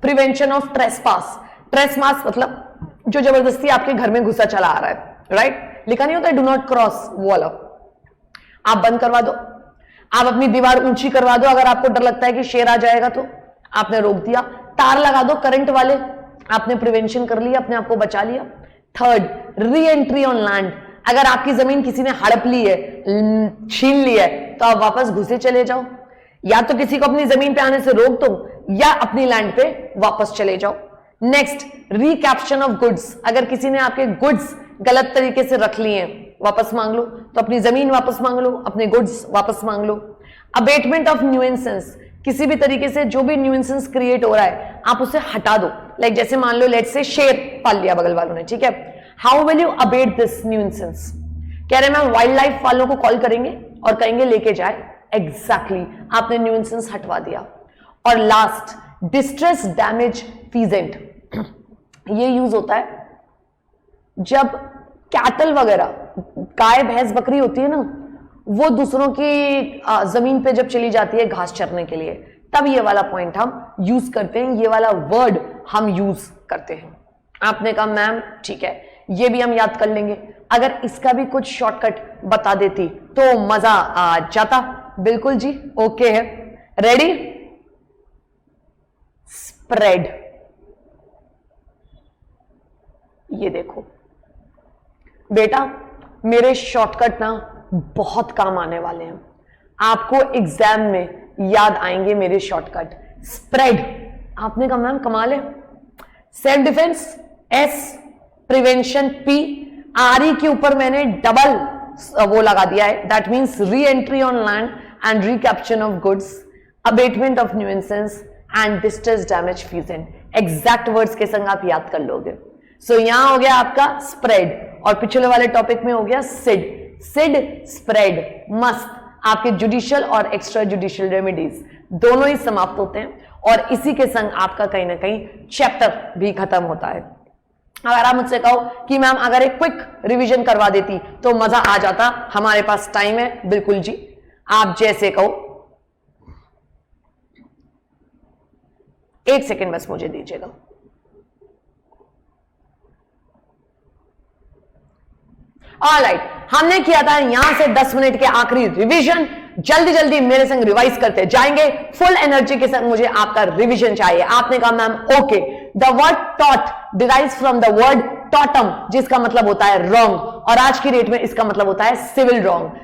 prevention of trespass. Trespass मतलब जो जबरदस्ती आपके घर में घुसा चला आ रहा है, राइट? लिखा नहीं होता है डू नॉट क्रॉस, वो वाला। आप बंद करवा दो, आप अपनी दीवार ऊंची करवा दो। अगर आपको डर लगता है कि शेर आ जाएगा तो आपने रोक दिया। तार लगा दो करंट वाले, आपने प्रिवेंशन कर लिया, अपने आप को बचा लिया। थर्ड, री एंट्री ऑन लैंड। अगर आपकी जमीन किसी ने हड़प ली है, छीन ली है, तो आप वापस घुसे चले जाओ। या तो किसी को अपनी जमीन पे आने से रोक दो या अपनी लैंड पे वापस चले जाओ। Next, recaption of goods. अगर किसी ने आपके गुड्स गलत तरीके से रख लिए हैं, वापस मांग लो, तो अपनी जमीन वापस मांग लो, अपने गुड्स वापस मांग लो। Abetment of न्यूएंसेंस। किसी भी तरीके से जो भी न्यूएंसेंस क्रिएट हो रहा है आप उसे हटा दो। लाइक जैसे मान लो लेट्स से शेर पाल लिया बगल वालों ने, ठीक है। How will you abate this nuisance? कह रहे हैं वाइल्ड लाइफ वालों को कॉल करेंगे और कहेंगे लेके जाए। एग्जैक्टली, आपने न्यूएंसेंस हटवा दिया। और लास्ट, डिस्ट्रेस डैमेज फीजेंट। ये यूज होता है जब कैटल वगैरह, गाय भैंस बकरी होती है ना, वो दूसरों की जमीन पे जब चली जाती है घास चरने के लिए, तब ये वाला पॉइंट हम यूज करते हैं, ये वाला वर्ड हम यूज करते हैं। आपने कहा मैम ठीक है, ये भी हम याद कर लेंगे। अगर इसका भी कुछ शॉर्टकट बता देती तो मजा आ जाता। बिल्कुल जी, ओके है, रेडी? स्प्रेड। ये देखो बेटा, मेरे शॉर्टकट ना बहुत काम आने वाले हैं, आपको एग्जाम में याद आएंगे मेरे शॉर्टकट। स्प्रेड, आपने कहा मैम कमाल है। Self defence S, prevention P, R E के ऊपर मैंने डबल वो लगा दिया है, that means re entry on land and recapture of goods, abatement of nuisance and distress damage feasant. Exact words के संग आप याद कर लोगे। सो यहां हो गया आपका स्प्रेड, और पिछले वाले टॉपिक में हो गया सिड। सिड, स्प्रेड, मस्त। आपके जुडिशियल और एक्स्ट्रा जुडिशियल रेमेडीज दोनों ही समाप्त होते हैं, और इसी के संग आपका कहीं ना कहीं चैप्टर भी खत्म होता है। अगर आप मुझसे कहो कि मैम अगर एक क्विक रिवीजन करवा देती तो मजा आ जाता, हमारे पास टाइम है, बिल्कुल जी, आप जैसे कहो। 1 सेकेंड बस मुझे दीजिएगा। ऑलराइट, हमने किया था यहां से 10 मिनट के आखिरी रिवीजन। जल्दी जल्दी मेरे संग रिवाइज करते जाएंगे, फुल एनर्जी के संग मुझे आपका रिवीजन चाहिए। आपने कहा मैम ओके, द वर्ड टॉट derives from the word Tatum, जिसका मतलब होता है रॉन्ग, और आज की डेट में इसका मतलब होता है civil wrong.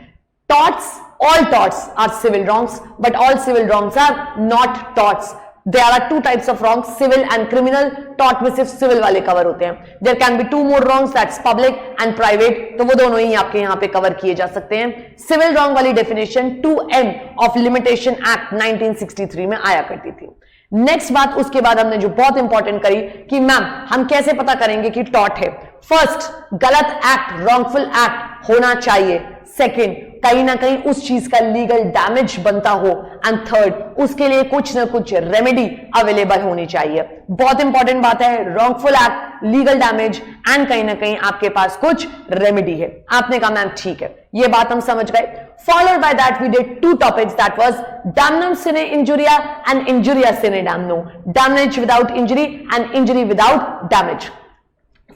Torts, all torts are civil wrongs, but all civil wrongs are not torts. There are two types of wrongs, civil and criminal. Tort में सिर्फ सिविल वाले कवर होते हैं. There can be two more wrongs, that's public and private. तो वो दोनों ही आपके यहाँ पे कवर किए जा सकते हैं. सिविल रॉन्ग वाली definition 2M of limitation act 1963 में आया करती थी. नेक्स्ट बात उसके बाद हमने जो बहुत इंपॉर्टेंट करी कि मैम हम कैसे पता करेंगे कि टॉर्ट है. फर्स्ट, गलत एक्ट, रॉन्गफुल एक्ट होना चाहिए. सेकेंड, कहीं ना कहीं उस चीज का लीगल डैमेज बनता हो. एंड थर्ड, उसके लिए कुछ ना कुछ रेमेडी अवेलेबल होनी चाहिए. बहुत इंपॉर्टेंट बात है, wrongful act, legal damage and कहीं ना कहीं आपके पास कुछ रेमेडी है. आपने कहा मैम ठीक है, ये बात हम समझ गए. Followed by that, we did two topics, that was damnum sine injuria and injuria sine damno. Damage without injury and injury without damage.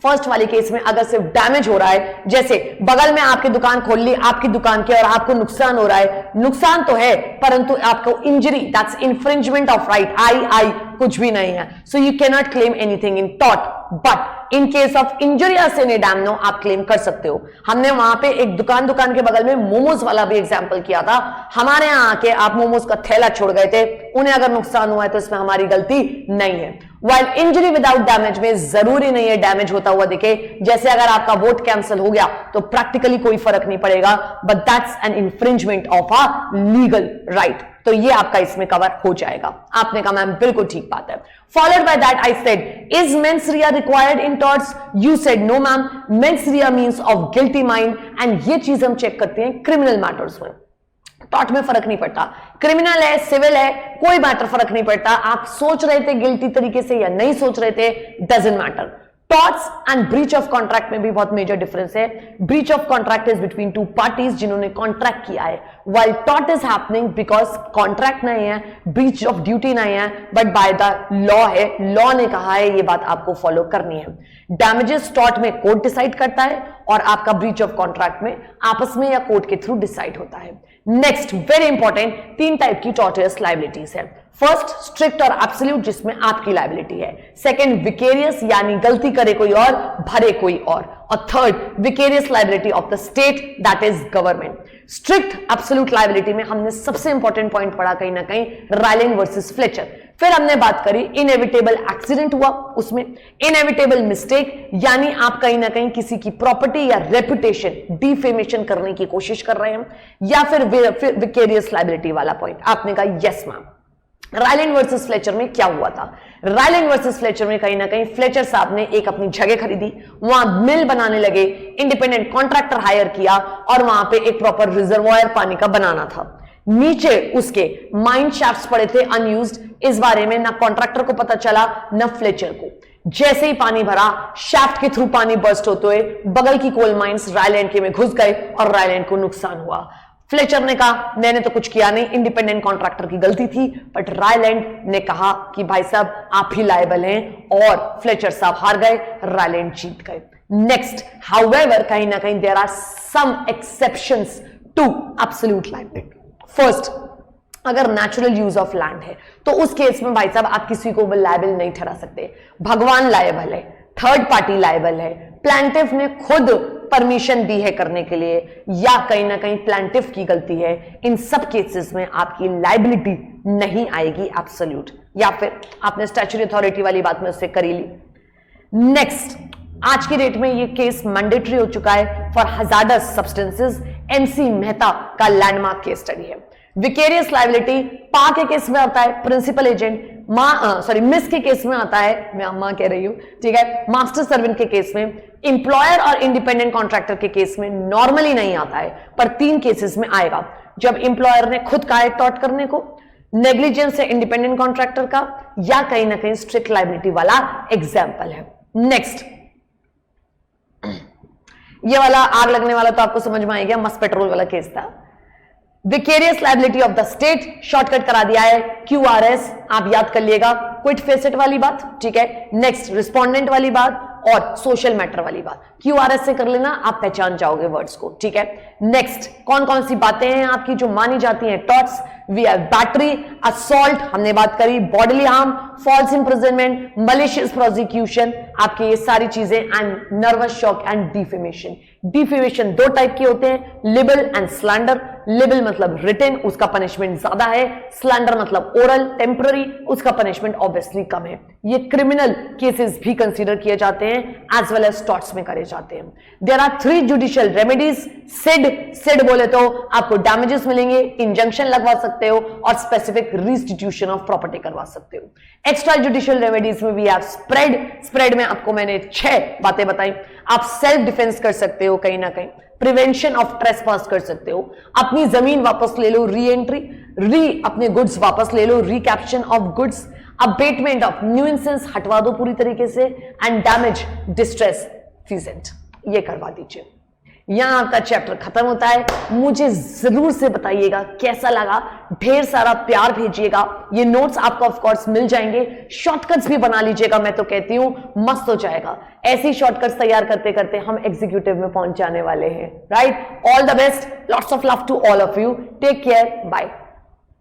First वाले केस में अगर सिर्फ डैमेज हो रहा है, जैसे बगल में आपकी दुकान खोल ली आपकी दुकान के और आपको नुकसान हो रहा है, नुकसान तो है परंतु आपको injury, that's infringement of right, I कुछ भी नहीं है. So you can not claim anything in tort, but in case of injuria sine damno आप क्लेम कर सकते हो. हमने वहां पे एक दुकान के बगल में मोमोज वाला भी एग्जांपल किया था. हमारे यहां आके आप मोमोज का थैला छोड़ गए थे, उन्हें अगर नुकसान हुआ है तो इसमें हमारी गलती नहीं है. वाइल इंजरी विदाउट डैमेज में जरूरी नहीं है डैमेज होता हुआ दिखे. जैसे अगर आपका वोट कैंसिल हो गया तो प्रैक्टिकली कोई फर्क नहीं पड़ेगा, but that's an infringement of a legal right. तो ये आपका इसमें कवर हो जाएगा. आपने कहा मैम बिल्कुल ठीक बात है. Followed by that, I said, is mens rea required in torts? You said no, ma'am. Mens rea means of guilty mind, and ये चीज हम चेक करते हैं क्रिमिनल मैटर्स में. टॉर्ट में फर्क नहीं पड़ता, क्रिमिनल है सिविल है कोई मैटर फर्क नहीं पड़ता. आप सोच रहे थे गिल्टी तरीके से या नहीं सोच रहे थे, doesn't matter. Torts and breach of contract में भी बहुत मेजर डिफरेंस है. Breach of contract is between two parties जिन्होंने कॉन्ट्रैक्ट किया है, while tort is happening because contract नहीं है, ब्रीच ऑफ ड्यूटी नहीं है, बट बाय द लॉ है. लॉ ने कहा है, ये बात आपको फॉलो करनी है. डैमेजेस टॉर्ट में कोर्ट डिसाइड करता है और आपका ब्रीच ऑफ कॉन्ट्रैक्ट में आपस में या कोर्ट के थ्रू डिसाइड होता है. नेक्स्ट वेरी इंपॉर्टेंट, तीन टाइप की टॉर्टियस लायबिलिटीज है. फर्स्ट, स्ट्रिक्ट और एब्सोल्यूट जिसमें आपकी लायबिलिटी है. सेकंड, विकेरियस यानी गलती करे कोई और भरे कोई और third, vicarious liability of the state that is government. Strict absolute liability में हमने सबसे इंपॉर्टेंट पॉइंट पढ़ा कहीं ना कहीं रायलैंड वर्सेस फ्लेचर. फिर हमने बात करी इनएविटेबल एक्सीडेंट हुआ, उसमें इनएविटेबल मिस्टेक यानी आप कहीं ना कहीं किसी की प्रॉपर्टी या रेपुटेशन डिफेमेशन करने की कोशिश कर रहे हैं, या फिर विकेरियस लायबिलिटी वाला पॉइंट. आपने कहा yes ma'am. Ryland versus Fletcher में क्या हुआ था? रायलैंड वर्सेस फ्लेचर में कहीं ना कहीं फ्लेचर साहब ने एक अपनी जगह खरीदी, वहां मिल बनाने लगे, इंडिपेंडेंट कॉन्ट्रैक्टर हायर किया और वहां पे एक प्रॉपर रिजर्वायर पानी का बनाना था. नीचे उसके माइन शाफ्ट्स पड़े थे अनयूज्ड. इस बारे में ना कॉन्ट्रैक्टर को पता चला ना फ्लेचर को. जैसे ही पानी भरा, शाफ्ट के थ्रू पानी बर्स्ट होते हुए बगल की कोल माइंस रायलैंड के में घुस गए और रायलैंड को नुकसान हुआ. फ्लेचर ने कहा मैंने तो कुछ किया नहीं, इंडिपेंडेंट कॉन्ट्रैक्टर की गलती थी. बट रायलैंड ने कहा कि भाई साहब आप ही लायबल हैं और फ्लेचर साहब हार गए, रायलैंड जीत गए. नेक्स्ट, हाउएवर कहीं ना कहीं there are some exceptions to absolute liability. First, अगर नेचुरल यूज ऑफ लैंड है तो उस केस में भाई साहब आप किसी को लायबल नहीं ठहरा सकते. भगवान लायबल है, थर्ड पार्टी लायबल है, प्लांटिफ ने खुद परमिशन दी है करने के लिए, या कहीं ना कहीं प्लांटिफ की गलती है. इन सब केसेस में आपकी लायबिलिटी नहीं आएगी एब्सोल्यूट, या फिर आपने स्टैच्यूटरी अथॉरिटी वाली बात में उससे करी ली. नेक्स्ट, आज की डेट में ये केस मैंडेटरी हो चुका है for hazardous substances. MC Mehta का लैंडमार्क केस स्टडी है. विकेरियस लायबिलिटी पा के केस में आता है, प्रिंसिपल एजेंट मिस के केस में आता है, मैं अम्मा कह रही हूं, ठीक है, मास्टर सर्वेंट के केस में, इंप्लॉयर और इंडिपेंडेंट कॉन्ट्रैक्टर के केस में नॉर्मली नहीं आता है, पर तीन केसेस में आएगा. जब इंप्लॉयर ने खुद कहा है टॉर्ट करने को, नेग्लिजेंस है इंडिपेंडेंट कॉन्ट्रैक्टर का, या कहीं ना कहीं स्ट्रिक्ट लायबिलिटी वाला एग्जाम्पल है. नेक्स्ट, ये वाला आग लगने वाला तो आपको समझ में आ गया, मस्त पेट्रोल वाला केस था. Vicarious liability of the state shortcut करा दिया है, QRS आप याद कर लिएगा, क्विट फेसेट वाली बात, ठीक है. नेक्स्ट, रिस्पोंडेंट वाली बात और सोशल मैटर वाली बात. QRS से कर लेना, आप पहचान जाओगे वर्ड्स को, ठीक है. नेक्स्ट, कौन कौन सी बातें हैं आपकी जो मानी जाती हैं torts? We have battery, assault हमने बात करी, bodily harm, false imprisonment, malicious prosecution, आपकी ये सारी चीजें, and nervous shock and defamation. Defamation दो टाइप के होते हैं, लिबल एंड स्लैंडर। लिबल मतलब रिटन, उसका पनिशमेंट ज्यादा है, स्लैंडर मतलब ओरल टेम्पररी, उसका पनिशमेंट ऑब्वियसली कम है। ये क्रिमिनल केसेस भी कंसीडर किए जाते हैं एज वेल एज टॉर्ट्स में करे जाते हैं। देयर आर 3 जुडिशियल रेमेडीज, सिड बोले तो आपको डैमेजेस मिलेंगे, इंजंक्शन लगवा सकते हो और स्पेसिफिक रिस्टिट्यूशन ऑफ प्रॉपर्टी करवा सकते हो। एक्स्ट्रा जुडिशियल रेमेडीज में वी हैव स्प्रेड में आपको मैंने 6 बातें बताई। आप सेल्फ डिफेंस कर सकते हो, कहीं ना कहीं प्रिवेंशन ऑफ ट्रेसपास कर सकते हो, अपनी जमीन वापस ले लो, री एंट्री, अपने गुड्स वापस ले लो, recaption of goods, abatement of nuisance हटवा दो पूरी तरीके से, एंड डैमेज डिस्ट्रेस फीसेंट ये करवा दीजिए। यहां आपका चैप्टर खत्म होता है। मुझे जरूर से बताइएगा कैसा लगा, ढेर सारा प्यार भेजिएगा। ये नोट्स आपको ऑफ कोर्स मिल जाएंगे, शॉर्टकट्स भी बना लीजिएगा, मैं तो कहती हूं मस्त हो जाएगा। ऐसी शॉर्टकट्स तैयार करते करते हम एग्जीक्यूटिव में पहुंच जाने वाले हैं, right? All the best, lots of love to all of you, take care, bye.